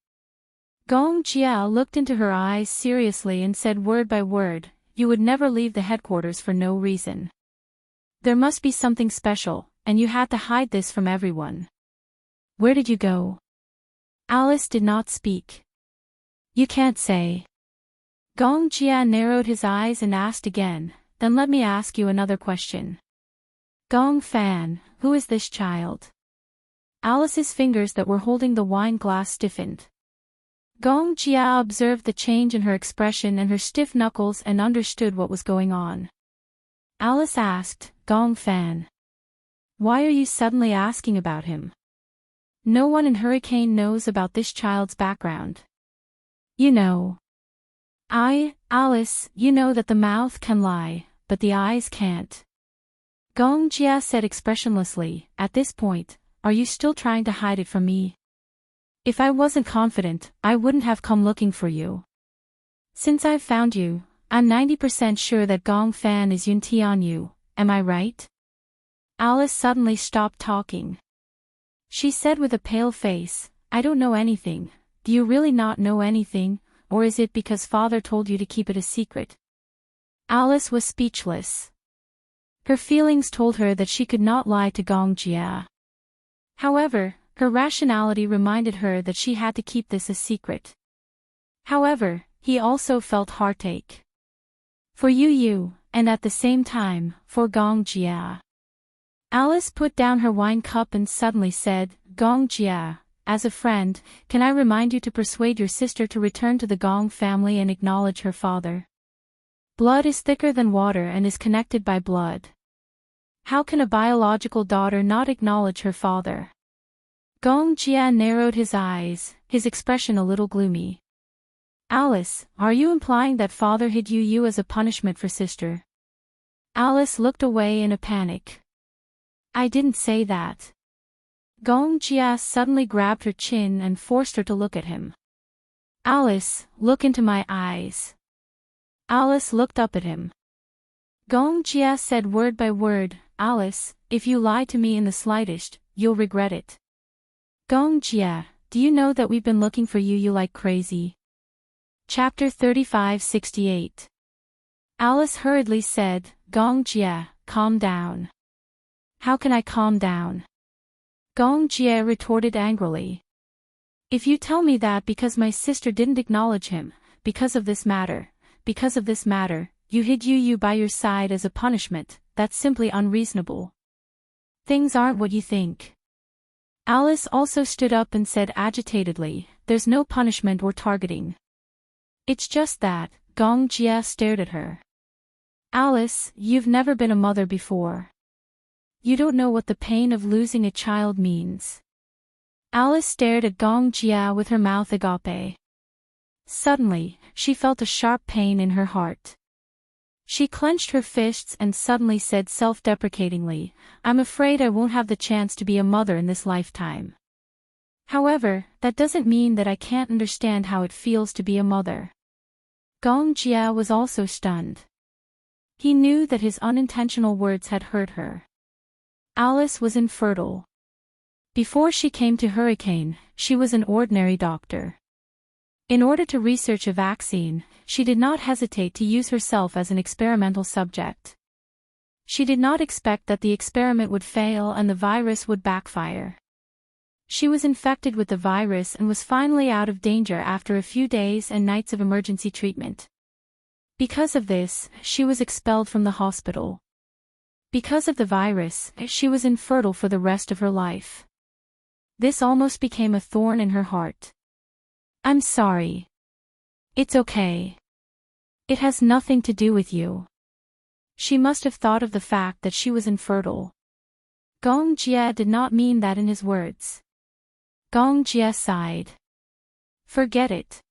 Gong Jia looked into her eyes seriously and said word by word, you would never leave the headquarters for no reason. There must be something special, and you had to hide this from everyone. Where did you go? Alice did not speak. You can't say. Gong Jia narrowed his eyes and asked again, then let me ask you another question. Gong Fan, who is this child? Alice's fingers that were holding the wine glass stiffened. Gong Jia observed the change in her expression and her stiff knuckles and understood what was going on. Alice asked, Gong Fan. Why are you suddenly asking about him? No one in Hurricane knows about this child's background. You know. Alice, you know that the mouth can lie, but the eyes can't. Gong Jia said expressionlessly, at this point, are you still trying to hide it from me? If I wasn't confident, I wouldn't have come looking for you. Since I've found you, I'm 90% sure that Gong Fan is Yun Tianyu, am I right? Alice suddenly stopped talking. She said with a pale face, I don't know anything. Do you really not know anything, or is it because father told you to keep it a secret? Alice was speechless. Her feelings told her that she could not lie to Gong Jia. However, her rationality reminded her that she had to keep this a secret. However, he also felt heartache. For you, and at the same time, for Gong Jia. Alice put down her wine cup and suddenly said, Gong Jia, as a friend, can I remind you to persuade your sister to return to the Gong family and acknowledge her father? Blood is thicker than water and is connected by blood. How can a biological daughter not acknowledge her father? Gong Jia narrowed his eyes, his expression a little gloomy. Alice, are you implying that father hid you as a punishment for sister? Alice looked away in a panic. I didn't say that. Gong Jia suddenly grabbed her chin and forced her to look at him. Alice, look into my eyes. Alice looked up at him. Gong Jia said word by word, Alice, if you lie to me in the slightest, you'll regret it. Gong Jia, do you know that we've been looking for you like crazy? Chapter 3568. Alice hurriedly said, Gong Jia, calm down. How can I calm down? Gong Jia retorted angrily. If you tell me that because my sister didn't acknowledge him, because of this matter, you hid you by your side as a punishment, that's simply unreasonable. Things aren't what you think. Alice also stood up and said agitatedly, there's no punishment or targeting. It's just that, Gong Jia stared at her. Alice, you've never been a mother before. You don't know what the pain of losing a child means. Alice stared at Gong Jia with her mouth agape. Suddenly, she felt a sharp pain in her heart. She clenched her fists and suddenly said self-deprecatingly, "I'm afraid I won't have the chance to be a mother in this lifetime. However, that doesn't mean that I can't understand how it feels to be a mother." Gong Jia was also stunned. He knew that his unintentional words had hurt her. Alice was infertile. Before she came to Hurricane, she was an ordinary doctor. In order to research a vaccine, she did not hesitate to use herself as an experimental subject. She did not expect that the experiment would fail and the virus would backfire. She was infected with the virus and was finally out of danger after a few days and nights of emergency treatment. Because of this, she was expelled from the hospital. Because of the virus, she was infertile for the rest of her life. This almost became a thorn in her heart. "I'm sorry. It's okay. It has nothing to do with you." She must have thought of the fact that she was infertile. Gong Jia did not mean that in his words. Gong Jia sighed. "Forget it.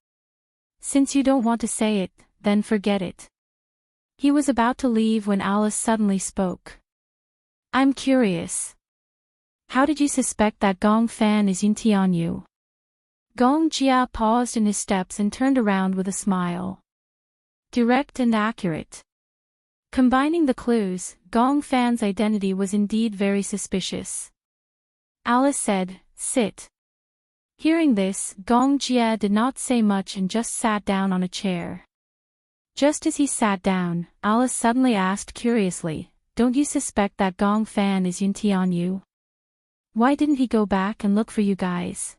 Since you don't want to say it, then forget it." He was about to leave when Alice suddenly spoke. "I'm curious. How did you suspect that Gong Fan is Yuntian Yu?" Gong Jia paused in his steps and turned around with a smile. Direct and accurate. Combining the clues, Gong Fan's identity was indeed very suspicious. Alice said, "Sit." Hearing this, Gong Jia did not say much and just sat down on a chair. Just as he sat down, Alice suddenly asked curiously, "Don't you suspect that Gong Fan is Yuntian Yu? Why didn't he go back and look for you guys?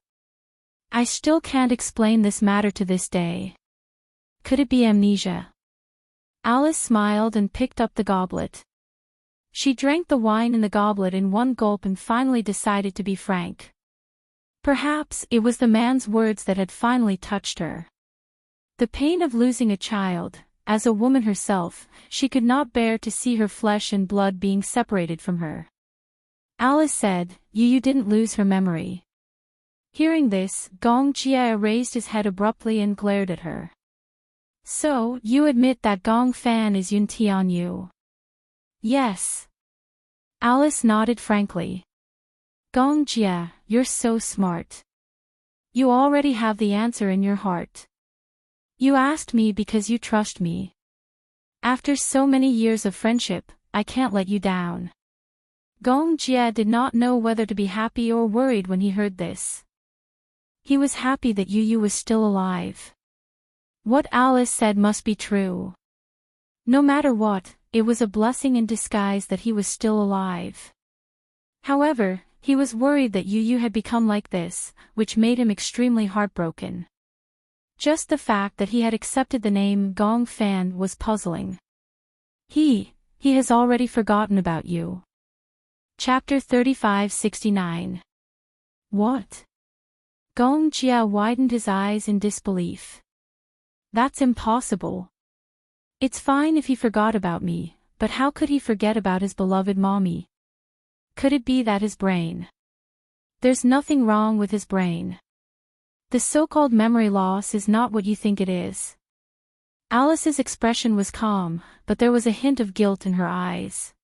I still can't explain this matter to this day. Could it be amnesia?" Alice smiled and picked up the goblet. She drank the wine in the goblet in one gulp and finally decided to be frank. Perhaps it was the man's words that had finally touched her. The pain of losing a child, as a woman herself, she could not bear to see her flesh and blood being separated from her. Alice said, You didn't lose her memory." Hearing this, Gong Jia raised his head abruptly and glared at her. "So, you admit that Gong Fan is Yuntian Yu?" "Yes." Alice nodded frankly. "Gong Jia, you're so smart. You already have the answer in your heart. You asked me because you trust me. After so many years of friendship, I can't let you down." Gong Jia did not know whether to be happy or worried when he heard this. He was happy that Yu was still alive. What Alice said must be true. No matter what, it was a blessing in disguise that he was still alive. However, he was worried that Yu had become like this, which made him extremely heartbroken. Just the fact that he had accepted the name Gong Fan was puzzling. He has already forgotten about you. Chapter 3569. What? Gong Jia widened his eyes in disbelief. That's impossible. It's fine if he forgot about me, but how could he forget about his beloved mommy? Could it be that his brain? There's nothing wrong with his brain. The so-called memory loss is not what you think it is. Alice's expression was calm, but there was a hint of guilt in her eyes.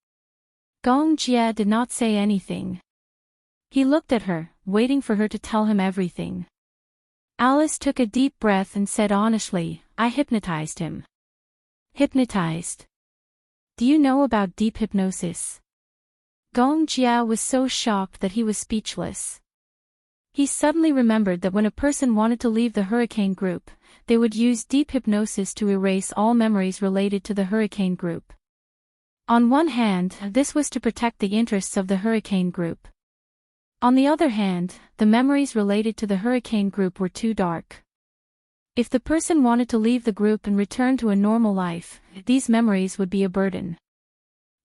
Gong Jia did not say anything. He looked at her, waiting for her to tell him everything. Alice took a deep breath and said honestly, "I hypnotized him." Hypnotized? Do you know about deep hypnosis? Gong Jia was so shocked that he was speechless. He suddenly remembered that when a person wanted to leave the Hurricane group, they would use deep hypnosis to erase all memories related to the Hurricane group. On one hand, this was to protect the interests of the Hurricane group. On the other hand, the memories related to the Hurricane group were too dark. If the person wanted to leave the group and return to a normal life, these memories would be a burden.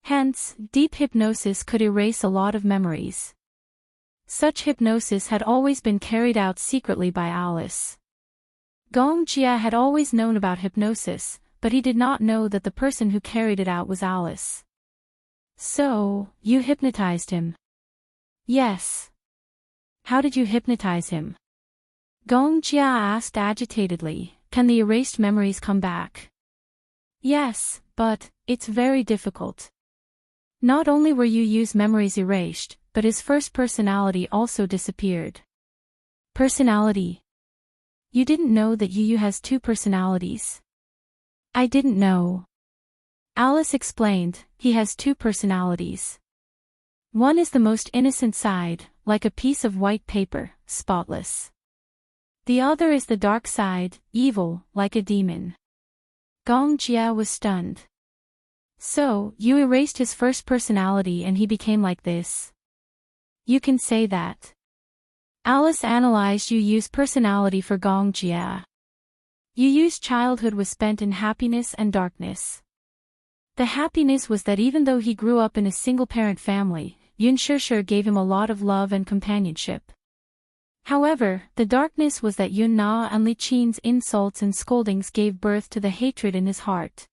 Hence, deep hypnosis could erase a lot of memories. Such hypnosis had always been carried out secretly by Alice. Gong Jia had always known about hypnosis, but he did not know that the person who carried it out was Alice. "So, you hypnotized him?" "Yes." How did you hypnotize him? Gong Jia asked agitatedly. Can the erased memories come back? Yes, but it's very difficult. Not only were Yu's memories erased, but his first personality also disappeared. Personality? You didn't know that Yu has two personalities? I didn't know. Alice explained, he has two personalities. One is the most innocent side, like a piece of white paper, spotless. The other is the dark side, evil, like a demon. Gong Jia was stunned. So, you erased his first personality and he became like this? You can say that. Alice analyzed Yu's personality for Gong Jia. Yu's childhood was spent in happiness and darkness. The happiness was that even though he grew up in a single-parent family, Yun Shishir gave him a lot of love and companionship. However, the darkness was that Yun Na and Li Qin's insults and scoldings gave birth to the hatred in his heart.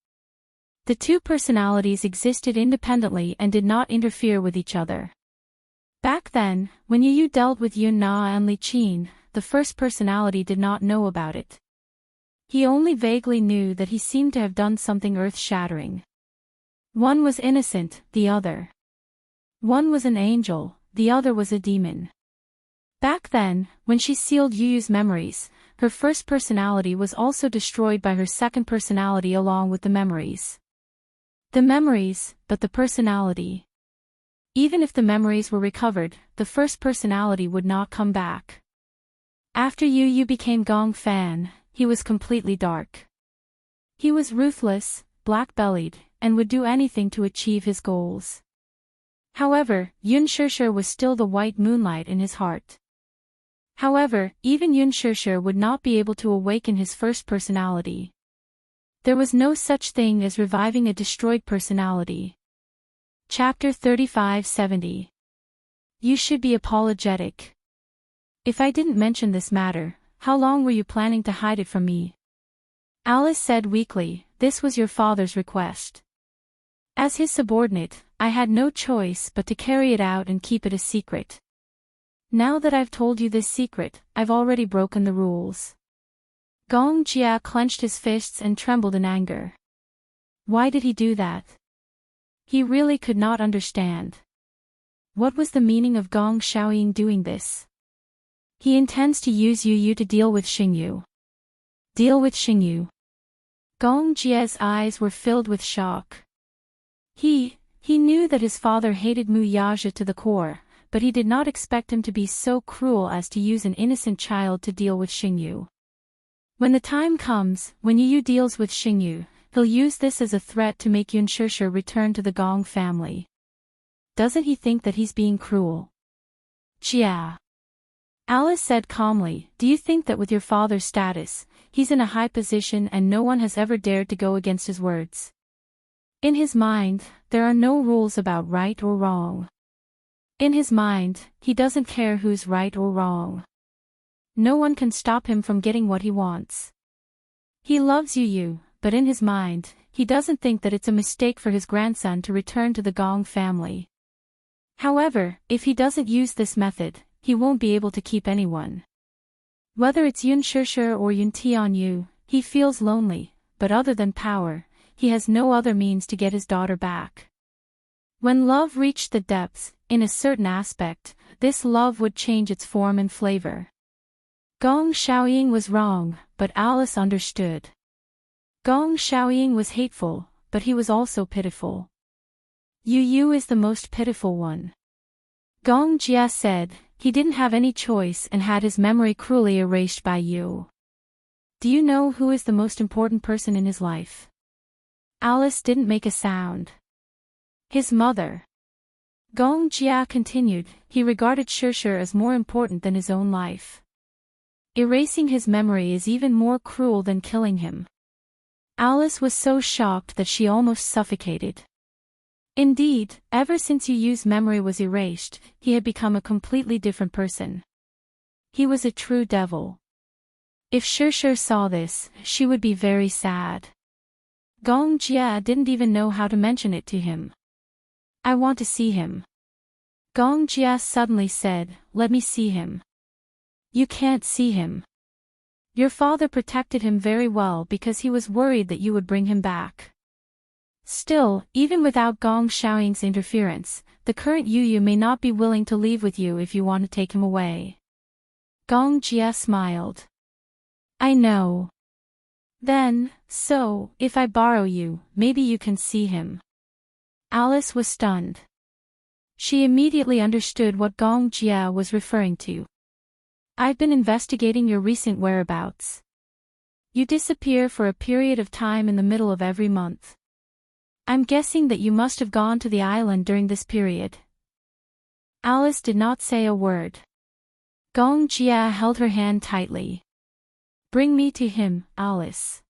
The two personalities existed independently and did not interfere with each other. Back then, when Yu dealt with Yun Na and Li Qin, the first personality did not know about it. He only vaguely knew that he seemed to have done something earth-shattering. One was innocent, the other. One was an angel, the other was a demon. Back then, when she sealed Yu's memories, her first personality was also destroyed by her second personality along with the memories. The memories, but the personality. Even if the memories were recovered, the first personality would not come back. After Yu became Gong Fan, he was completely dark. He was ruthless, black-bellied, and would do anything to achieve his goals. However, Yun Shishir was still the white moonlight in his heart. However, even Yun Shishir would not be able to awaken his first personality. There was no such thing as reviving a destroyed personality. Chapter 3570. You should be apologetic. If I didn't mention this matter, how long were you planning to hide it from me? Alice said weakly, this was your father's request. As his subordinate, I had no choice but to carry it out and keep it a secret. Now that I've told you this secret, I've already broken the rules. Gong Jia clenched his fists and trembled in anger. Why did he do that? He really could not understand. What was the meaning of Gong Xiaoying doing this? He intends to use Yu to deal with Xingyu. Deal with Xingyu. Gong Jia's eyes were filled with shock. He knew that his father hated Mu Yaja to the core, but he did not expect him to be so cruel as to use an innocent child to deal with Xingyu. When the time comes, when Yu deals with Xingyu, he'll use this as a threat to make Yun Shishir return to the Gong family. Doesn't he think that he's being cruel? Jia. Alice said calmly, do you think that with your father's status, he's in a high position and no one has ever dared to go against his words? In his mind, there are no rules about right or wrong. In his mind, he doesn't care who's right or wrong. No one can stop him from getting what he wants. He loves Yu, but in his mind, he doesn't think that it's a mistake for his grandson to return to the Gong family. However, if he doesn't use this method, he won't be able to keep anyone. Whether it's Yun Shishir or Yun Tianyu, he feels lonely, but other than power, he has no other means to get his daughter back. When love reached the depths, in a certain aspect, this love would change its form and flavor. Gong Xiaoying was wrong, but Alice understood. Gong Xiaoying was hateful, but he was also pitiful. Yu is the most pitiful one. Gong Jia said, he didn't have any choice and had his memory cruelly erased by Yu. Do you know who is the most important person in his life? Alice didn't make a sound. His mother. Gong Jia continued, he regarded Shishir as more important than his own life. Erasing his memory is even more cruel than killing him. Alice was so shocked that she almost suffocated. Indeed, ever since Yu's memory was erased, he had become a completely different person. He was a true devil. If Shishir saw this, she would be very sad. Gong Jia didn't even know how to mention it to him. I want to see him. Gong Jia suddenly said, "Let me see him." "You can't see him. Your father protected him very well because he was worried that you would bring him back." Still, even without Gong Xiaoying's interference, the current Yu may not be willing to leave with you if you want to take him away. Gong Jia smiled. "I know. Then, if I borrow you, maybe you can see him." Alice was stunned. She immediately understood what Gong Jia was referring to. "I've been investigating your recent whereabouts. You disappear for a period of time in the middle of every month. I'm guessing that you must have gone to the island during this period." Alice did not say a word. Gong Jia held her hand tightly. "Bring me to him, Alice."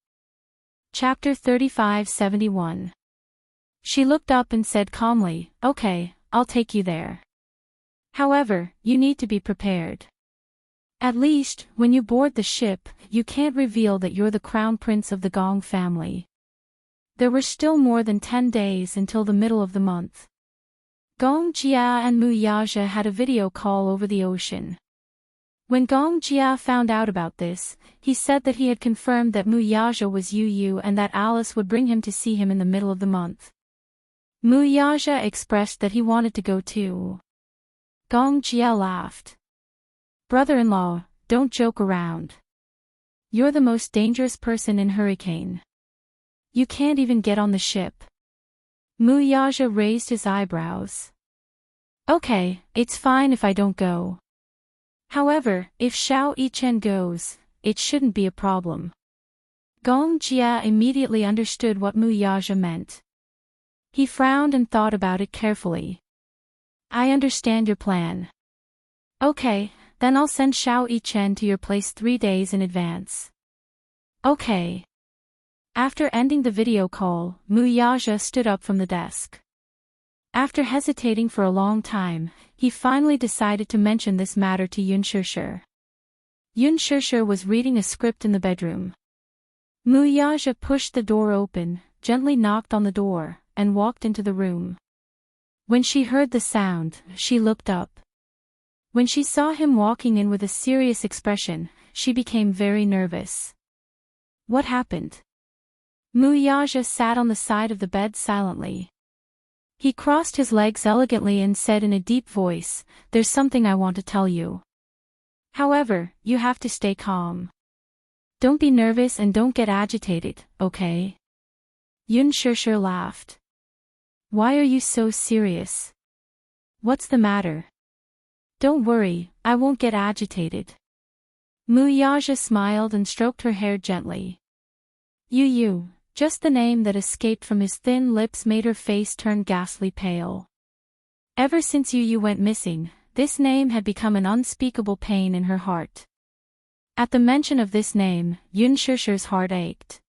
Chapter 3571. She looked up and said calmly, "Okay, I'll take you there. However, you need to be prepared. At least, when you board the ship, you can't reveal that you're the crown prince of the Gong family." There were still more than 10 days until the middle of the month. Gong Jia and Mu Yaja had a video call over the ocean. When Gong Jia found out about this, he said that he had confirmed that Mu Yaja was Yu and that Alice would bring him to see him in the middle of the month. Mu Yaja expressed that he wanted to go too. Gong Jia laughed. "Brother-in-law, don't joke around. You're the most dangerous person in Hurricane. You can't even get on the ship." Mu Yaja raised his eyebrows. "Okay, it's fine if I don't go. However, if Xiao Yichen goes, it shouldn't be a problem." Gong Jia immediately understood what Mu Yaja meant. He frowned and thought about it carefully. "I understand your plan. Okay, then I'll send Xiao Yichen to your place 3 days in advance." "Okay." After ending the video call, Mu Yaja stood up from the desk. After hesitating for a long time, he finally decided to mention this matter to Yun Shishir. Yun Shishir was reading a script in the bedroom. Mu Yaja pushed the door open, gently knocked on the door, and walked into the room. When she heard the sound, she looked up. When she saw him walking in with a serious expression, she became very nervous. "What happened?" Mu Yaja sat on the side of the bed silently. He crossed his legs elegantly and said in a deep voice, "There's something I want to tell you. However, you have to stay calm. Don't be nervous and don't get agitated, okay?" Yun Shishir laughed. "Why are you so serious? What's the matter?" "Don't worry, I won't get agitated." Mu Yaja smiled and stroked her hair gently. Yu. Just the name that escaped from his thin lips made her face turn ghastly pale. Ever since Yu went missing, this name had become an unspeakable pain in her heart. At the mention of this name, Yun Shishir's heart ached.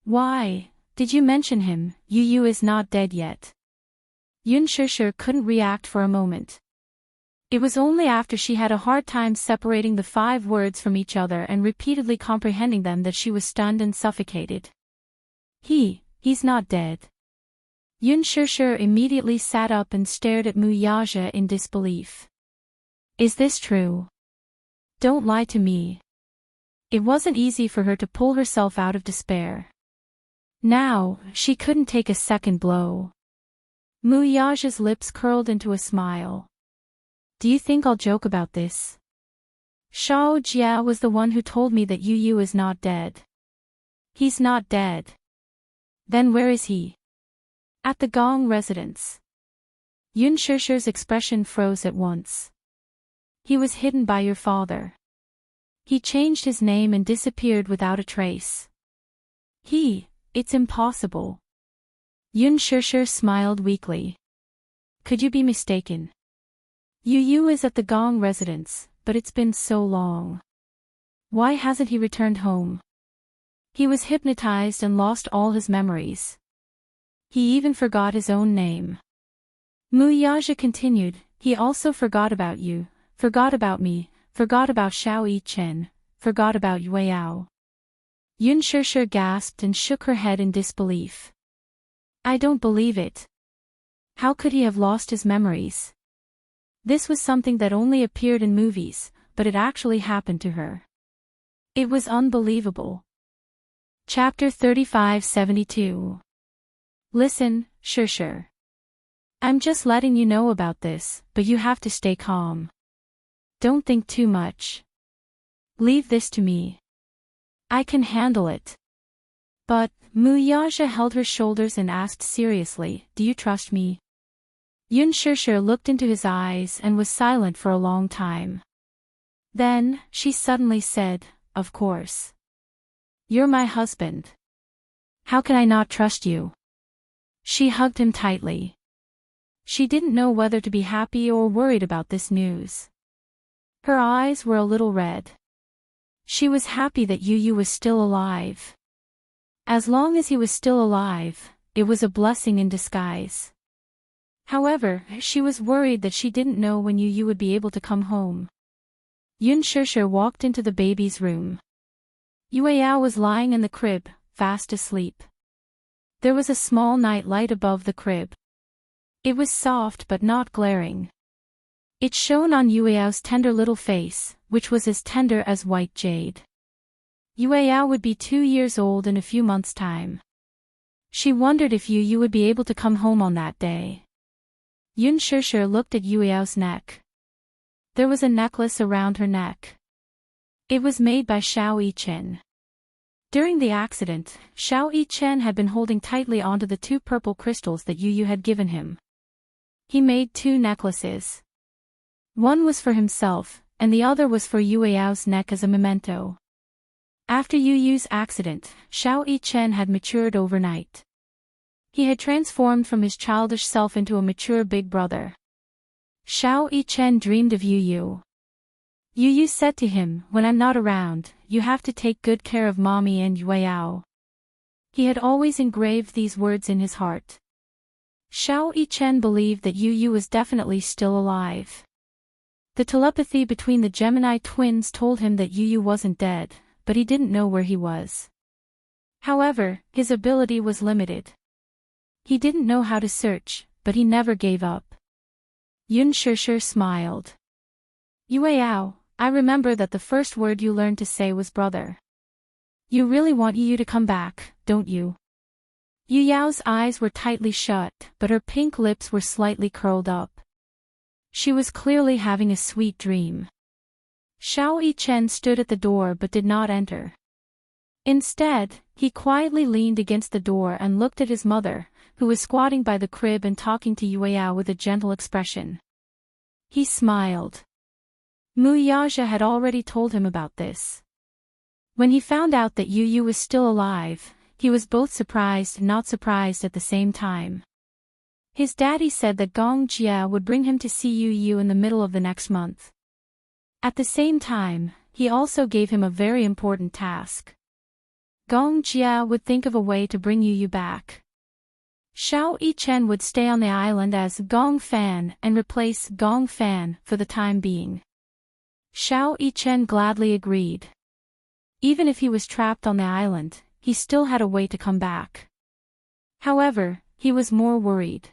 "Why did you mention him? Yu is not dead yet." Yun Shishir couldn't react for a moment. It was only after she had a hard time separating the 5 words from each other and repeatedly comprehending them that she was stunned and suffocated. He's not dead." Yun Shishir immediately sat up and stared at Mu Yaja in disbelief. "Is this true? Don't lie to me." It wasn't easy for her to pull herself out of despair. Now, she couldn't take a second blow. Mu Yaja's lips curled into a smile. "Do you think I'll joke about this? Shao Jia was the one who told me that Yu is not dead." "He's not dead. Then where is he?" "At the Gong residence." Yun Shishir's expression froze at once. "He was hidden by your father. He changed his name and disappeared without a trace." It's impossible." Yun Shishir smiled weakly. "Could you be mistaken? Yu is at the Gong residence, but it's been so long. Why hasn't he returned home? He was hypnotized and lost all his memories. He even forgot his own name." Mu Yaja continued, "He also forgot about you, forgot about me, forgot about Xiao Yichen, forgot about Yue Yao." Yun Shishir gasped and shook her head in disbelief. "I don't believe it. How could he have lost his memories?" This was something that only appeared in movies, but it actually happened to her. It was unbelievable. Chapter 3572. Listen, Sure. I'm just letting you know about this, but you have to stay calm. Don't think too much. Leave this to me. I can handle it. But, Muyaja held her shoulders and asked seriously, do you trust me? Yun Sure looked into his eyes and was silent for a long time. Then, she suddenly said, of course. You're my husband. How can I not trust you? She hugged him tightly. She didn't know whether to be happy or worried about this news. Her eyes were a little red. She was happy that Yu was still alive. As long as he was still alive, it was a blessing in disguise. However, she was worried that she didn't know when Yu would be able to come home. Yun Sure walked into the baby's room. Yueyao was lying in the crib, fast asleep. There was a small night light above the crib. It was soft but not glaring. It shone on Yueyao's tender little face, which was as tender as white jade. Yueyao would be 2 years old in a few months' time. She wondered if Yu would be able to come home on that day. Yun Sure looked at Yueyao's neck. There was a necklace around her neck. It was made by Xiao Yichen. During the accident, Xiao Yichen had been holding tightly onto the 2 purple crystals that Yu had given him. He made 2 necklaces. One was for himself, and the other was for Yueyao's neck as a memento. After Yu's accident, Xiao Yichen had matured overnight. He had transformed from his childish self into a mature big brother. Xiao Yichen dreamed of Yu. Yu said to him, when I'm not around, you have to take good care of mommy and Yueyao. He had always engraved these words in his heart. Xiao Yichen believed that Yu was definitely still alive. The telepathy between the Gemini twins told him that Yu wasn't dead, but he didn't know where he was. However, his ability was limited. He didn't know how to search, but he never gave up. Yun Sure smiled. Yueyao, I remember that the first word you learned to say was brother. You really want Yu to come back, don't you? Yuyao's eyes were tightly shut, but her pink lips were slightly curled up. She was clearly having a sweet dream. Xiao Yichen stood at the door but did not enter. Instead, he quietly leaned against the door and looked at his mother, who was squatting by the crib and talking to Yueyao with a gentle expression. He smiled. Muyaja had already told him about this. When he found out that Yu was still alive, he was both surprised and not surprised at the same time. His daddy said that Gong Jia would bring him to see Yu in the middle of the next month. At the same time, he also gave him a very important task. Gong Jia would think of a way to bring Yu back. Xiao Yichen would stay on the island as Gong Fan and replace Gong Fan for the time being. Xiao Yichen gladly agreed. Even if he was trapped on the island, he still had a way to come back. However, he was more worried.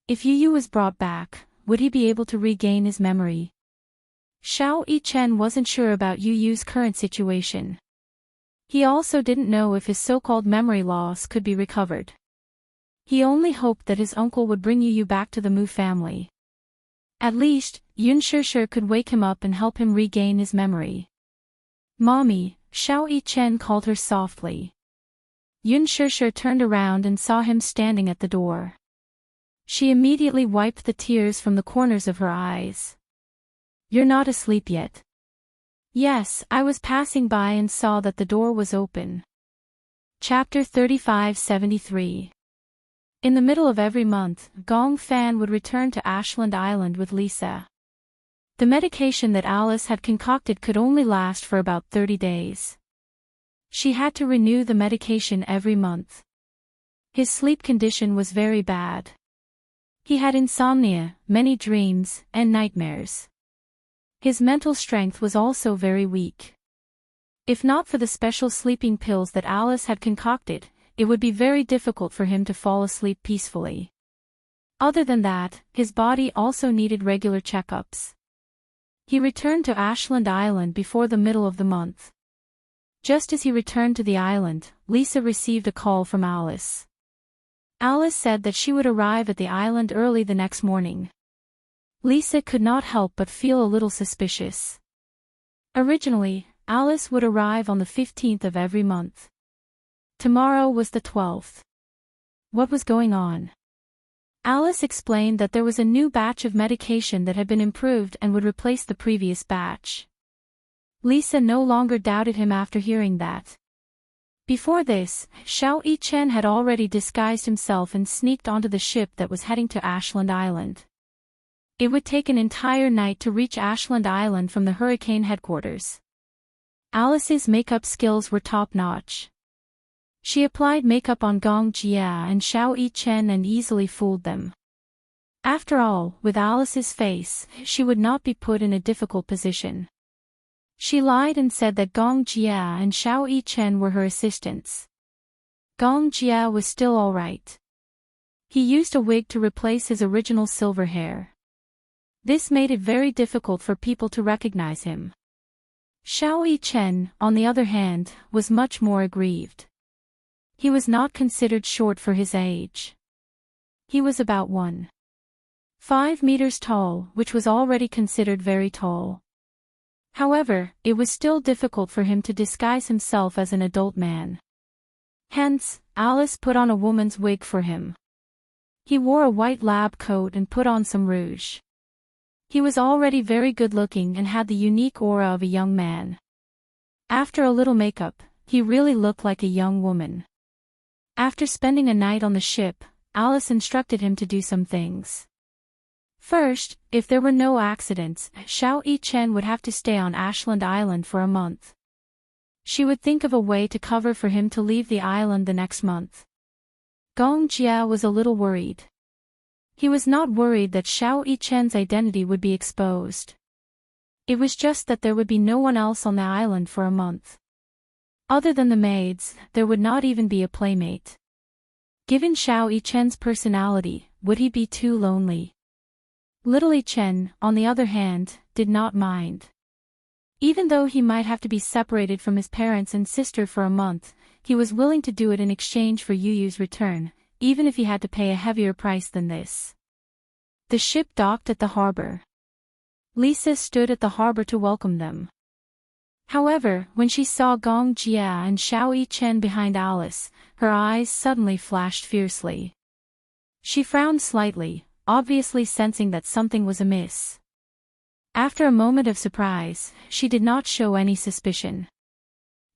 If Yu was brought back, would he be able to regain his memory? Xiao Yichen wasn't sure about Yu's current situation. He also didn't know if his so-called memory loss could be recovered. He only hoped that his uncle would bring Yu back to the Mu family. At least, Yun Sure could wake him up and help him regain his memory. Mommy, Xiao Yichen called her softly. Yun Sure turned around and saw him standing at the door. She immediately wiped the tears from the corners of her eyes. You're not asleep yet. Yes, I was passing by and saw that the door was open. Chapter 3573. In the middle of every month, Gong Fan would return to Ashland Island with Lisa. The medication that Alice had concocted could only last for about 30 days. She had to renew the medication every month. His sleep condition was very bad. He had insomnia, many dreams, and nightmares. His mental strength was also very weak. If not for the special sleeping pills that Alice had concocted, it would be very difficult for him to fall asleep peacefully. Other than that, his body also needed regular checkups. He returned to Ashland Island before the middle of the month. Just as he returned to the island, Lisa received a call from Alice. Alice said that she would arrive at the island early the next morning. Lisa could not help but feel a little suspicious. Originally, Alice would arrive on the 15th of every month. Tomorrow was the 12th. What was going on? Alice explained that there was a new batch of medication that had been improved and would replace the previous batch. Lisa no longer doubted him after hearing that. Before this, Xiao Yichen had already disguised himself and sneaked onto the ship that was heading to Ashland Island. It would take an entire night to reach Ashland Island from the hurricane headquarters. Alice's makeup skills were top-notch. She applied makeup on Gong Jia and Xiao Yichen and easily fooled them. After all, with Alice's face, she would not be put in a difficult position. She lied and said that Gong Jia and Xiao Yichen were her assistants. Gong Jia was still all right. He used a wig to replace his original silver hair. This made it very difficult for people to recognize him. Xiao Yichen, on the other hand, was much more aggrieved. He was not considered short for his age. He was about 1.5 meters tall, which was already considered very tall. However, it was still difficult for him to disguise himself as an adult man. Hence, Alice put on a woman's wig for him. He wore a white lab coat and put on some rouge. He was already very good-looking and had the unique aura of a young man. After a little makeup, he really looked like a young woman. After spending a night on the ship, Alice instructed him to do some things. First, if there were no accidents, Xiao Yichen would have to stay on Ashland Island for a month. She would think of a way to cover for him to leave the island the next month. Gong Jia was a little worried. He was not worried that Xiao Yichen's identity would be exposed. It was just that there would be no one else on the island for a month. Other than the maids, there would not even be a playmate. Given Xiao Yichen's personality, would he be too lonely? Little Yichen, on the other hand, did not mind. Even though he might have to be separated from his parents and sister for a month, he was willing to do it in exchange for Yuyu's return, even if he had to pay a heavier price than this. The ship docked at the harbor. Lisa stood at the harbor to welcome them. However, when she saw Gong Jia and Xiao Yichen behind Alice, her eyes suddenly flashed fiercely. She frowned slightly, obviously sensing that something was amiss. After a moment of surprise, she did not show any suspicion.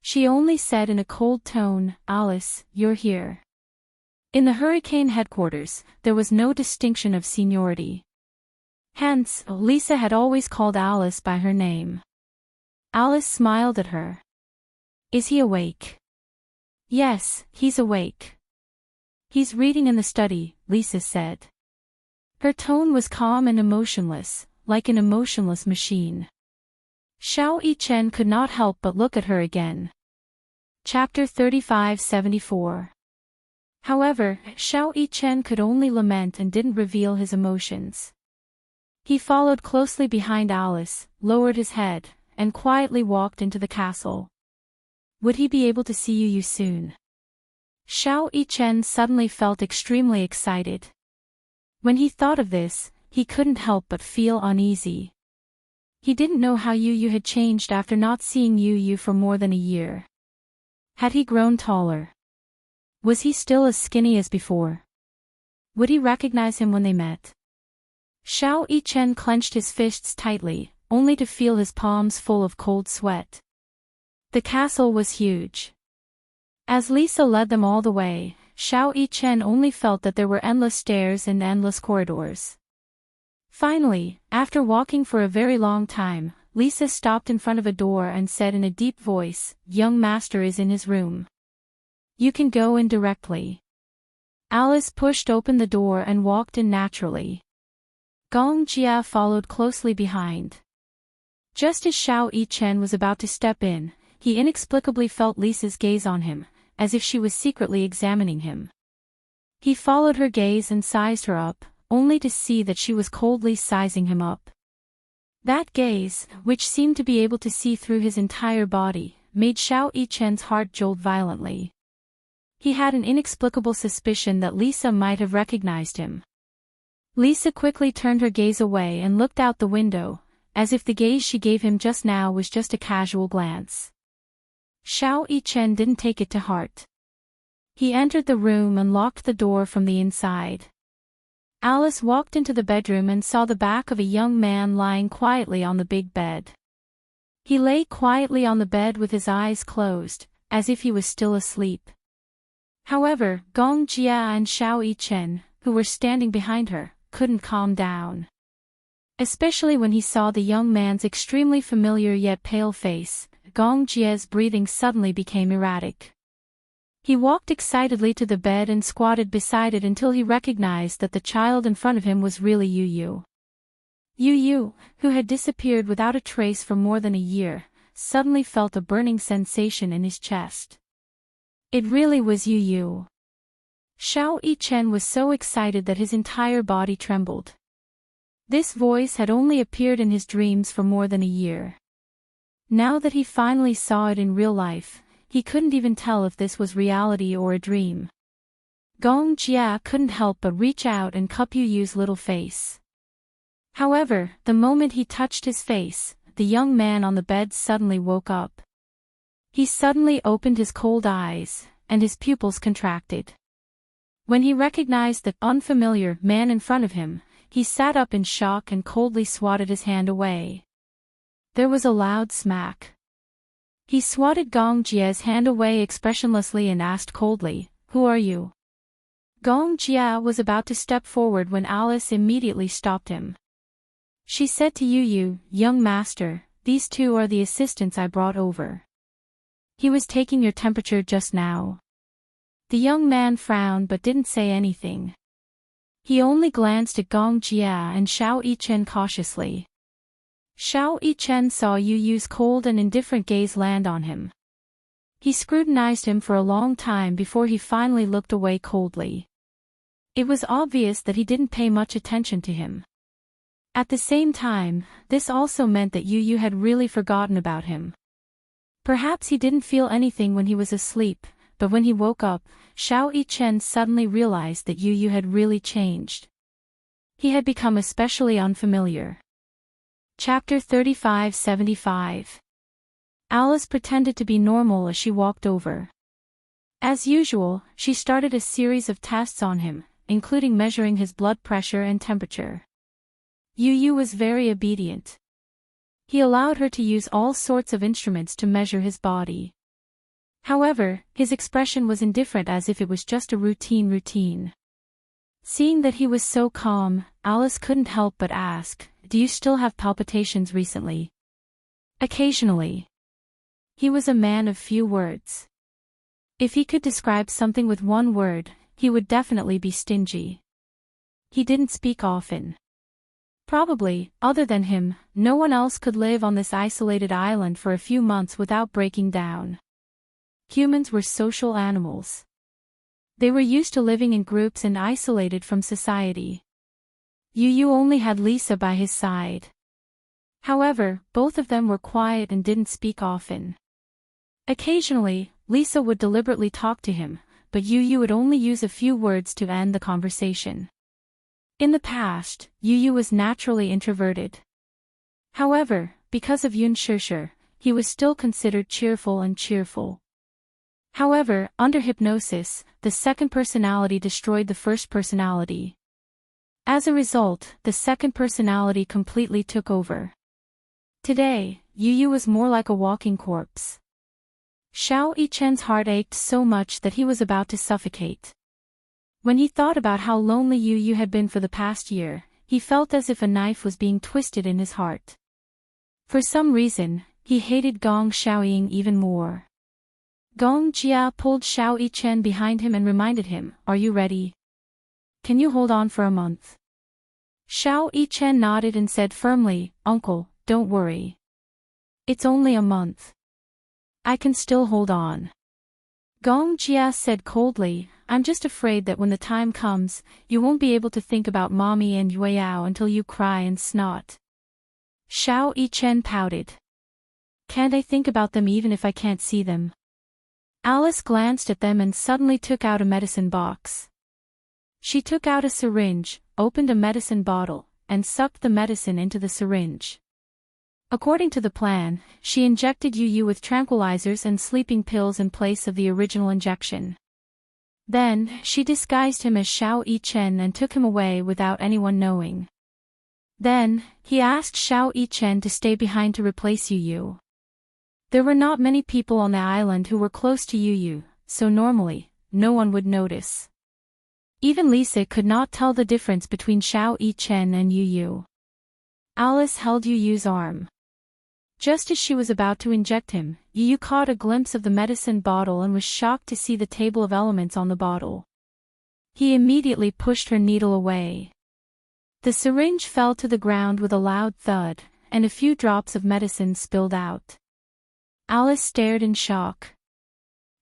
She only said in a cold tone, "Alice, you're here." In the hurricane headquarters, there was no distinction of seniority. Hence, Lisa had always called Alice by her name. Alice smiled at her. "Is he awake?" "Yes, he's awake. He's reading in the study," Lisa said. Her tone was calm and emotionless, like an emotionless machine. Xiao Yichen could not help but look at her again. Chapter 3574. However, Xiao Yichen could only lament and didn't reveal his emotions. He followed closely behind Alice, lowered his head, and quietly walked into the castle. Would he be able to see Yuyu soon? Xiao Yichen suddenly felt extremely excited. When he thought of this, he couldn't help but feel uneasy. He didn't know how Yuyu had changed after not seeing Yuyu for more than a year. Had he grown taller? Was he still as skinny as before? Would he recognize him when they met? Xiao Yichen clenched his fists tightly, only to feel his palms full of cold sweat. The castle was huge. As Lisa led them all the way, Xiao Yichen only felt that there were endless stairs and endless corridors. Finally, after walking for a very long time, Lisa stopped in front of a door and said in a deep voice, "Young master is in his room. You can go in directly." Alice pushed open the door and walked in naturally. Gong Jia followed closely behind. Just as Xiao Yichen was about to step in, he inexplicably felt Lisa's gaze on him, as if she was secretly examining him. He followed her gaze and sized her up, only to see that she was coldly sizing him up. That gaze, which seemed to be able to see through his entire body, made Xiao Yichen's heart jolt violently. He had an inexplicable suspicion that Lisa might have recognized him. Lisa quickly turned her gaze away and looked out the window, as if the gaze she gave him just now was just a casual glance. Xiao Yichen didn't take it to heart. He entered the room and locked the door from the inside. Alice walked into the bedroom and saw the back of a young man lying quietly on the big bed. He lay quietly on the bed with his eyes closed, as if he was still asleep. However, Gong Jia and Xiao Yichen, who were standing behind her, couldn't calm down. Especially when he saw the young man's extremely familiar yet pale face, Gong Jia's breathing suddenly became erratic. He walked excitedly to the bed and squatted beside it until he recognized that the child in front of him was really Yu Yu. Yu Yu, who had disappeared without a trace for more than a year, suddenly felt a burning sensation in his chest. It really was Yu Yu. Xiao Yichen was so excited that his entire body trembled. This voice had only appeared in his dreams for more than a year. Now that he finally saw it in real life, he couldn't even tell if this was reality or a dream. Gong Jia couldn't help but reach out and cup Yu Yu's little face. However, the moment he touched his face, the young man on the bed suddenly woke up. He suddenly opened his cold eyes, and his pupils contracted. When he recognized the unfamiliar man in front of him, he sat up in shock and coldly swatted his hand away. There was a loud smack. He swatted Gong Jia's hand away expressionlessly and asked coldly, "Who are you?" Gong Jia was about to step forward when Alice immediately stopped him. She said to Yu Yu, "Young master, these two are the assistants I brought over. He was taking your temperature just now." The young man frowned but didn't say anything. He only glanced at Gong Jia and Xiao Yichen cautiously. Xiao Yichen saw Yu Yu's cold and indifferent gaze land on him. He scrutinized him for a long time before he finally looked away coldly. It was obvious that he didn't pay much attention to him. At the same time, this also meant that Yu Yu had really forgotten about him. Perhaps he didn't feel anything when he was asleep, but when he woke up, Xiao Yichen suddenly realized that Yu Yu had really changed. He had become especially unfamiliar. Chapter 35-75. Alice pretended to be normal as she walked over. As usual, she started a series of tests on him, including measuring his blood pressure and temperature. Yu Yu was very obedient. He allowed her to use all sorts of instruments to measure his body. However, his expression was indifferent, as if it was just a routine. Seeing that he was so calm, Alice couldn't help but ask, "Do you still have palpitations recently?" "Occasionally." He was a man of few words. If he could describe something with one word, he would definitely be stingy. He didn't speak often. Probably, other than him, no one else could live on this isolated island for a few months without breaking down. Humans were social animals. They were used to living in groups and isolated from society. Yu Yu only had Lisa by his side. However, both of them were quiet and didn't speak often. Occasionally, Lisa would deliberately talk to him, but Yu Yu would only use a few words to end the conversation. In the past, Yu Yu was naturally introverted. However, because of Yun Shishir, he was still considered cheerful. However, under hypnosis, the second personality destroyed the first personality. As a result, the second personality completely took over. Today, Yu Yu was more like a walking corpse. Xiao Yichen's heart ached so much that he was about to suffocate. When he thought about how lonely Yu Yu had been for the past year, he felt as if a knife was being twisted in his heart. For some reason, he hated Gong Xiaoying even more. Gong Jia pulled Xiao Yichen behind him and reminded him, "Are you ready? Can you hold on for a month?" Xiao Yichen nodded and said firmly, "Uncle, don't worry. It's only a month. I can still hold on." Gong Jia said coldly, I'm just afraid that when the time comes, you won't be able to think about mommy and Yueyao until you cry and snot. Xiao Yichen pouted. Can't I think about them even if I can't see them? Alice glanced at them and suddenly took out a medicine box. She took out a syringe, opened a medicine bottle, and sucked the medicine into the syringe. According to the plan, she injected Yu with tranquilizers and sleeping pills in place of the original injection. Then, she disguised him as Xiao Yichen and took him away without anyone knowing. Then, he asked Xiao Yichen to stay behind to replace Yu. There were not many people on the island who were close to Yu, so normally, no one would notice. Even Lisa could not tell the difference between Xiao Yichen and Yu. Alice held Yu's arm. Just as she was about to inject him, Yu caught a glimpse of the medicine bottle and was shocked to see the table of elements on the bottle. He immediately pushed her needle away. The syringe fell to the ground with a loud thud, and a few drops of medicine spilled out. Alice stared in shock.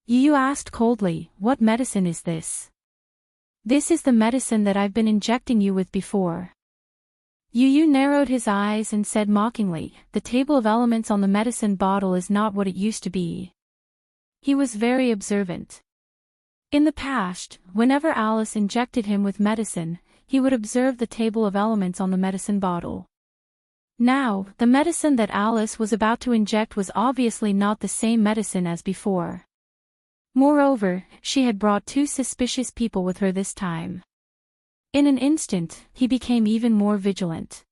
Yu asked coldly, "What medicine is this?" "This is the medicine that I've been injecting you with before." Yu narrowed his eyes and said mockingly, "The table of elements on the medicine bottle is not what it used to be." He was very observant. In the past, whenever Alice injected him with medicine, he would observe the table of elements on the medicine bottle. Now, the medicine that Alice was about to inject was obviously not the same medicine as before. Moreover, she had brought two suspicious people with her this time. In an instant, he became even more vigilant.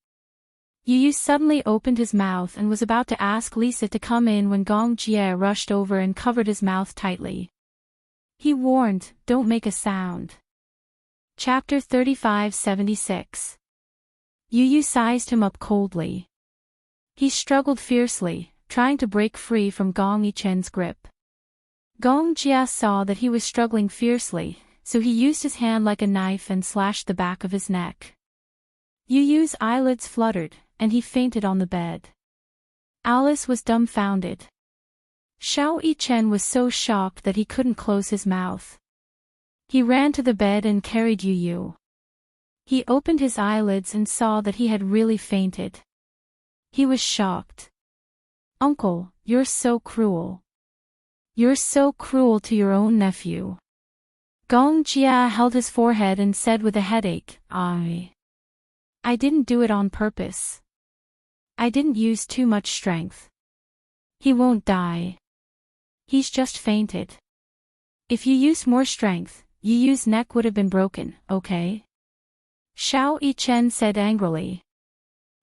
Yu suddenly opened his mouth and was about to ask Lisa to come in when Gong Jie rushed over and covered his mouth tightly. He warned, "Don't make a sound." Chapter 3576. Yu sized him up coldly. He struggled fiercely, trying to break free from Gong Yichen's grip. Gong Jia saw that he was struggling fiercely, so he used his hand like a knife and slashed the back of his neck. Yu's eyelids fluttered, and he fainted on the bed. Alice was dumbfounded. Xiao Yichen was so shocked that he couldn't close his mouth. He ran to the bed and carried Yu. He opened his eyelids and saw that he had really fainted. He was shocked. "Uncle, you're so cruel. You're so cruel to your own nephew." Gong Jia held his forehead and said with a headache, I didn't do it on purpose. I didn't use too much strength. He won't die. He's just fainted. If you used more strength, Yu's neck would have been broken, okay? Xiao Yichen said angrily.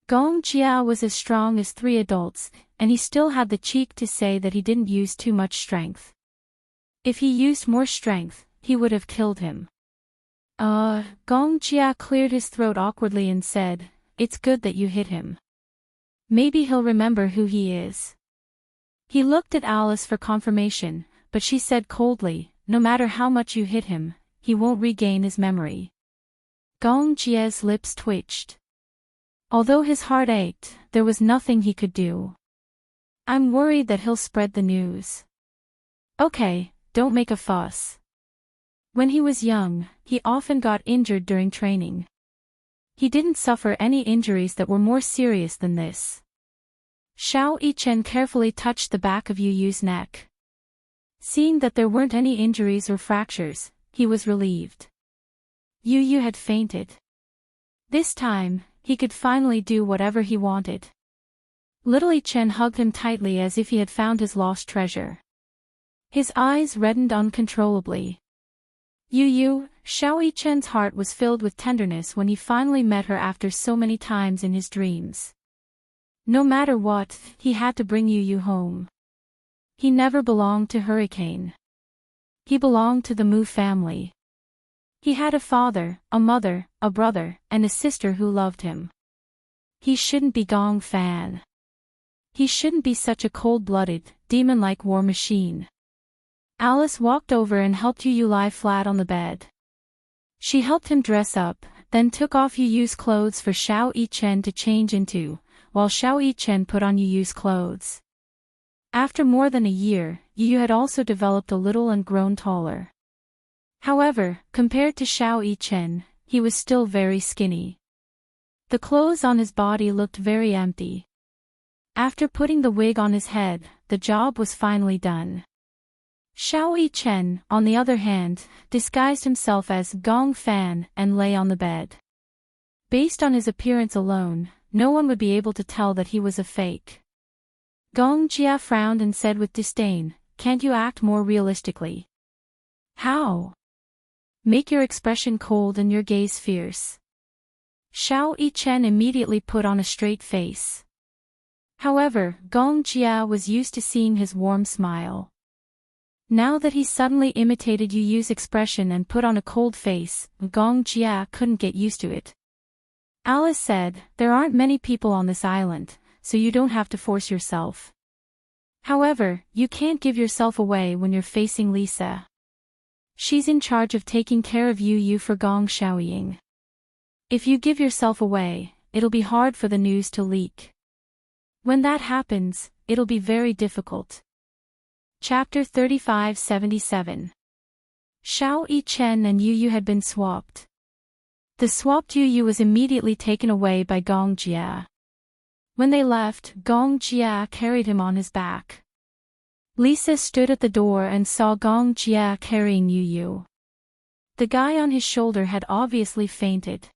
Gong Jia was as strong as 3 adults, and he still had the cheek to say that he didn't use too much strength. If he used more strength, he would have killed him. Gong Jia cleared his throat awkwardly and said, "It's good that you hit him. Maybe he'll remember who he is." He looked at Alice for confirmation, but she said coldly, "No matter how much you hit him, he won't regain his memory." Gong Jia's lips twitched. Although his heart ached, there was nothing he could do. "I'm worried that he'll spread the news." "Okay, don't make a fuss." When he was young, he often got injured during training. He didn't suffer any injuries that were more serious than this. Xiao Yichen carefully touched the back of Yu's neck. Seeing that there weren't any injuries or fractures, he was relieved. Yu had fainted. This time, he could finally do whatever he wanted. Little Yichen hugged him tightly as if he had found his lost treasure. His eyes reddened uncontrollably. Xiao Yichen's heart was filled with tenderness when he finally met her after so many times in his dreams. No matter what, he had to bring Yu home. He never belonged to Hurricane. He belonged to the Mu family. He had a father, a mother, a brother, and a sister who loved him. He shouldn't be Gong Fan. He shouldn't be such a cold-blooded, demon-like war machine. Alice walked over and helped Yu lie flat on the bed. She helped him dress up, then took off Yu's clothes for Xiao Yichen to change into, while Xiao Yichen put on Yu's clothes. After more than a year, Yu had also developed a little and grown taller. However, compared to Xiao Yichen, he was still very skinny. The clothes on his body looked very empty. After putting the wig on his head, the job was finally done. Xiao Yichen, on the other hand, disguised himself as Gong Fan and lay on the bed. Based on his appearance alone, no one would be able to tell that he was a fake. Gong Jia frowned and said with disdain, "Can't you act more realistically?" "How?" "Make your expression cold and your gaze fierce." Xiao Yichen immediately put on a straight face. However, Gong Jia was used to seeing his warm smile. Now that he suddenly imitated Yu Yu's expression and put on a cold face, Gong Jia couldn't get used to it. Alice said, "There aren't many people on this island, so you don't have to force yourself. However, you can't give yourself away when you're facing Lisa. She's in charge of taking care of Yu for Gong Xiaoying. If you give yourself away, it'll be hard for the news to leak. When that happens, it'll be very difficult." Chapter 3577. Xiao Yichen and Yu had been swapped. The swapped Yu was immediately taken away by Gong Jia. When they left, Gong Jia carried him on his back. Lisa stood at the door and saw Gong Jia carrying Yu. The guy on his shoulder had obviously fainted.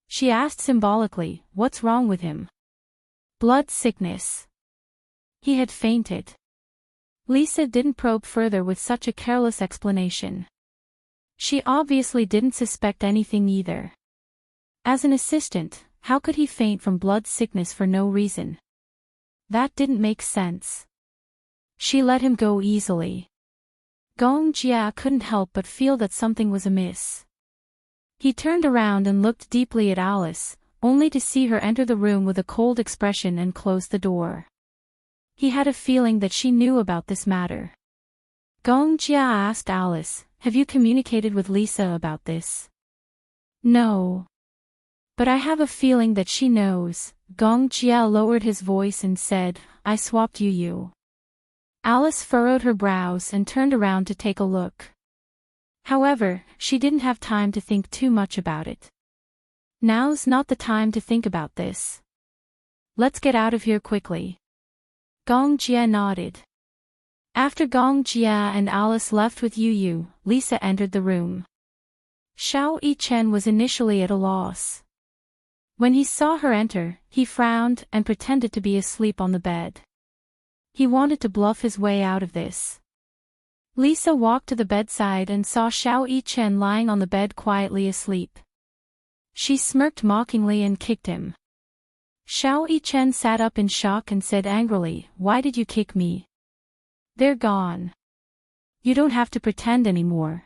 She asked symbolically, "What's wrong with him?" "Blood sickness." He had fainted. Lisa didn't probe further with such a careless explanation. She obviously didn't suspect anything either. As an assistant, how could he faint from blood sickness for no reason? That didn't make sense. She let him go easily. Gong Jia couldn't help but feel that something was amiss. He turned around and looked deeply at Alice, only to see her enter the room with a cold expression and close the door. He had a feeling that she knew about this matter. Gong Jia asked Alice, "Have you communicated with Lisa about this?" "No. But I have a feeling that she knows." Gong Jia lowered his voice and said, "I swapped Yu." Alice furrowed her brows and turned around to take a look. However, she didn't have time to think too much about it. "Now's not the time to think about this. Let's get out of here quickly." Gong Jia nodded. After Gong Jia and Alice left with Yu, Lisa entered the room. Xiao Yichen was initially at a loss. When he saw her enter, he frowned and pretended to be asleep on the bed. He wanted to bluff his way out of this. Lisa walked to the bedside and saw Xiao Yichen lying on the bed quietly asleep. She smirked mockingly and kicked him. Xiao Yichen sat up in shock and said angrily, "Why did you kick me? They're gone. You don't have to pretend anymore."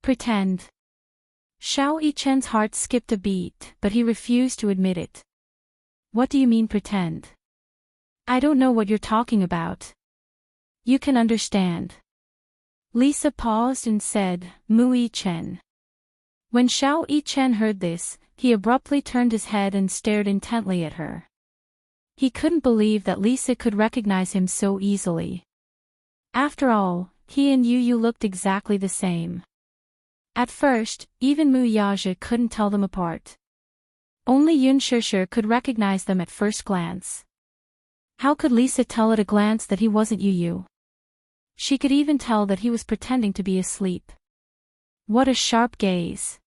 "Pretend?" Xiao Yichen's heart skipped a beat, but he refused to admit it. "What do you mean pretend? I don't know what you're talking about." "You can understand." Lisa paused and said, "Mu Yichen." When Xiao Yichen heard this, he abruptly turned his head and stared intently at her. He couldn't believe that Lisa could recognize him so easily. After all, he and Yu looked exactly the same. At first, even Mu Yaja couldn't tell them apart. Only Yun Shishir could recognize them at first glance. How could Lisa tell at a glance that he wasn't Yu? She could even tell that he was pretending to be asleep. What a sharp gaze.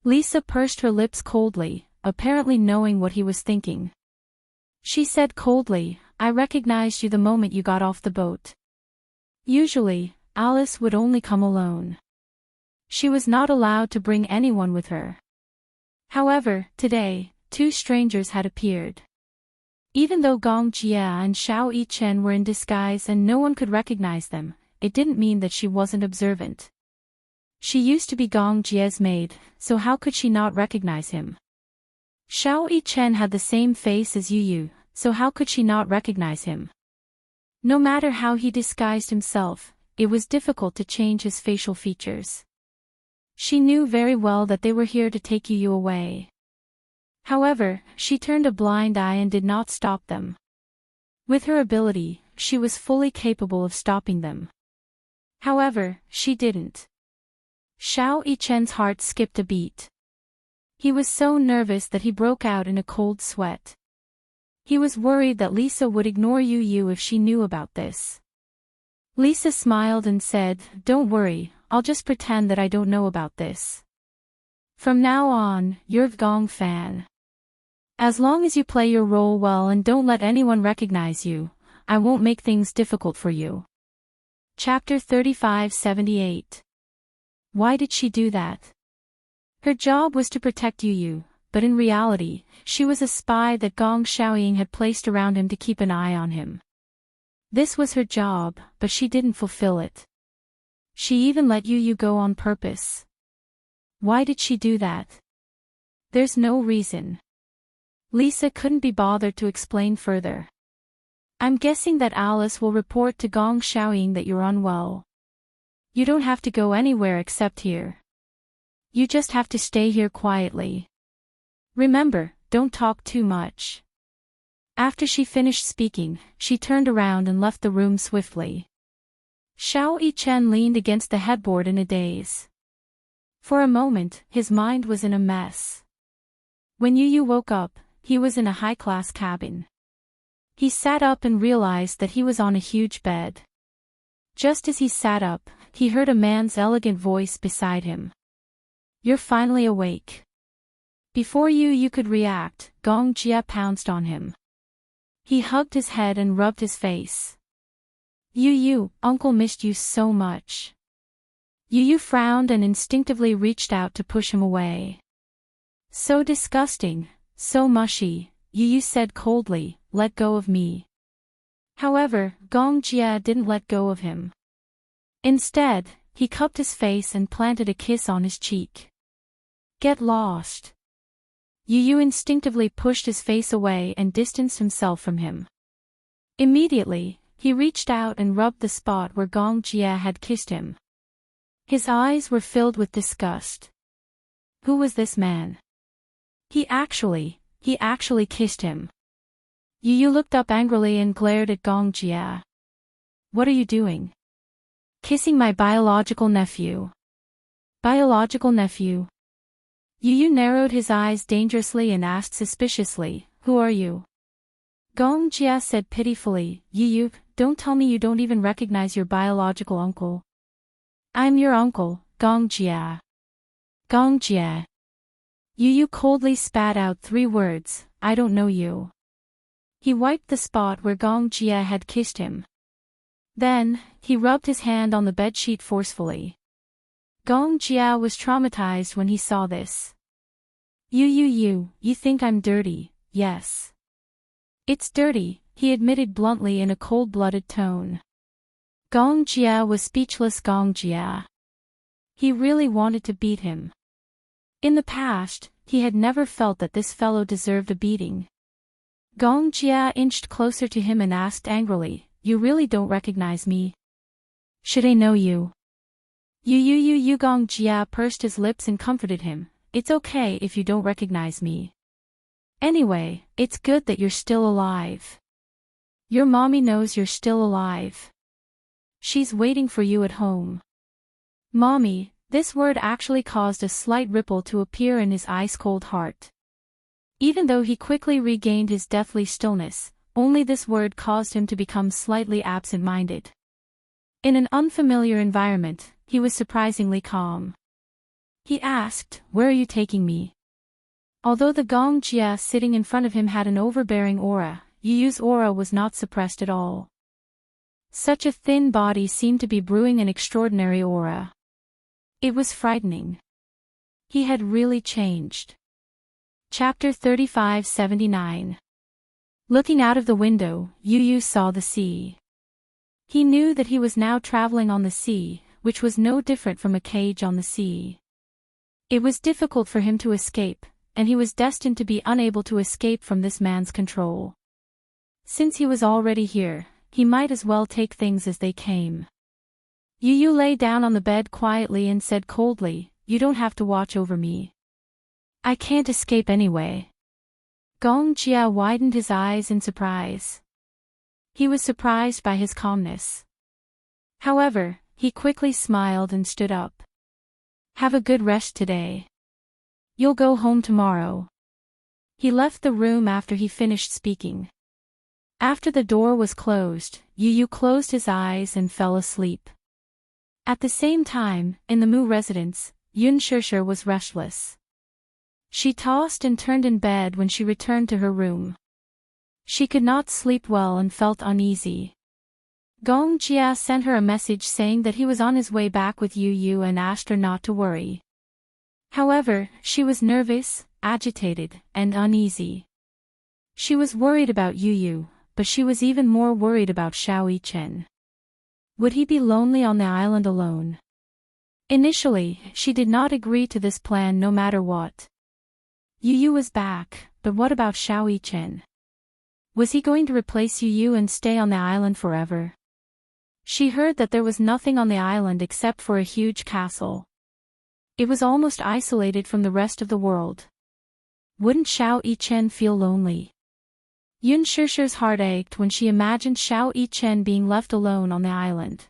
Lisa pursed her lips coldly, apparently knowing what he was thinking. She said coldly, "I recognized you the moment you got off the boat." Usually, Alice would only come alone. She was not allowed to bring anyone with her. However, today, two strangers had appeared. Even though Gong Jia and Xiao Yichen were in disguise and no one could recognize them, it didn't mean that she wasn't observant. She used to be Gong Jia's maid, so how could she not recognize him? Xiao Yichen had the same face as Yu, so how could she not recognize him? No matter how he disguised himself, it was difficult to change his facial features. She knew very well that they were here to take Yu away. However, she turned a blind eye and did not stop them. With her ability, she was fully capable of stopping them. However, she didn't. Xiao Yichen's heart skipped a beat. He was so nervous that he broke out in a cold sweat. He was worried that Lisa would ignore Yu if she knew about this. Lisa smiled and said, "Don't worry, I'll just pretend that I don't know about this. From now on, you're Gong fan. As long as you play your role well and don't let anyone recognize you, I won't make things difficult for you." Chapter 3578. Why did she do that? Her job was to protect Yu, but in reality, she was a spy that Gong Xiaoying had placed around him to keep an eye on him. This was her job, but she didn't fulfill it. She even let Yu go on purpose. Why did she do that? There's no reason. Lisa couldn't be bothered to explain further. I'm guessing that Alice will report to Gong Xiaoying that you're unwell. You don't have to go anywhere except here. You just have to stay here quietly. Remember, don't talk too much. After she finished speaking, she turned around and left the room swiftly. Xiao Yichen leaned against the headboard in a daze. For a moment, his mind was in a mess. When Yu woke up, he was in a high-class cabin. He sat up and realized that he was on a huge bed. Just as he sat up, he heard a man's elegant voice beside him. "You're finally awake." Before Yu could react, Gong Jia pounced on him. He hugged his head and rubbed his face. Yu, Uncle missed you so much." Yu frowned and instinctively reached out to push him away. "So disgusting, so mushy," Yu said coldly, "let go of me." However, Gong Jia didn't let go of him. Instead, he cupped his face and planted a kiss on his cheek. "Get lost." Yu instinctively pushed his face away and distanced himself from him. Immediately, he reached out and rubbed the spot where Gong Jia had kissed him. His eyes were filled with disgust. Who was this man? He actually kissed him. Yu looked up angrily and glared at Gong Jia. "What are you doing?" "Kissing my biological nephew." "Biological nephew?" Yu narrowed his eyes dangerously and asked suspiciously, "Who are you?" Gong Jia said pitifully, "Yu, don't tell me you don't even recognize your biological uncle." "I'm your uncle, Gong Jia." "Gong Jia." Yu coldly spat out 3 words, "I don't know you." He wiped the spot where Gong Jia had kissed him. Then, he rubbed his hand on the bedsheet forcefully. Gong Jia was traumatized when he saw this. You think I'm dirty, yes. It's dirty, he admitted bluntly in a cold-blooded tone. Gong Jia was speechless. Gong Jia. He really wanted to beat him. In the past, he had never felt that this fellow deserved a beating. Gong Jia inched closer to him and asked angrily, "You really don't recognize me? Should I know you?" You Gong Jia pursed his lips and comforted him, "It's okay if you don't recognize me. Anyway, it's good that you're still alive. Your mommy knows you're still alive. She's waiting for you at home." Mommy, this word actually caused a slight ripple to appear in his ice-cold heart. Even though he quickly regained his deathly stillness, only this word caused him to become slightly absent-minded. In an unfamiliar environment, he was surprisingly calm. He asked, "Where are you taking me?" Although the Gong Jia sitting in front of him had an overbearing aura, Yu's aura was not suppressed at all. Such a thin body seemed to be brewing an extraordinary aura. It was frightening. He had really changed. Chapter 3579. Looking out of the window, Yu saw the sea. He knew that he was now traveling on the sea, which was no different from a cage on the sea. It was difficult for him to escape, and he was destined to be unable to escape from this man's control. Since he was already here, he might as well take things as they came. Yu lay down on the bed quietly and said coldly, "You don't have to watch over me. I can't escape anyway." Gong Jia widened his eyes in surprise. He was surprised by his calmness. However, he quickly smiled and stood up. Have a good rest today. You'll go home tomorrow. He left the room after he finished speaking. After the door was closed, Yu closed his eyes and fell asleep. At the same time, in the Mu residence, Yunshushu was restless. She tossed and turned in bed when she returned to her room. She could not sleep well and felt uneasy. Gong Jia sent her a message saying that he was on his way back with Yu and asked her not to worry. However, she was nervous, agitated, and uneasy. She was worried about Yu, but she was even more worried about Xiao Yichen. Would he be lonely on the island alone? Initially, she did not agree to this plan no matter what. Yu was back, but what about Xiao Yichen? Was he going to replace Yu and stay on the island forever? She heard that there was nothing on the island except for a huge castle. It was almost isolated from the rest of the world. Wouldn't Xiao Yichen feel lonely? Yunshushu's heart ached when she imagined Xiao Yichen being left alone on the island.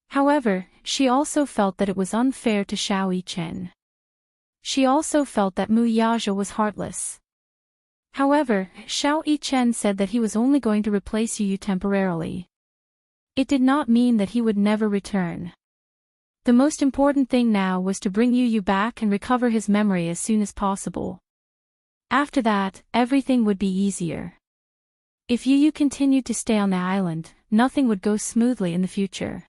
However, she also felt that it was unfair to Xiao Yichen. She also felt that Mu Yaja was heartless. However, Xiao Yichen said that he was only going to replace Yu temporarily. It did not mean that he would never return. The most important thing now was to bring Yu back and recover his memory as soon as possible. After that, everything would be easier. If Yu continued to stay on the island, nothing would go smoothly in the future.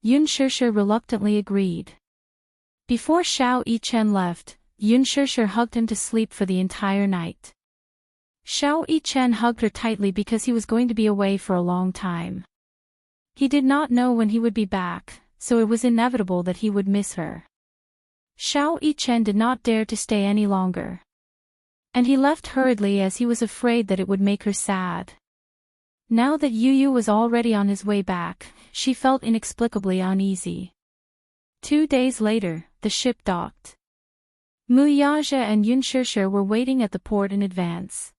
Yunshushu reluctantly agreed. Before Xiao Yichen left, Yunshushu hugged him to sleep for the entire night. Xiao Yichen hugged her tightly because he was going to be away for a long time. He did not know when he would be back, so it was inevitable that he would miss her. Xiao Yichen did not dare to stay any longer. And he left hurriedly as he was afraid that it would make her sad. Now that Yu was already on his way back, she felt inexplicably uneasy. 2 days later, the ship docked. Mu Yaja and Yunshushu were waiting at the port in advance.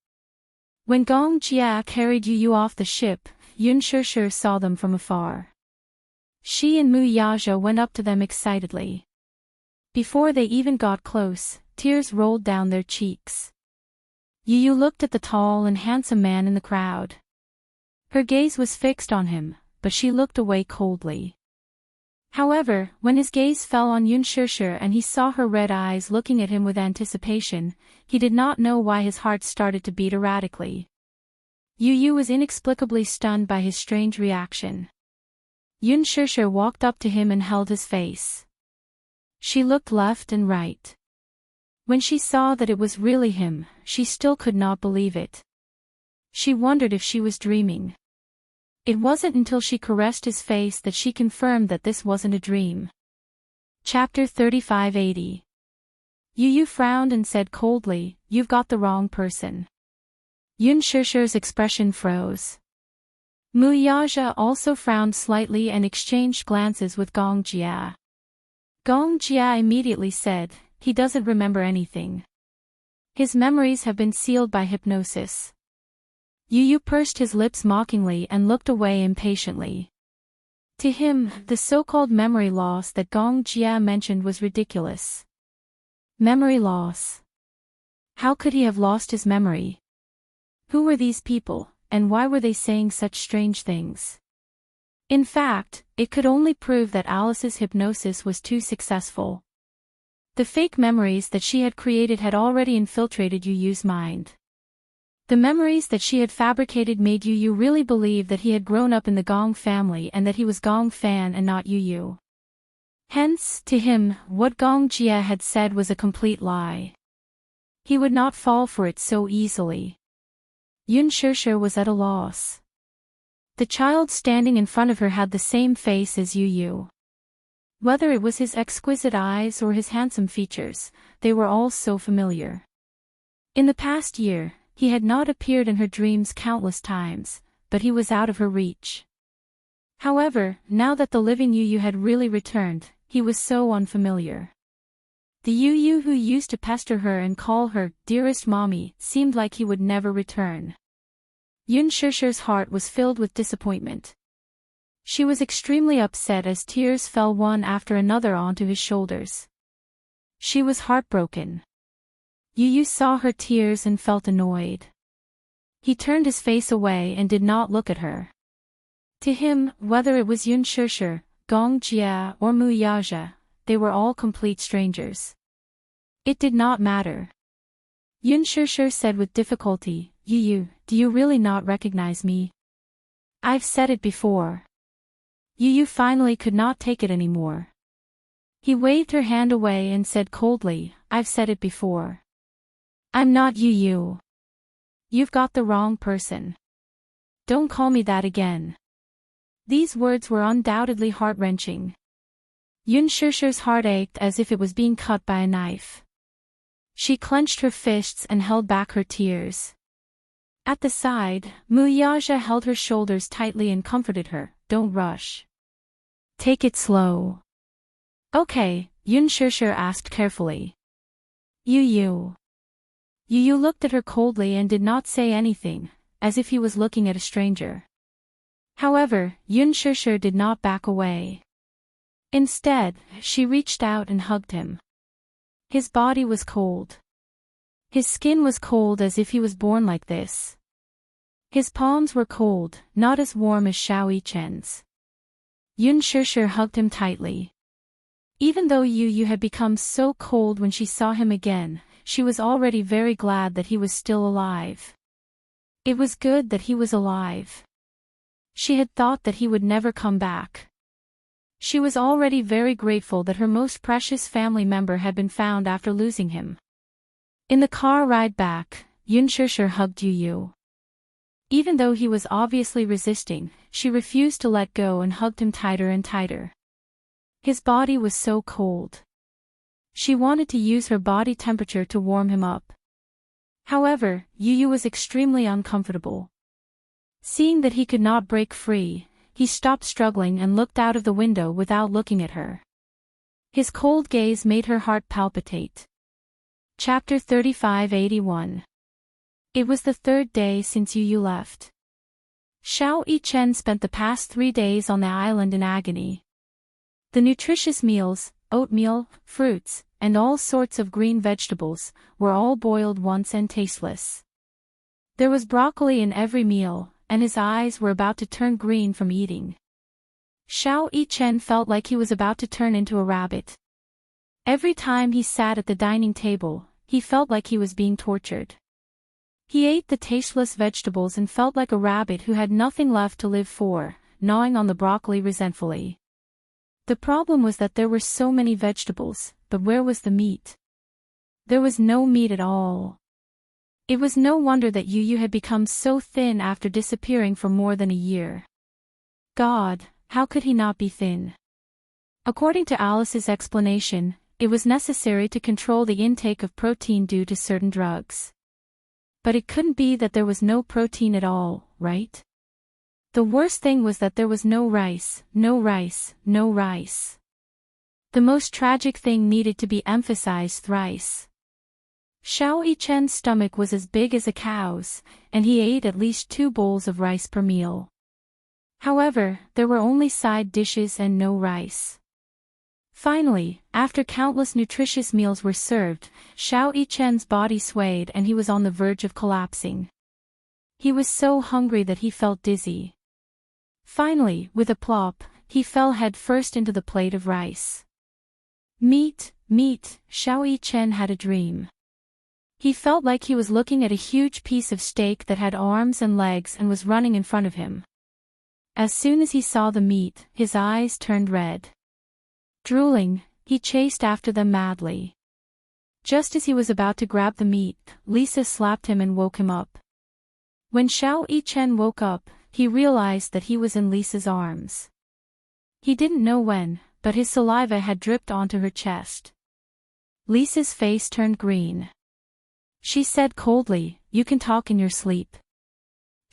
When Gong Jia carried Yu off the ship, Yunshushu saw them from afar. She and Mu Yaja went up to them excitedly. Before they even got close, tears rolled down their cheeks. Yu looked at the tall and handsome man in the crowd. Her gaze was fixed on him, but she looked away coldly. However, when his gaze fell on Yunshushu and he saw her red eyes looking at him with anticipation, he did not know why his heart started to beat erratically. Yu was inexplicably stunned by his strange reaction. Yunshushu walked up to him and held his face. She looked left and right. When she saw that it was really him, she still could not believe it. She wondered if she was dreaming. It wasn't until she caressed his face that she confirmed that this wasn't a dream. Chapter 3580. Yu frowned and said coldly, "You've got the wrong person." Yunshushu's expression froze. Mu Yaja also frowned slightly and exchanged glances with Gong Jia. Gong Jia immediately said, "He doesn't remember anything. His memories have been sealed by hypnosis." Yu pursed his lips mockingly and looked away impatiently. To him, the so-called memory loss that Gong Jia mentioned was ridiculous. Memory loss. How could he have lost his memory? Who were these people, and why were they saying such strange things? In fact, it could only prove that Alice's hypnosis was too successful. The fake memories that she had created had already infiltrated Yu's mind. The memories that she had fabricated made Yu really believe that he had grown up in the Gong family and that he was Gong Fan and not Yu. Hence, to him, what Gong Jia had said was a complete lie. He would not fall for it so easily. Yunshushu was at a loss. The child standing in front of her had the same face as Yu. Whether it was his exquisite eyes or his handsome features, they were all so familiar. In the past year, he had not appeared in her dreams countless times, but he was out of her reach. However, now that the living Yu had really returned, he was so unfamiliar. The Yu who used to pester her and call her, "dearest mommy," seemed like he would never return. Yun Shusher's heart was filled with disappointment. She was extremely upset as tears fell one after another onto his shoulders. She was heartbroken. Yu saw her tears and felt annoyed. He turned his face away and did not look at her. To him, whether it was Yun Shusher, Gong Jia or Mu Yaja, they were all complete strangers. It did not matter. Yun Shusher said with difficulty, Yu, do you really not recognize me? I've said it before. Yu finally could not take it anymore. He waved her hand away and said coldly, I've said it before. I'm not Yu. You've got the wrong person. Don't call me that again. These words were undoubtedly heart-wrenching. Yun Shusher's heart ached as if it was being cut by a knife. She clenched her fists and held back her tears. At the side, Mu Yaja held her shoulders tightly and comforted her, don't rush. Take it slow. Okay, Yun Shusher asked carefully. Yu looked at her coldly and did not say anything, as if he was looking at a stranger. However, Yun Shusher did not back away. Instead, she reached out and hugged him. His body was cold. His skin was cold as if he was born like this. His palms were cold, not as warm as Xiao Yichen's. Yun Shusher hugged him tightly. Even though Yu had become so cold when she saw him again, she was already very glad that he was still alive. It was good that he was alive. She had thought that he would never come back. She was already very grateful that her most precious family member had been found after losing him. In the car ride back, Yun Shusher hugged Yu. Even though he was obviously resisting, she refused to let go and hugged him tighter and tighter. His body was so cold. She wanted to use her body temperature to warm him up. However, Yu was extremely uncomfortable. Seeing that he could not break free, he stopped struggling and looked out of the window without looking at her. His cold gaze made her heart palpitate. Chapter 3581. It was the third day since Yu left. Xiao Yichen spent the past 3 days on the island in agony. The nutritious meals, oatmeal, fruits, and all sorts of green vegetables, were all boiled once and tasteless. There was broccoli in every meal, and his eyes were about to turn green from eating. Xiao Yichen felt like he was about to turn into a rabbit. Every time he sat at the dining table, he felt like he was being tortured. He ate the tasteless vegetables and felt like a rabbit who had nothing left to live for, gnawing on the broccoli resentfully. The problem was that there were so many vegetables, but where was the meat? There was no meat at all. It was no wonder that Yu had become so thin after disappearing for more than a year. God, how could he not be thin? According to Alice's explanation, it was necessary to control the intake of protein due to certain drugs. But it couldn't be that there was no protein at all, right? The worst thing was that there was no rice, no rice, no rice. The most tragic thing needed to be emphasized thrice. Xiao Yichen's stomach was as big as a cow's, and he ate at least 2 bowls of rice per meal. However, there were only side dishes and no rice. Finally, after countless nutritious meals were served, Xiao Yichen's body swayed and he was on the verge of collapsing. He was so hungry that he felt dizzy. Finally, with a plop, he fell head first into the plate of rice. Meat, Xiao Yichen had a dream. He felt like he was looking at a huge piece of steak that had arms and legs and was running in front of him. As soon as he saw the meat, his eyes turned red. Drooling, he chased after them madly. Just as he was about to grab the meat, Lisa slapped him and woke him up. When Xiao Yichen woke up, he realized that he was in Lisa's arms. He didn't know when, but his saliva had dripped onto her chest. Lisa's face turned green. She said coldly, "You can talk in your sleep."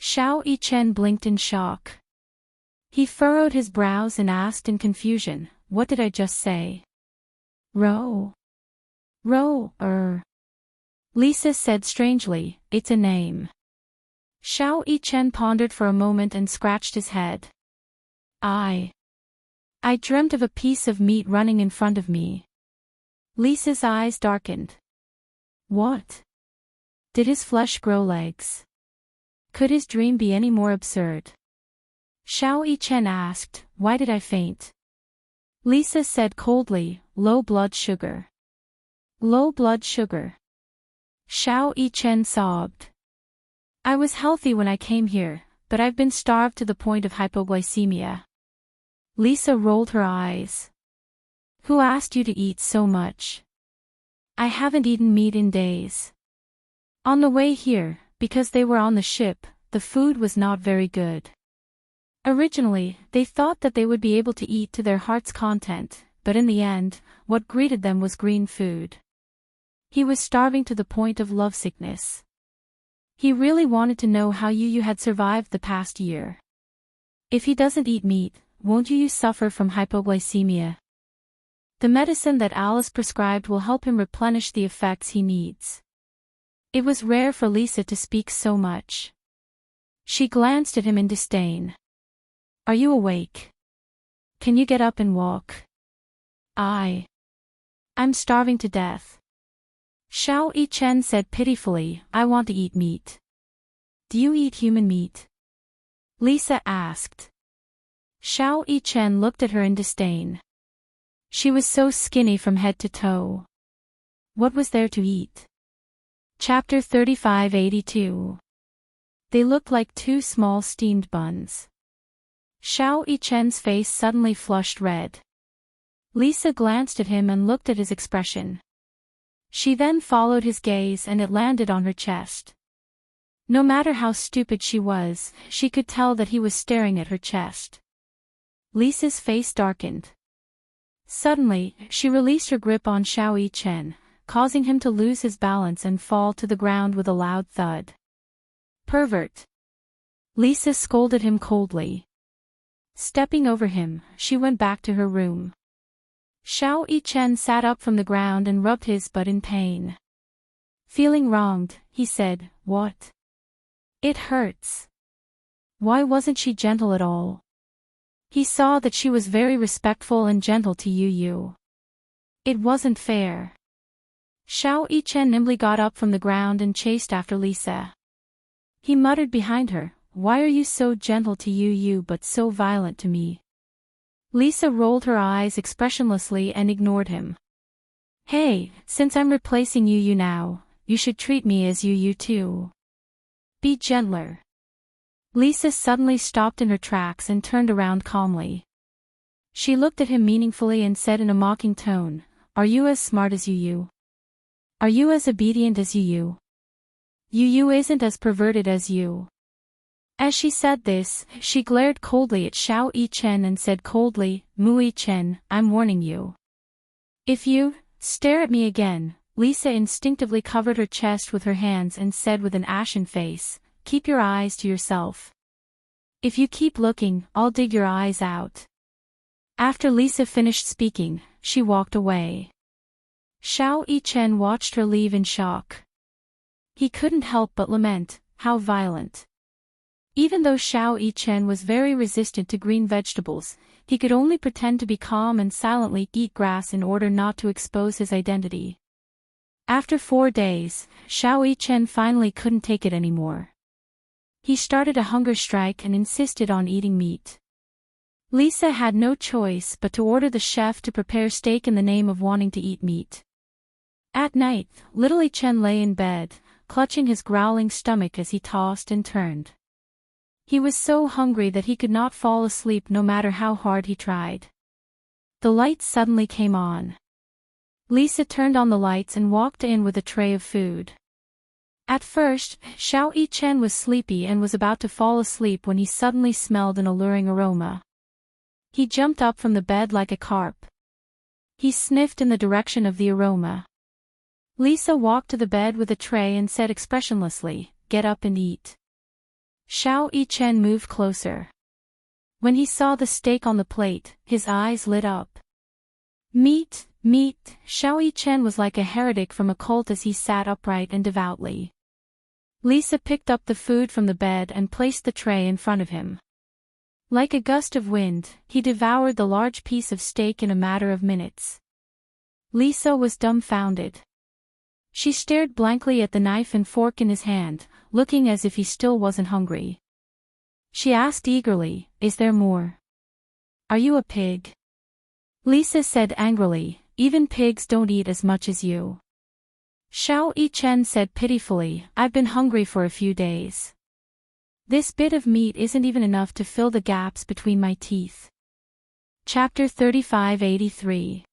Xiao Yichen blinked in shock. He furrowed his brows and asked in confusion, "What did I just say?" Ro. Lisa said strangely, "It's a name." Xiao Yichen pondered for a moment and scratched his head. I dreamt of a piece of meat running in front of me. Lisa's eyes darkened. What? Did his flesh grow legs? Could his dream be any more absurd? Xiao Yichen asked, why did I faint? Lisa said coldly, low blood sugar. Low blood sugar. Xiao Yichen sobbed. I was healthy when I came here, but I've been starved to the point of hypoglycemia. Lisa rolled her eyes. Who asked you to eat so much? I haven't eaten meat in days. On the way here, because they were on the ship, the food was not very good. Originally, they thought that they would be able to eat to their heart's content, but in the end, what greeted them was green food. He was starving to the point of lovesickness. He really wanted to know how Yu had survived the past year. If he doesn't eat meat, won't Yu suffer from hypoglycemia? The medicine that Alice prescribed will help him replenish the effects he needs. It was rare for Lisa to speak so much. She glanced at him in disdain. Are you awake? Can you get up and walk? I'm starving to death. Xiao Yichen said pitifully, I want to eat meat. Do you eat human meat? Lisa asked. Xiao Yichen looked at her in disdain. She was so skinny from head to toe. What was there to eat? Chapter 3582. They looked like two small steamed buns. Xiao Yichen's face suddenly flushed red. Lisa glanced at him and looked at his expression. She then followed his gaze and it landed on her chest. No matter how stupid she was, she could tell that he was staring at her chest. Lisa's face darkened. Suddenly, she released her grip on Xiao Yichen, causing him to lose his balance and fall to the ground with a loud thud. Pervert! Lisa scolded him coldly. Stepping over him, she went back to her room. Xiao Yichen sat up from the ground and rubbed his butt in pain. Feeling wronged, he said, What? It hurts. Why wasn't she gentle at all? He saw that she was very respectful and gentle to Yu. It wasn't fair. Xiao Yichen nimbly got up from the ground and chased after Lisa. He muttered behind her, Why are you so gentle to Yu but so violent to me? Lisa rolled her eyes expressionlessly and ignored him. Hey, since I'm replacing Yu now, you should treat me as Yu too. Be gentler. Lisa suddenly stopped in her tracks and turned around calmly. She looked at him meaningfully and said in a mocking tone, Are you as smart as Yu? Are you as obedient as Yu? Yu isn't as perverted as you. As she said this, she glared coldly at Xiao Yichen and said coldly, Mu Yichen, I'm warning you. If you stare at me again, Lisa instinctively covered her chest with her hands and said with an ashen face, Keep your eyes to yourself. If you keep looking, I'll dig your eyes out. After Lisa finished speaking, she walked away. Xiao Yichen watched her leave in shock. He couldn't help but lament, how violent. Even though Xiao Yichen was very resistant to green vegetables, he could only pretend to be calm and silently eat grass in order not to expose his identity. After 4 days, Xiao Yichen finally couldn't take it anymore. He started a hunger strike and insisted on eating meat. Lisa had no choice but to order the chef to prepare steak in the name of wanting to eat meat. At night, little Yichen lay in bed, clutching his growling stomach as he tossed and turned. He was so hungry that he could not fall asleep no matter how hard he tried. The lights suddenly came on. Lisa turned on the lights and walked in with a tray of food. At first, Xiao Yichen was sleepy and was about to fall asleep when he suddenly smelled an alluring aroma. He jumped up from the bed like a carp. He sniffed in the direction of the aroma. Lisa walked to the bed with a tray and said expressionlessly, Get up and eat. Xiao Yichen moved closer. When he saw the steak on the plate, his eyes lit up. Meat, meat, Xiao Yichen was like a heretic from a cult as he sat upright and devoutly. Lisa picked up the food from the bed and placed the tray in front of him. Like a gust of wind, he devoured the large piece of steak in a matter of minutes. Lisa was dumbfounded. She stared blankly at the knife and fork in his hand, looking as if he still wasn't hungry. She asked eagerly, "Is there more? Are you a pig?" Lisa said angrily, "Even pigs don't eat as much as you." Xiao Yichen said pitifully, "I've been hungry for a few days. This bit of meat isn't even enough to fill the gaps between my teeth." Chapter 3583.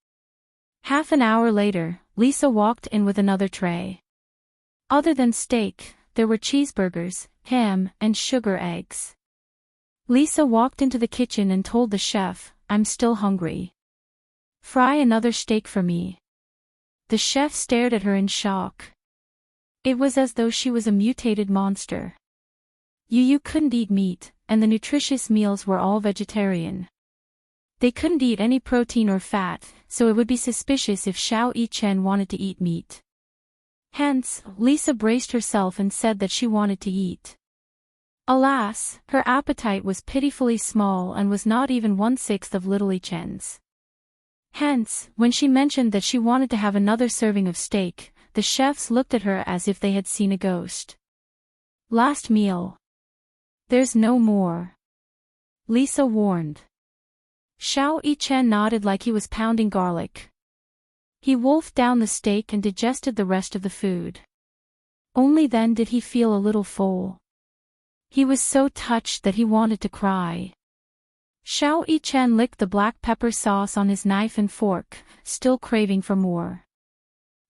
Half an hour later, Lisa walked in with another tray. Other than steak, there were cheeseburgers, ham, and sugar eggs. Lisa walked into the kitchen and told the chef, "I'm still hungry. Fry another steak for me." The chef stared at her in shock. It was as though she was a mutated monster. Yu couldn't eat meat, and the nutritious meals were all vegetarian. They couldn't eat any protein or fat, so it would be suspicious if Xiao Yichen wanted to eat meat. Hence, Lisa braced herself and said that she wanted to eat. Alas, her appetite was pitifully small and was not even 1/6 of little Yichen's. Hence, when she mentioned that she wanted to have another serving of steak, the chefs looked at her as if they had seen a ghost. "Last meal. There's no more," Lisa warned. Xiao Yichen nodded like he was pounding garlic. He wolfed down the steak and digested the rest of the food. Only then did he feel a little full. He was so touched that he wanted to cry. Xiao Yichen licked the black pepper sauce on his knife and fork, still craving for more.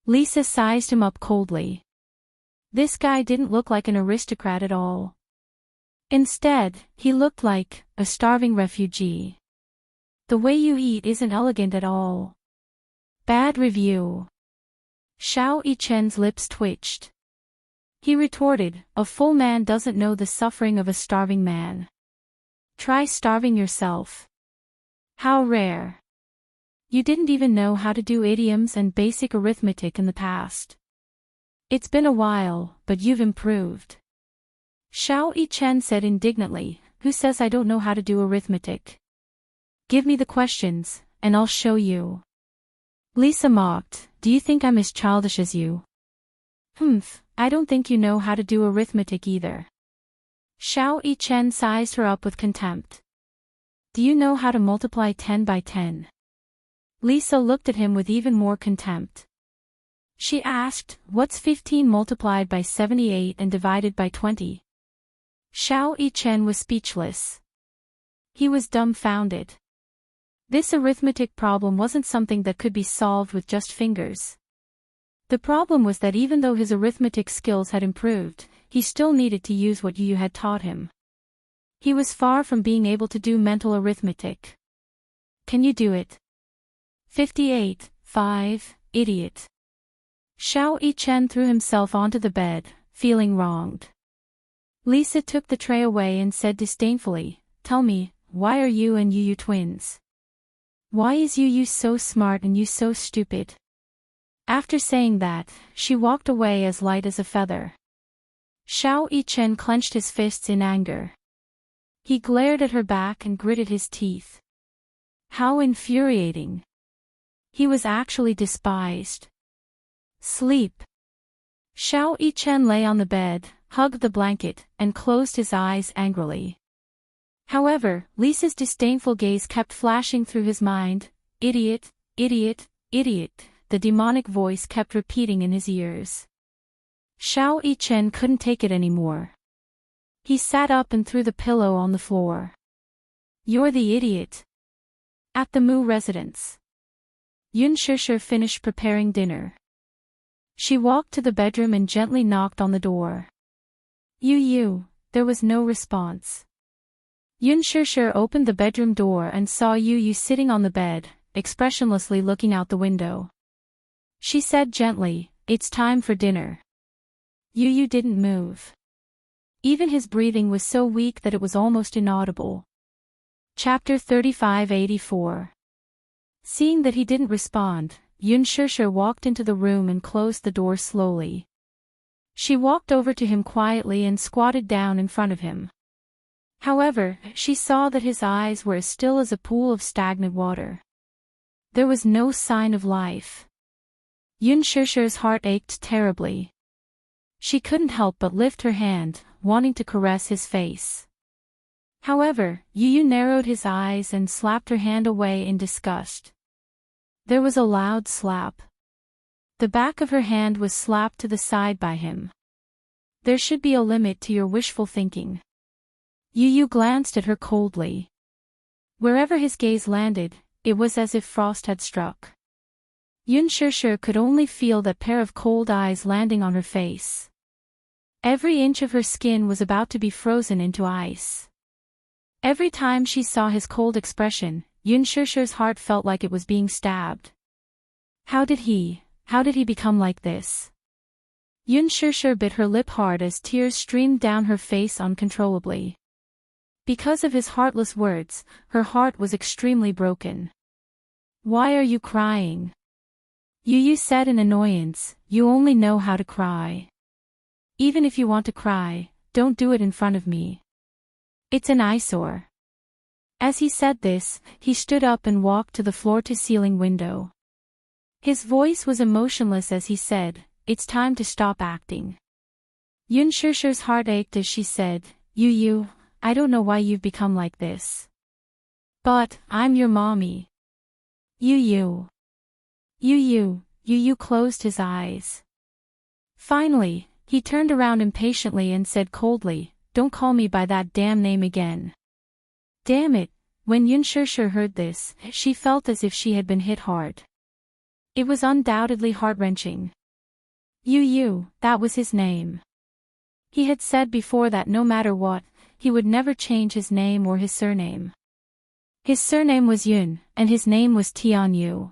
Lisa sized him up coldly. This guy didn't look like an aristocrat at all. Instead, he looked like a starving refugee. "The way you eat isn't elegant at all. Bad review." Xiao Yichen's lips twitched. He retorted, "A full man doesn't know the suffering of a starving man. Try starving yourself. How rare. You didn't even know how to do idioms and basic arithmetic in the past. It's been a while, but you've improved." Xiao Yichen said indignantly, "Who says I don't know how to do arithmetic? Give me the questions, and I'll show you." Lisa mocked, "Do you think I'm as childish as you?" "Humph, I don't think you know how to do arithmetic either." Xiao Yichen sized her up with contempt. "Do you know how to multiply 10 by 10? Lisa looked at him with even more contempt. She asked, "What's 15 multiplied by 78 and divided by 20? Xiao Yichen was speechless. He was dumbfounded. This arithmetic problem wasn't something that could be solved with just fingers. The problem was that even though his arithmetic skills had improved, he still needed to use what Yu had taught him. He was far from being able to do mental arithmetic. "Can you do it?" 58, 5, idiot. Xiao Yichen threw himself onto the bed, feeling wronged. Lisa took the tray away and said disdainfully, "Tell me, why are you and Yu twins? Why is Yu so smart and you so stupid?" After saying that, she walked away as light as a feather. Xiao Yichen clenched his fists in anger. He glared at her back and gritted his teeth. How infuriating. He was actually despised. Sleep. Xiao Yichen lay on the bed, hugged the blanket, and closed his eyes angrily. However, Lisa's disdainful gaze kept flashing through his mind. "Idiot, idiot, idiot," the demonic voice kept repeating in his ears. Xiao Yichen couldn't take it anymore. He sat up and threw the pillow on the floor. "You're the idiot." At the Mu residence, Yun Shishir finished preparing dinner. She walked to the bedroom and gently knocked on the door. Yu. There was no response. Yun Shishir opened the bedroom door and saw Yu sitting on the bed, expressionlessly looking out the window. She said gently, "It's time for dinner." Yu didn't move. Even his breathing was so weak that it was almost inaudible. Chapter 3584. Seeing that he didn't respond, Yun Shishir walked into the room and closed the door slowly. She walked over to him quietly and squatted down in front of him. However, she saw that his eyes were as still as a pool of stagnant water. There was no sign of life. Yun Shishir's heart ached terribly. She couldn't help but lift her hand, wanting to caress his face. However, Yu narrowed his eyes and slapped her hand away in disgust. There was a loud slap. The back of her hand was slapped to the side by him. There should be a limit to your wishful thinking. Yu glanced at her coldly. Wherever his gaze landed, it was as if frost had struck. Yun Shishir could only feel that pair of cold eyes landing on her face. Every inch of her skin was about to be frozen into ice. Every time she saw his cold expression, Yun Shishir's heart felt like it was being stabbed. How did he become like this? Yun Shishir bit her lip hard as tears streamed down her face uncontrollably. Because of his heartless words, her heart was extremely broken. Why are you crying? Yu said in annoyance, you only know how to cry. Even if you want to cry, don't do it in front of me. It's an eyesore. As he said this, he stood up and walked to the floor-to-ceiling window. His voice was emotionless as he said, it's time to stop acting. Yun Shishir's heart ached as she said, Yu, I don't know why you've become like this. But, I'm your mommy. Yu closed his eyes. Finally, he turned around impatiently and said coldly, don't call me by that damn name again. Damn it, when Yun Shishir heard this, she felt as if she had been hit hard. It was undoubtedly heart-wrenching. Yu, that was his name. He had said before that no matter what, he would never change his name or his surname. His surname was Yun, and his name was Tianyu.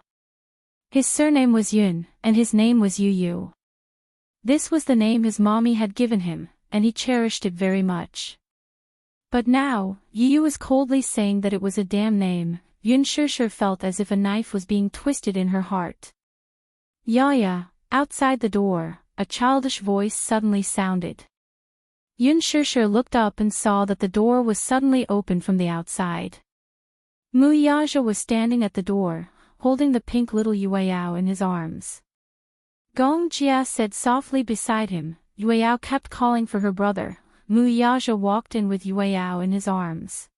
His surname was Yun, and his name was Yu. This was the name his mommy had given him, and he cherished it very much. But now, Yu was coldly saying that it was a damn name. Yun Shishir felt as if a knife was being twisted in her heart. Yaya, outside the door, a childish voice suddenly sounded. Yun Shishir looked up and saw that the door was suddenly opened from the outside. Mu Yaja was standing at the door, holding the pink little Yueyao in his arms. Gong Jia said softly beside him. Yueyao kept calling for her brother. Mu Yaja walked in with Yueyao in his arms.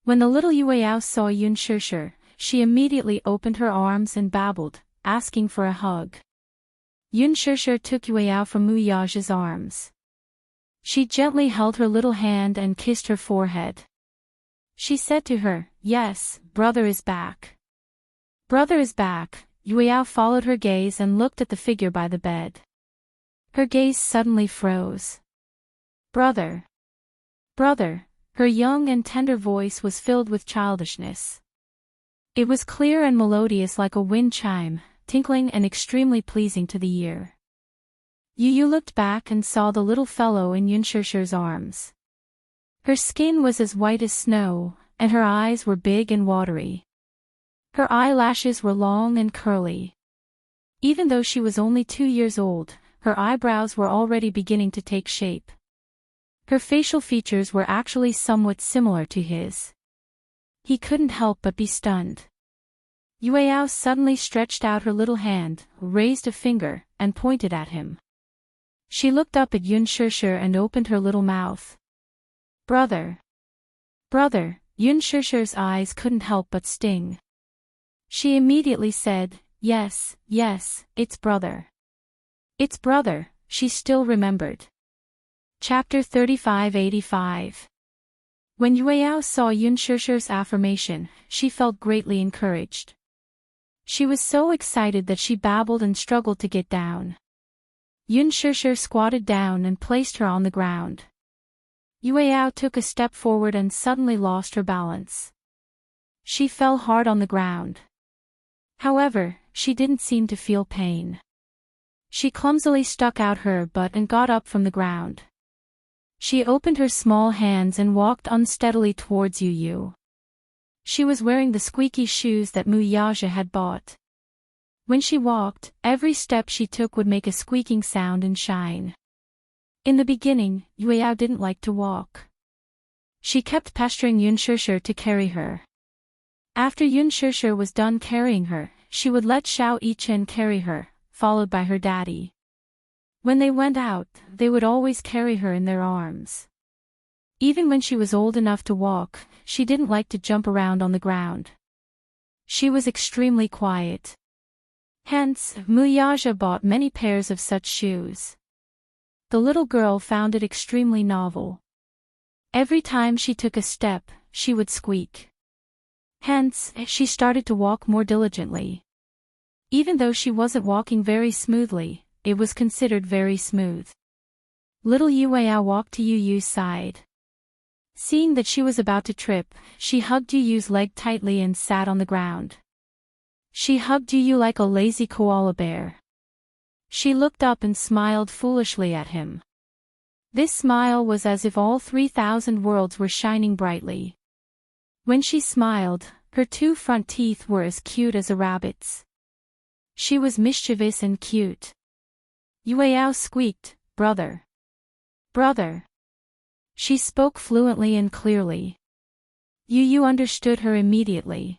When the little Yueyao saw Yun Shishir, she immediately opened her arms and babbled, asking for a hug. Yun Shishir took Yueyao from Mu Yaja's arms. She gently held her little hand and kissed her forehead. She said to her, yes, brother is back. Brother is back. Yueyao followed her gaze and looked at the figure by the bed. Her gaze suddenly froze. Brother. Brother, her young and tender voice was filled with childishness. It was clear and melodious like a wind chime, tinkling and extremely pleasing to the ear. Yu looked back and saw the little fellow in Yun Shishir's arms. Her skin was as white as snow, and her eyes were big and watery. Her eyelashes were long and curly. Even though she was only 2 years old, her eyebrows were already beginning to take shape. Her facial features were actually somewhat similar to his. He couldn't help but be stunned. Yueyao suddenly stretched out her little hand, raised a finger, and pointed at him. She looked up at Yun Shishir and opened her little mouth. Brother. Brother, Yun Shishir's eyes couldn't help but sting. She immediately said, yes, it's brother. It's brother, she still remembered. Chapter 3585. When Yueyao saw Yun Shishir's affirmation, she felt greatly encouraged. She was so excited that she babbled and struggled to get down. Yun Shishir squatted down and placed her on the ground. Yueyao took a step forward and suddenly lost her balance. She fell hard on the ground. However, she didn't seem to feel pain. She clumsily stuck out her butt and got up from the ground. She opened her small hands and walked unsteadily towards Yu. She was wearing the squeaky shoes that Mu Yaja had bought. When she walked, every step she took would make a squeaking sound and shine. In the beginning, Yueyao didn't like to walk. She kept pestering Yun Shishir to carry her. After Yun Shishir was done carrying her, she would let Xiao Yichen carry her, followed by her daddy. When they went out, they would always carry her in their arms. Even when she was old enough to walk, she didn't like to jump around on the ground. She was extremely quiet. Hence, Muyaja bought many pairs of such shoes. The little girl found it extremely novel. Every time she took a step, she would squeak. Hence, she started to walk more diligently. Even though she wasn't walking very smoothly, it was considered very smooth. Little Yueyao walked to Yu Yu's side. Seeing that she was about to trip, she hugged Yu Yu's leg tightly and sat on the ground. She hugged Yu Yu like a lazy koala bear. She looked up and smiled foolishly at him. This smile was as if all 3,000 worlds were shining brightly. When she smiled, her two front teeth were as cute as a rabbit's. She was mischievous and cute. Yueyao squeaked, "Brother! Brother!" She spoke fluently and clearly. Yu Yu understood her immediately.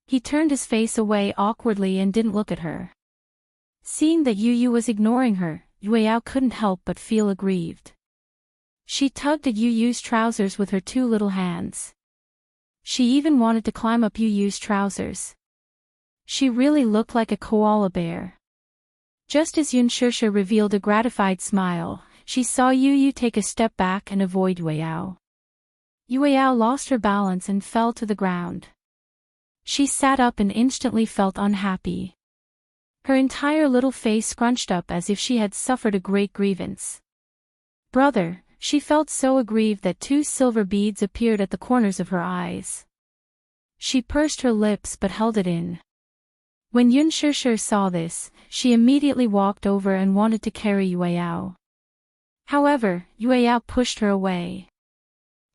He turned his face away awkwardly and didn't look at her. Seeing that Yu Yu was ignoring her, Yueyao couldn't help but feel aggrieved. She tugged at Yu Yu's trousers with her two little hands. She even wanted to climb up Yu Yu's trousers. She really looked like a koala bear. Just as Yun Shishir revealed a gratified smile, she saw Yu Yu take a step back and avoid Yueyao. Yueyao lost her balance and fell to the ground. She sat up and instantly felt unhappy. Her entire little face scrunched up as if she had suffered a great grievance. "Brother," she felt so aggrieved that two silver beads appeared at the corners of her eyes. She pursed her lips but held it in. When Yun Shishir saw this, she immediately walked over and wanted to carry Yueyao. However, Yueyao pushed her away.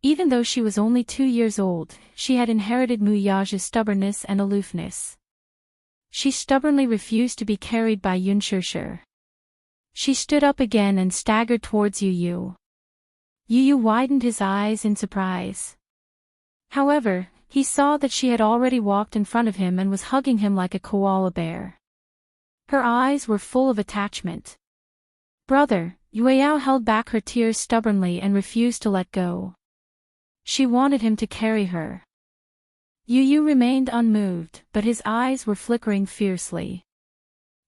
Even though she was only 2 years old, she had inherited Muyaja's stubbornness and aloofness. She stubbornly refused to be carried by Yun Shishir. She stood up again and staggered towards Yu Yu. Yu Yu widened his eyes in surprise. However, he saw that she had already walked in front of him and was hugging him like a koala bear. Her eyes were full of attachment. "Brother," Yueyao held back her tears stubbornly and refused to let go. She wanted him to carry her. Yu Yu remained unmoved, but his eyes were flickering fiercely.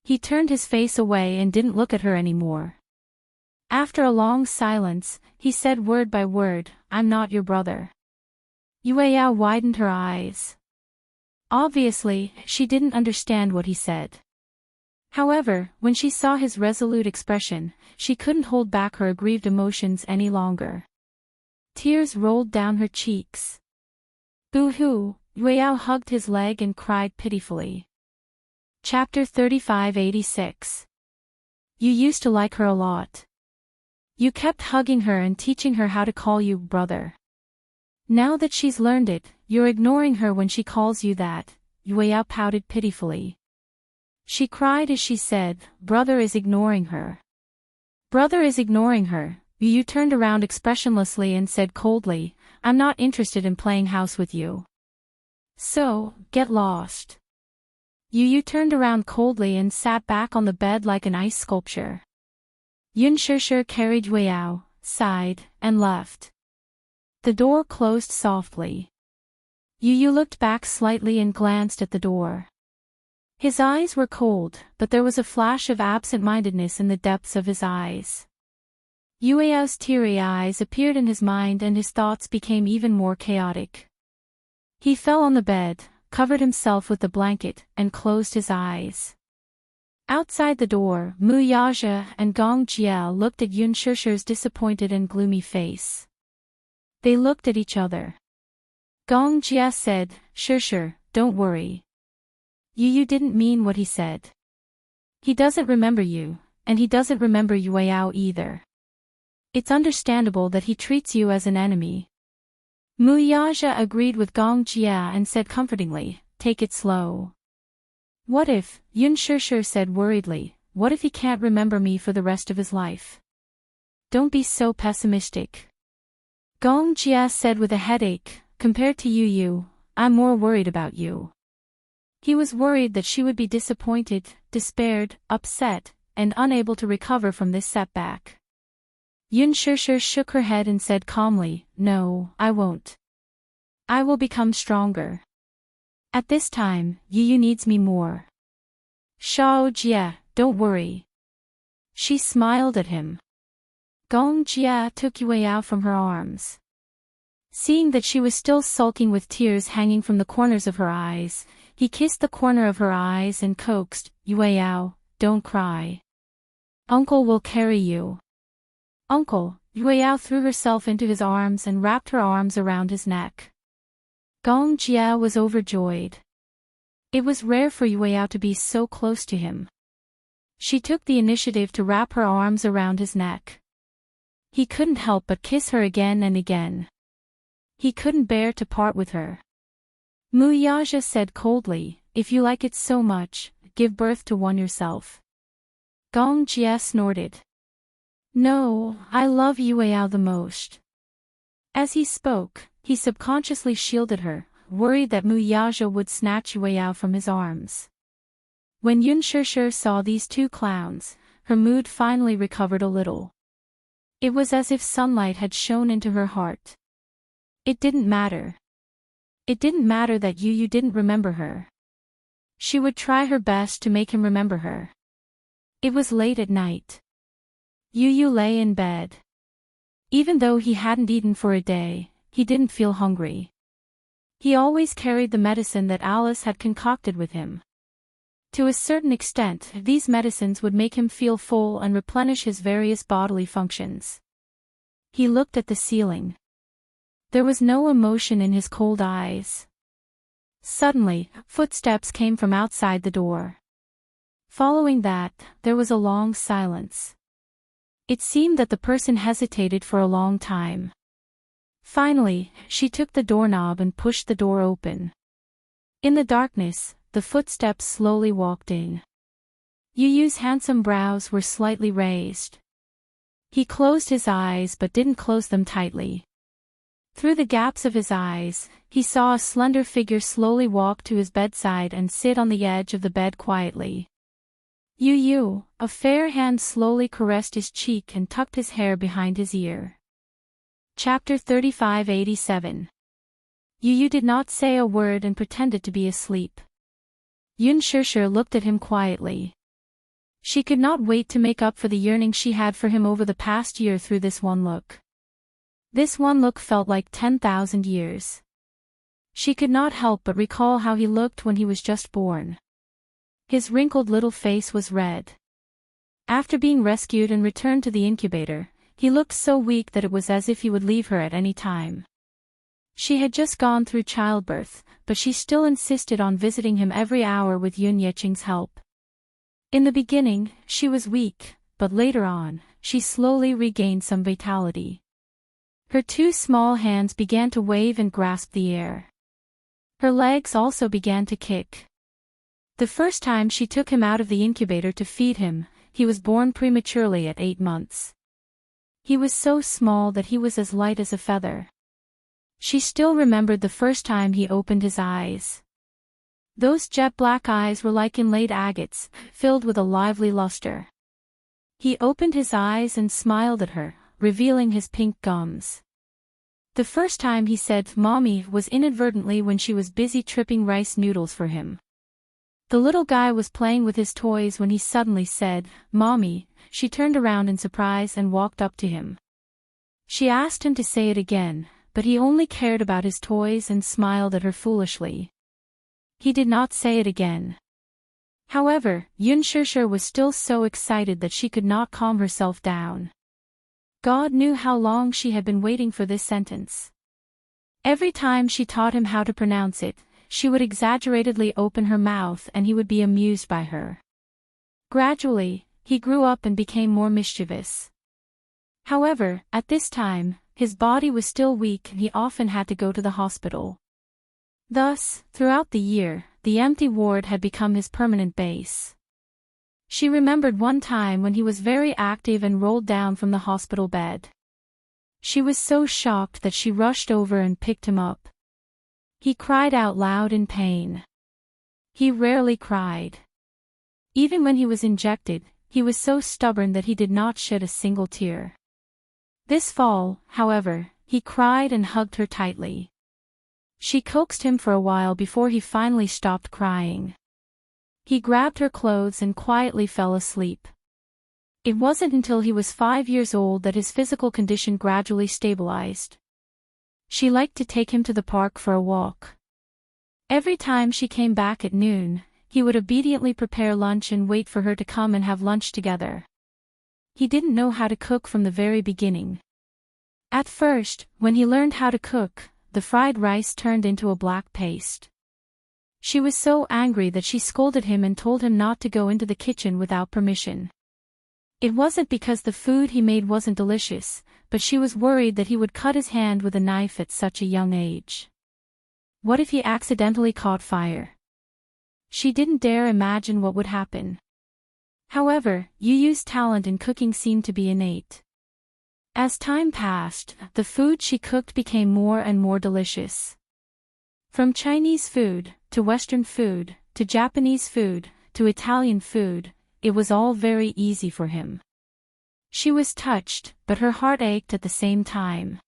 He turned his face away and didn't look at her anymore. After a long silence, he said word by word, "I'm not your brother." Yueyao widened her eyes. Obviously, she didn't understand what he said. However, when she saw his resolute expression, she couldn't hold back her aggrieved emotions any longer. Tears rolled down her cheeks. "Boo-hoo!" Yueyao hugged his leg and cried pitifully. Chapter 3586. You used to like her a lot. You kept hugging her and teaching her how to call you brother. Now that she's learned it, you're ignoring her when she calls you that, Yueyao pouted pitifully. She cried as she said, "Brother is ignoring her. Brother is ignoring her." Yu turned around expressionlessly and said coldly, "I'm not interested in playing house with you. So, get lost." Yu turned around coldly and sat back on the bed like an ice sculpture. Yun Shishir carried Yueyao, sighed, and left. The door closed softly. Yu looked back slightly and glanced at the door. His eyes were cold, but there was a flash of absent-mindedness in the depths of his eyes. Yueyao's teary eyes appeared in his mind and his thoughts became even more chaotic. He fell on the bed, covered himself with the blanket, and closed his eyes. Outside the door, Muyaja and Gong Jia looked at Yun Shishir's disappointed and gloomy face. They looked at each other. Gong Jia said, "Shishir, don't worry. Yu didn't mean what he said. He doesn't remember you, and he doesn't remember Yueyao either. It's understandable that he treats you as an enemy." Muyaja agreed with Gong Jia and said comfortingly, "Take it slow." "What if," Yun Shishir said worriedly, "what if he can't remember me for the rest of his life?" Don't be so pessimistic. Gong Jia said with a headache, compared to you, I'm more worried about you. He was worried that she would be disappointed, despaired, upset, and unable to recover from this setback. Yun Shishir shook her head and said calmly, no, I won't. I will become stronger. At this time, Yu needs me more. Shao Jia, don't worry. She smiled at him. Gong Jia took Yueyao from her arms. Seeing that she was still sulking with tears hanging from the corners of her eyes, he kissed the corner of her eyes and coaxed, Yueyao, don't cry. Uncle will carry you. Uncle, Yueyao threw herself into his arms and wrapped her arms around his neck. Gong Jia was overjoyed. It was rare for Yueyao to be so close to him. She took the initiative to wrap her arms around his neck. He couldn't help but kiss her again and again. He couldn't bear to part with her. Mu Yaja said coldly, if you like it so much, give birth to one yourself. Gong Jia snorted. No, I love Yueyao the most. As he spoke, he subconsciously shielded her, worried that Mu Yaja would snatch Yueyao from his arms. When Yun Shishir saw these two clowns, her mood finally recovered a little. It was as if sunlight had shone into her heart. It didn't matter. It didn't matter that Yu didn't remember her. She would try her best to make him remember her. It was late at night. Yu lay in bed. Even though he hadn't eaten for a day, he didn't feel hungry. He always carried the medicine that Alice had concocted with him. To a certain extent, these medicines would make him feel full and replenish his various bodily functions. He looked at the ceiling. There was no emotion in his cold eyes. Suddenly, footsteps came from outside the door. Following that, there was a long silence. It seemed that the person hesitated for a long time. Finally, she took the doorknob and pushed the door open. In the darkness, the footsteps slowly walked in. Yu's handsome brows were slightly raised. He closed his eyes but didn't close them tightly. Through the gaps of his eyes, he saw a slender figure slowly walk to his bedside and sit on the edge of the bed quietly. Yu, a fair hand slowly caressed his cheek and tucked his hair behind his ear. Chapter 3587. Yu did not say a word and pretended to be asleep. Yun Shishir looked at him quietly. She could not wait to make up for the yearning she had for him over the past year through this one look. This one look felt like 10,000 years. She could not help but recall how he looked when he was just born. His wrinkled little face was red. After being rescued and returned to the incubator, he looked so weak that it was as if he would leave her at any time. She had just gone through childbirth, but she still insisted on visiting him every hour with Yun Yeqing's help. In the beginning, she was weak, but later on, she slowly regained some vitality. Her two small hands began to wave and grasp the air. Her legs also began to kick. The first time she took him out of the incubator to feed him, he was born prematurely at 8 months. He was so small that he was as light as a feather. She still remembered the first time he opened his eyes. Those jet-black eyes were like inlaid agates, filled with a lively luster. He opened his eyes and smiled at her, revealing his pink gums. The first time he said "Mommy" was inadvertently when she was busy tripping rice noodles for him. The little guy was playing with his toys when he suddenly said, "Mommy." She turned around in surprise and walked up to him. She asked him to say it again, but he only cared about his toys and smiled at her foolishly. He did not say it again. However, Yun Shishir was still so excited that she could not calm herself down. God knew how long she had been waiting for this sentence. Every time she taught him how to pronounce it, she would exaggeratedly open her mouth and he would be amused by her. Gradually, he grew up and became more mischievous. However, at this time, his body was still weak and he often had to go to the hospital. Thus, throughout the year, the empty ward had become his permanent base. She remembered one time when he was very active and rolled down from the hospital bed. She was so shocked that she rushed over and picked him up. He cried out loud in pain. He rarely cried. Even when he was injected, he was so stubborn that he did not shed a single tear. This fall, however, he cried and hugged her tightly. She coaxed him for a while before he finally stopped crying. He grabbed her clothes and quietly fell asleep. It wasn't until he was 5 years old that his physical condition gradually stabilized. She liked to take him to the park for a walk. Every time she came back at noon, he would obediently prepare lunch and wait for her to come and have lunch together. He didn't know how to cook from the very beginning. At first, when he learned how to cook, the fried rice turned into a black paste. She was so angry that she scolded him and told him not to go into the kitchen without permission. It wasn't because the food he made wasn't delicious, but she was worried that he would cut his hand with a knife at such a young age. What if he accidentally caught fire? She didn't dare imagine what would happen. However, Yu Yu's talent in cooking seemed to be innate. As time passed, the food she cooked became more and more delicious. From Chinese food, to Western food, to Japanese food, to Italian food, it was all very easy for him. She was touched, but her heart ached at the same time.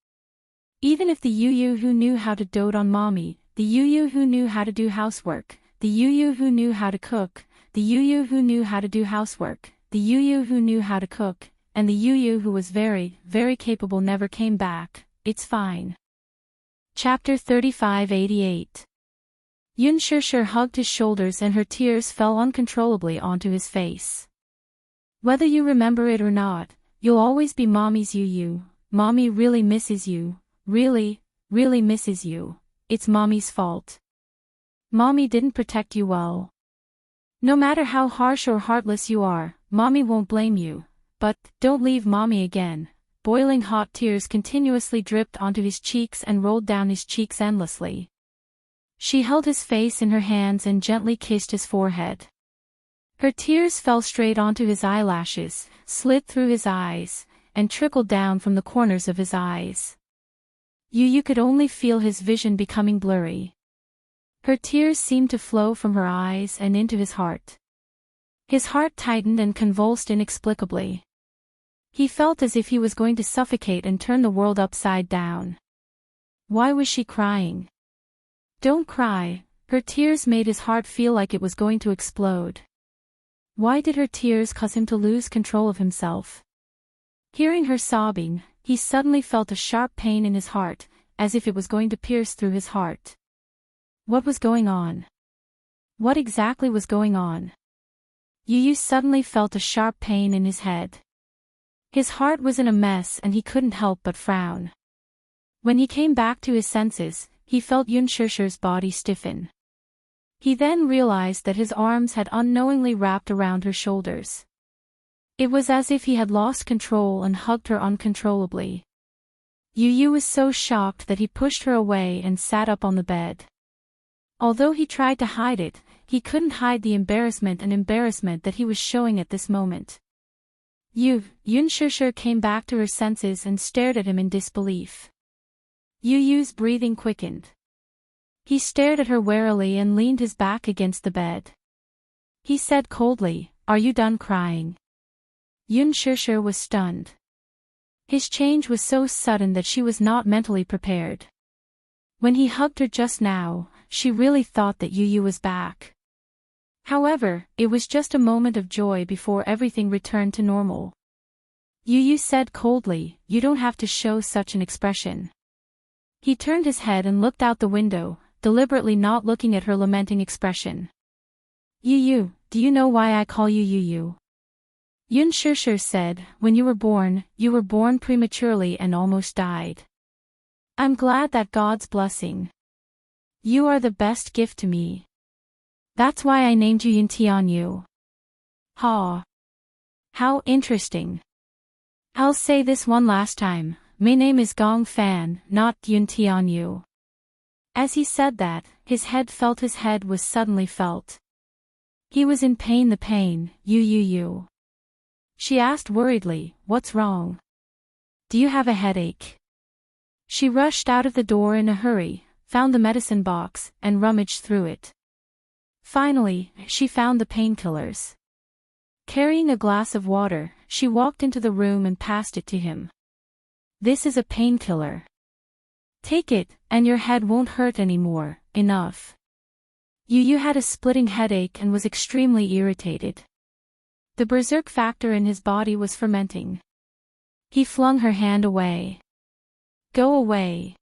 Even if the Yu Yu who knew how to dote on mommy, the Yu Yu who knew how to do housework, the Yu Yu who knew how to cook, the Yu Yu who knew how to do housework, the Yu Yu who knew how to cook, and the Yu Yu who was very, very capable never came back, it's fine. Chapter 3588. Yun Shishir hugged his shoulders and her tears fell uncontrollably onto his face. Whether you remember it or not, you'll always be mommy's Yu Yu. Mommy really misses you, really, really misses you. It's mommy's fault. Mommy didn't protect you well. No matter how harsh or heartless you are, mommy won't blame you. But, don't leave mommy again. Boiling hot tears continuously dripped onto his cheeks and rolled down his cheeks endlessly. She held his face in her hands and gently kissed his forehead. Her tears fell straight onto his eyelashes, slid through his eyes, and trickled down from the corners of his eyes. Yu Yu could only feel his vision becoming blurry. Her tears seemed to flow from her eyes and into his heart. His heart tightened and convulsed inexplicably. He felt as if he was going to suffocate and turn the world upside down. Why was she crying? Don't cry. Her tears made his heart feel like it was going to explode. Why did her tears cause him to lose control of himself? Hearing her sobbing, he suddenly felt a sharp pain in his heart, as if it was going to pierce through his heart. What was going on? What exactly was going on? Yu Yu suddenly felt a sharp pain in his head. His heart was in a mess and he couldn't help but frown. When he came back to his senses, he felt Yun Shishir's body stiffen. He then realized that his arms had unknowingly wrapped around her shoulders. It was as if he had lost control and hugged her uncontrollably. Yu Yu was so shocked that he pushed her away and sat up on the bed. Although he tried to hide it, he couldn't hide the embarrassment that he was showing at this moment. Yun Shishir came back to her senses and stared at him in disbelief. Yu Yu's breathing quickened. He stared at her warily and leaned his back against the bed. He said coldly, "Are you done crying?" Yun Shishir was stunned. His change was so sudden that she was not mentally prepared. When he hugged her just now, she really thought that Yu Yu was back. However, it was just a moment of joy before everything returned to normal. Yu Yu said coldly, "You don't have to show such an expression." He turned his head and looked out the window, deliberately not looking at her lamenting expression. "Yu Yu, do you know why I call you Yu Yu?" Yun Shishir said, "When you were born prematurely and almost died. I'm glad that God's blessing. You are the best gift to me. That's why I named you Yun Tianyu." Ha! How interesting. I'll say this one last time. My name is Gong Fan, not Yun Tianyu. As he said that, his head was suddenly felt. He was in pain. The pain, you. She asked worriedly, what's wrong? Do you have a headache? She rushed out of the door in a hurry, found the medicine box, and rummaged through it. Finally, she found the painkillers. Carrying a glass of water, she walked into the room and passed it to him. This is a painkiller. Take it, and your head won't hurt anymore. Enough. You had a splitting headache and was extremely irritated. The berserk factor in his body was fermenting. He flung her hand away. Go away.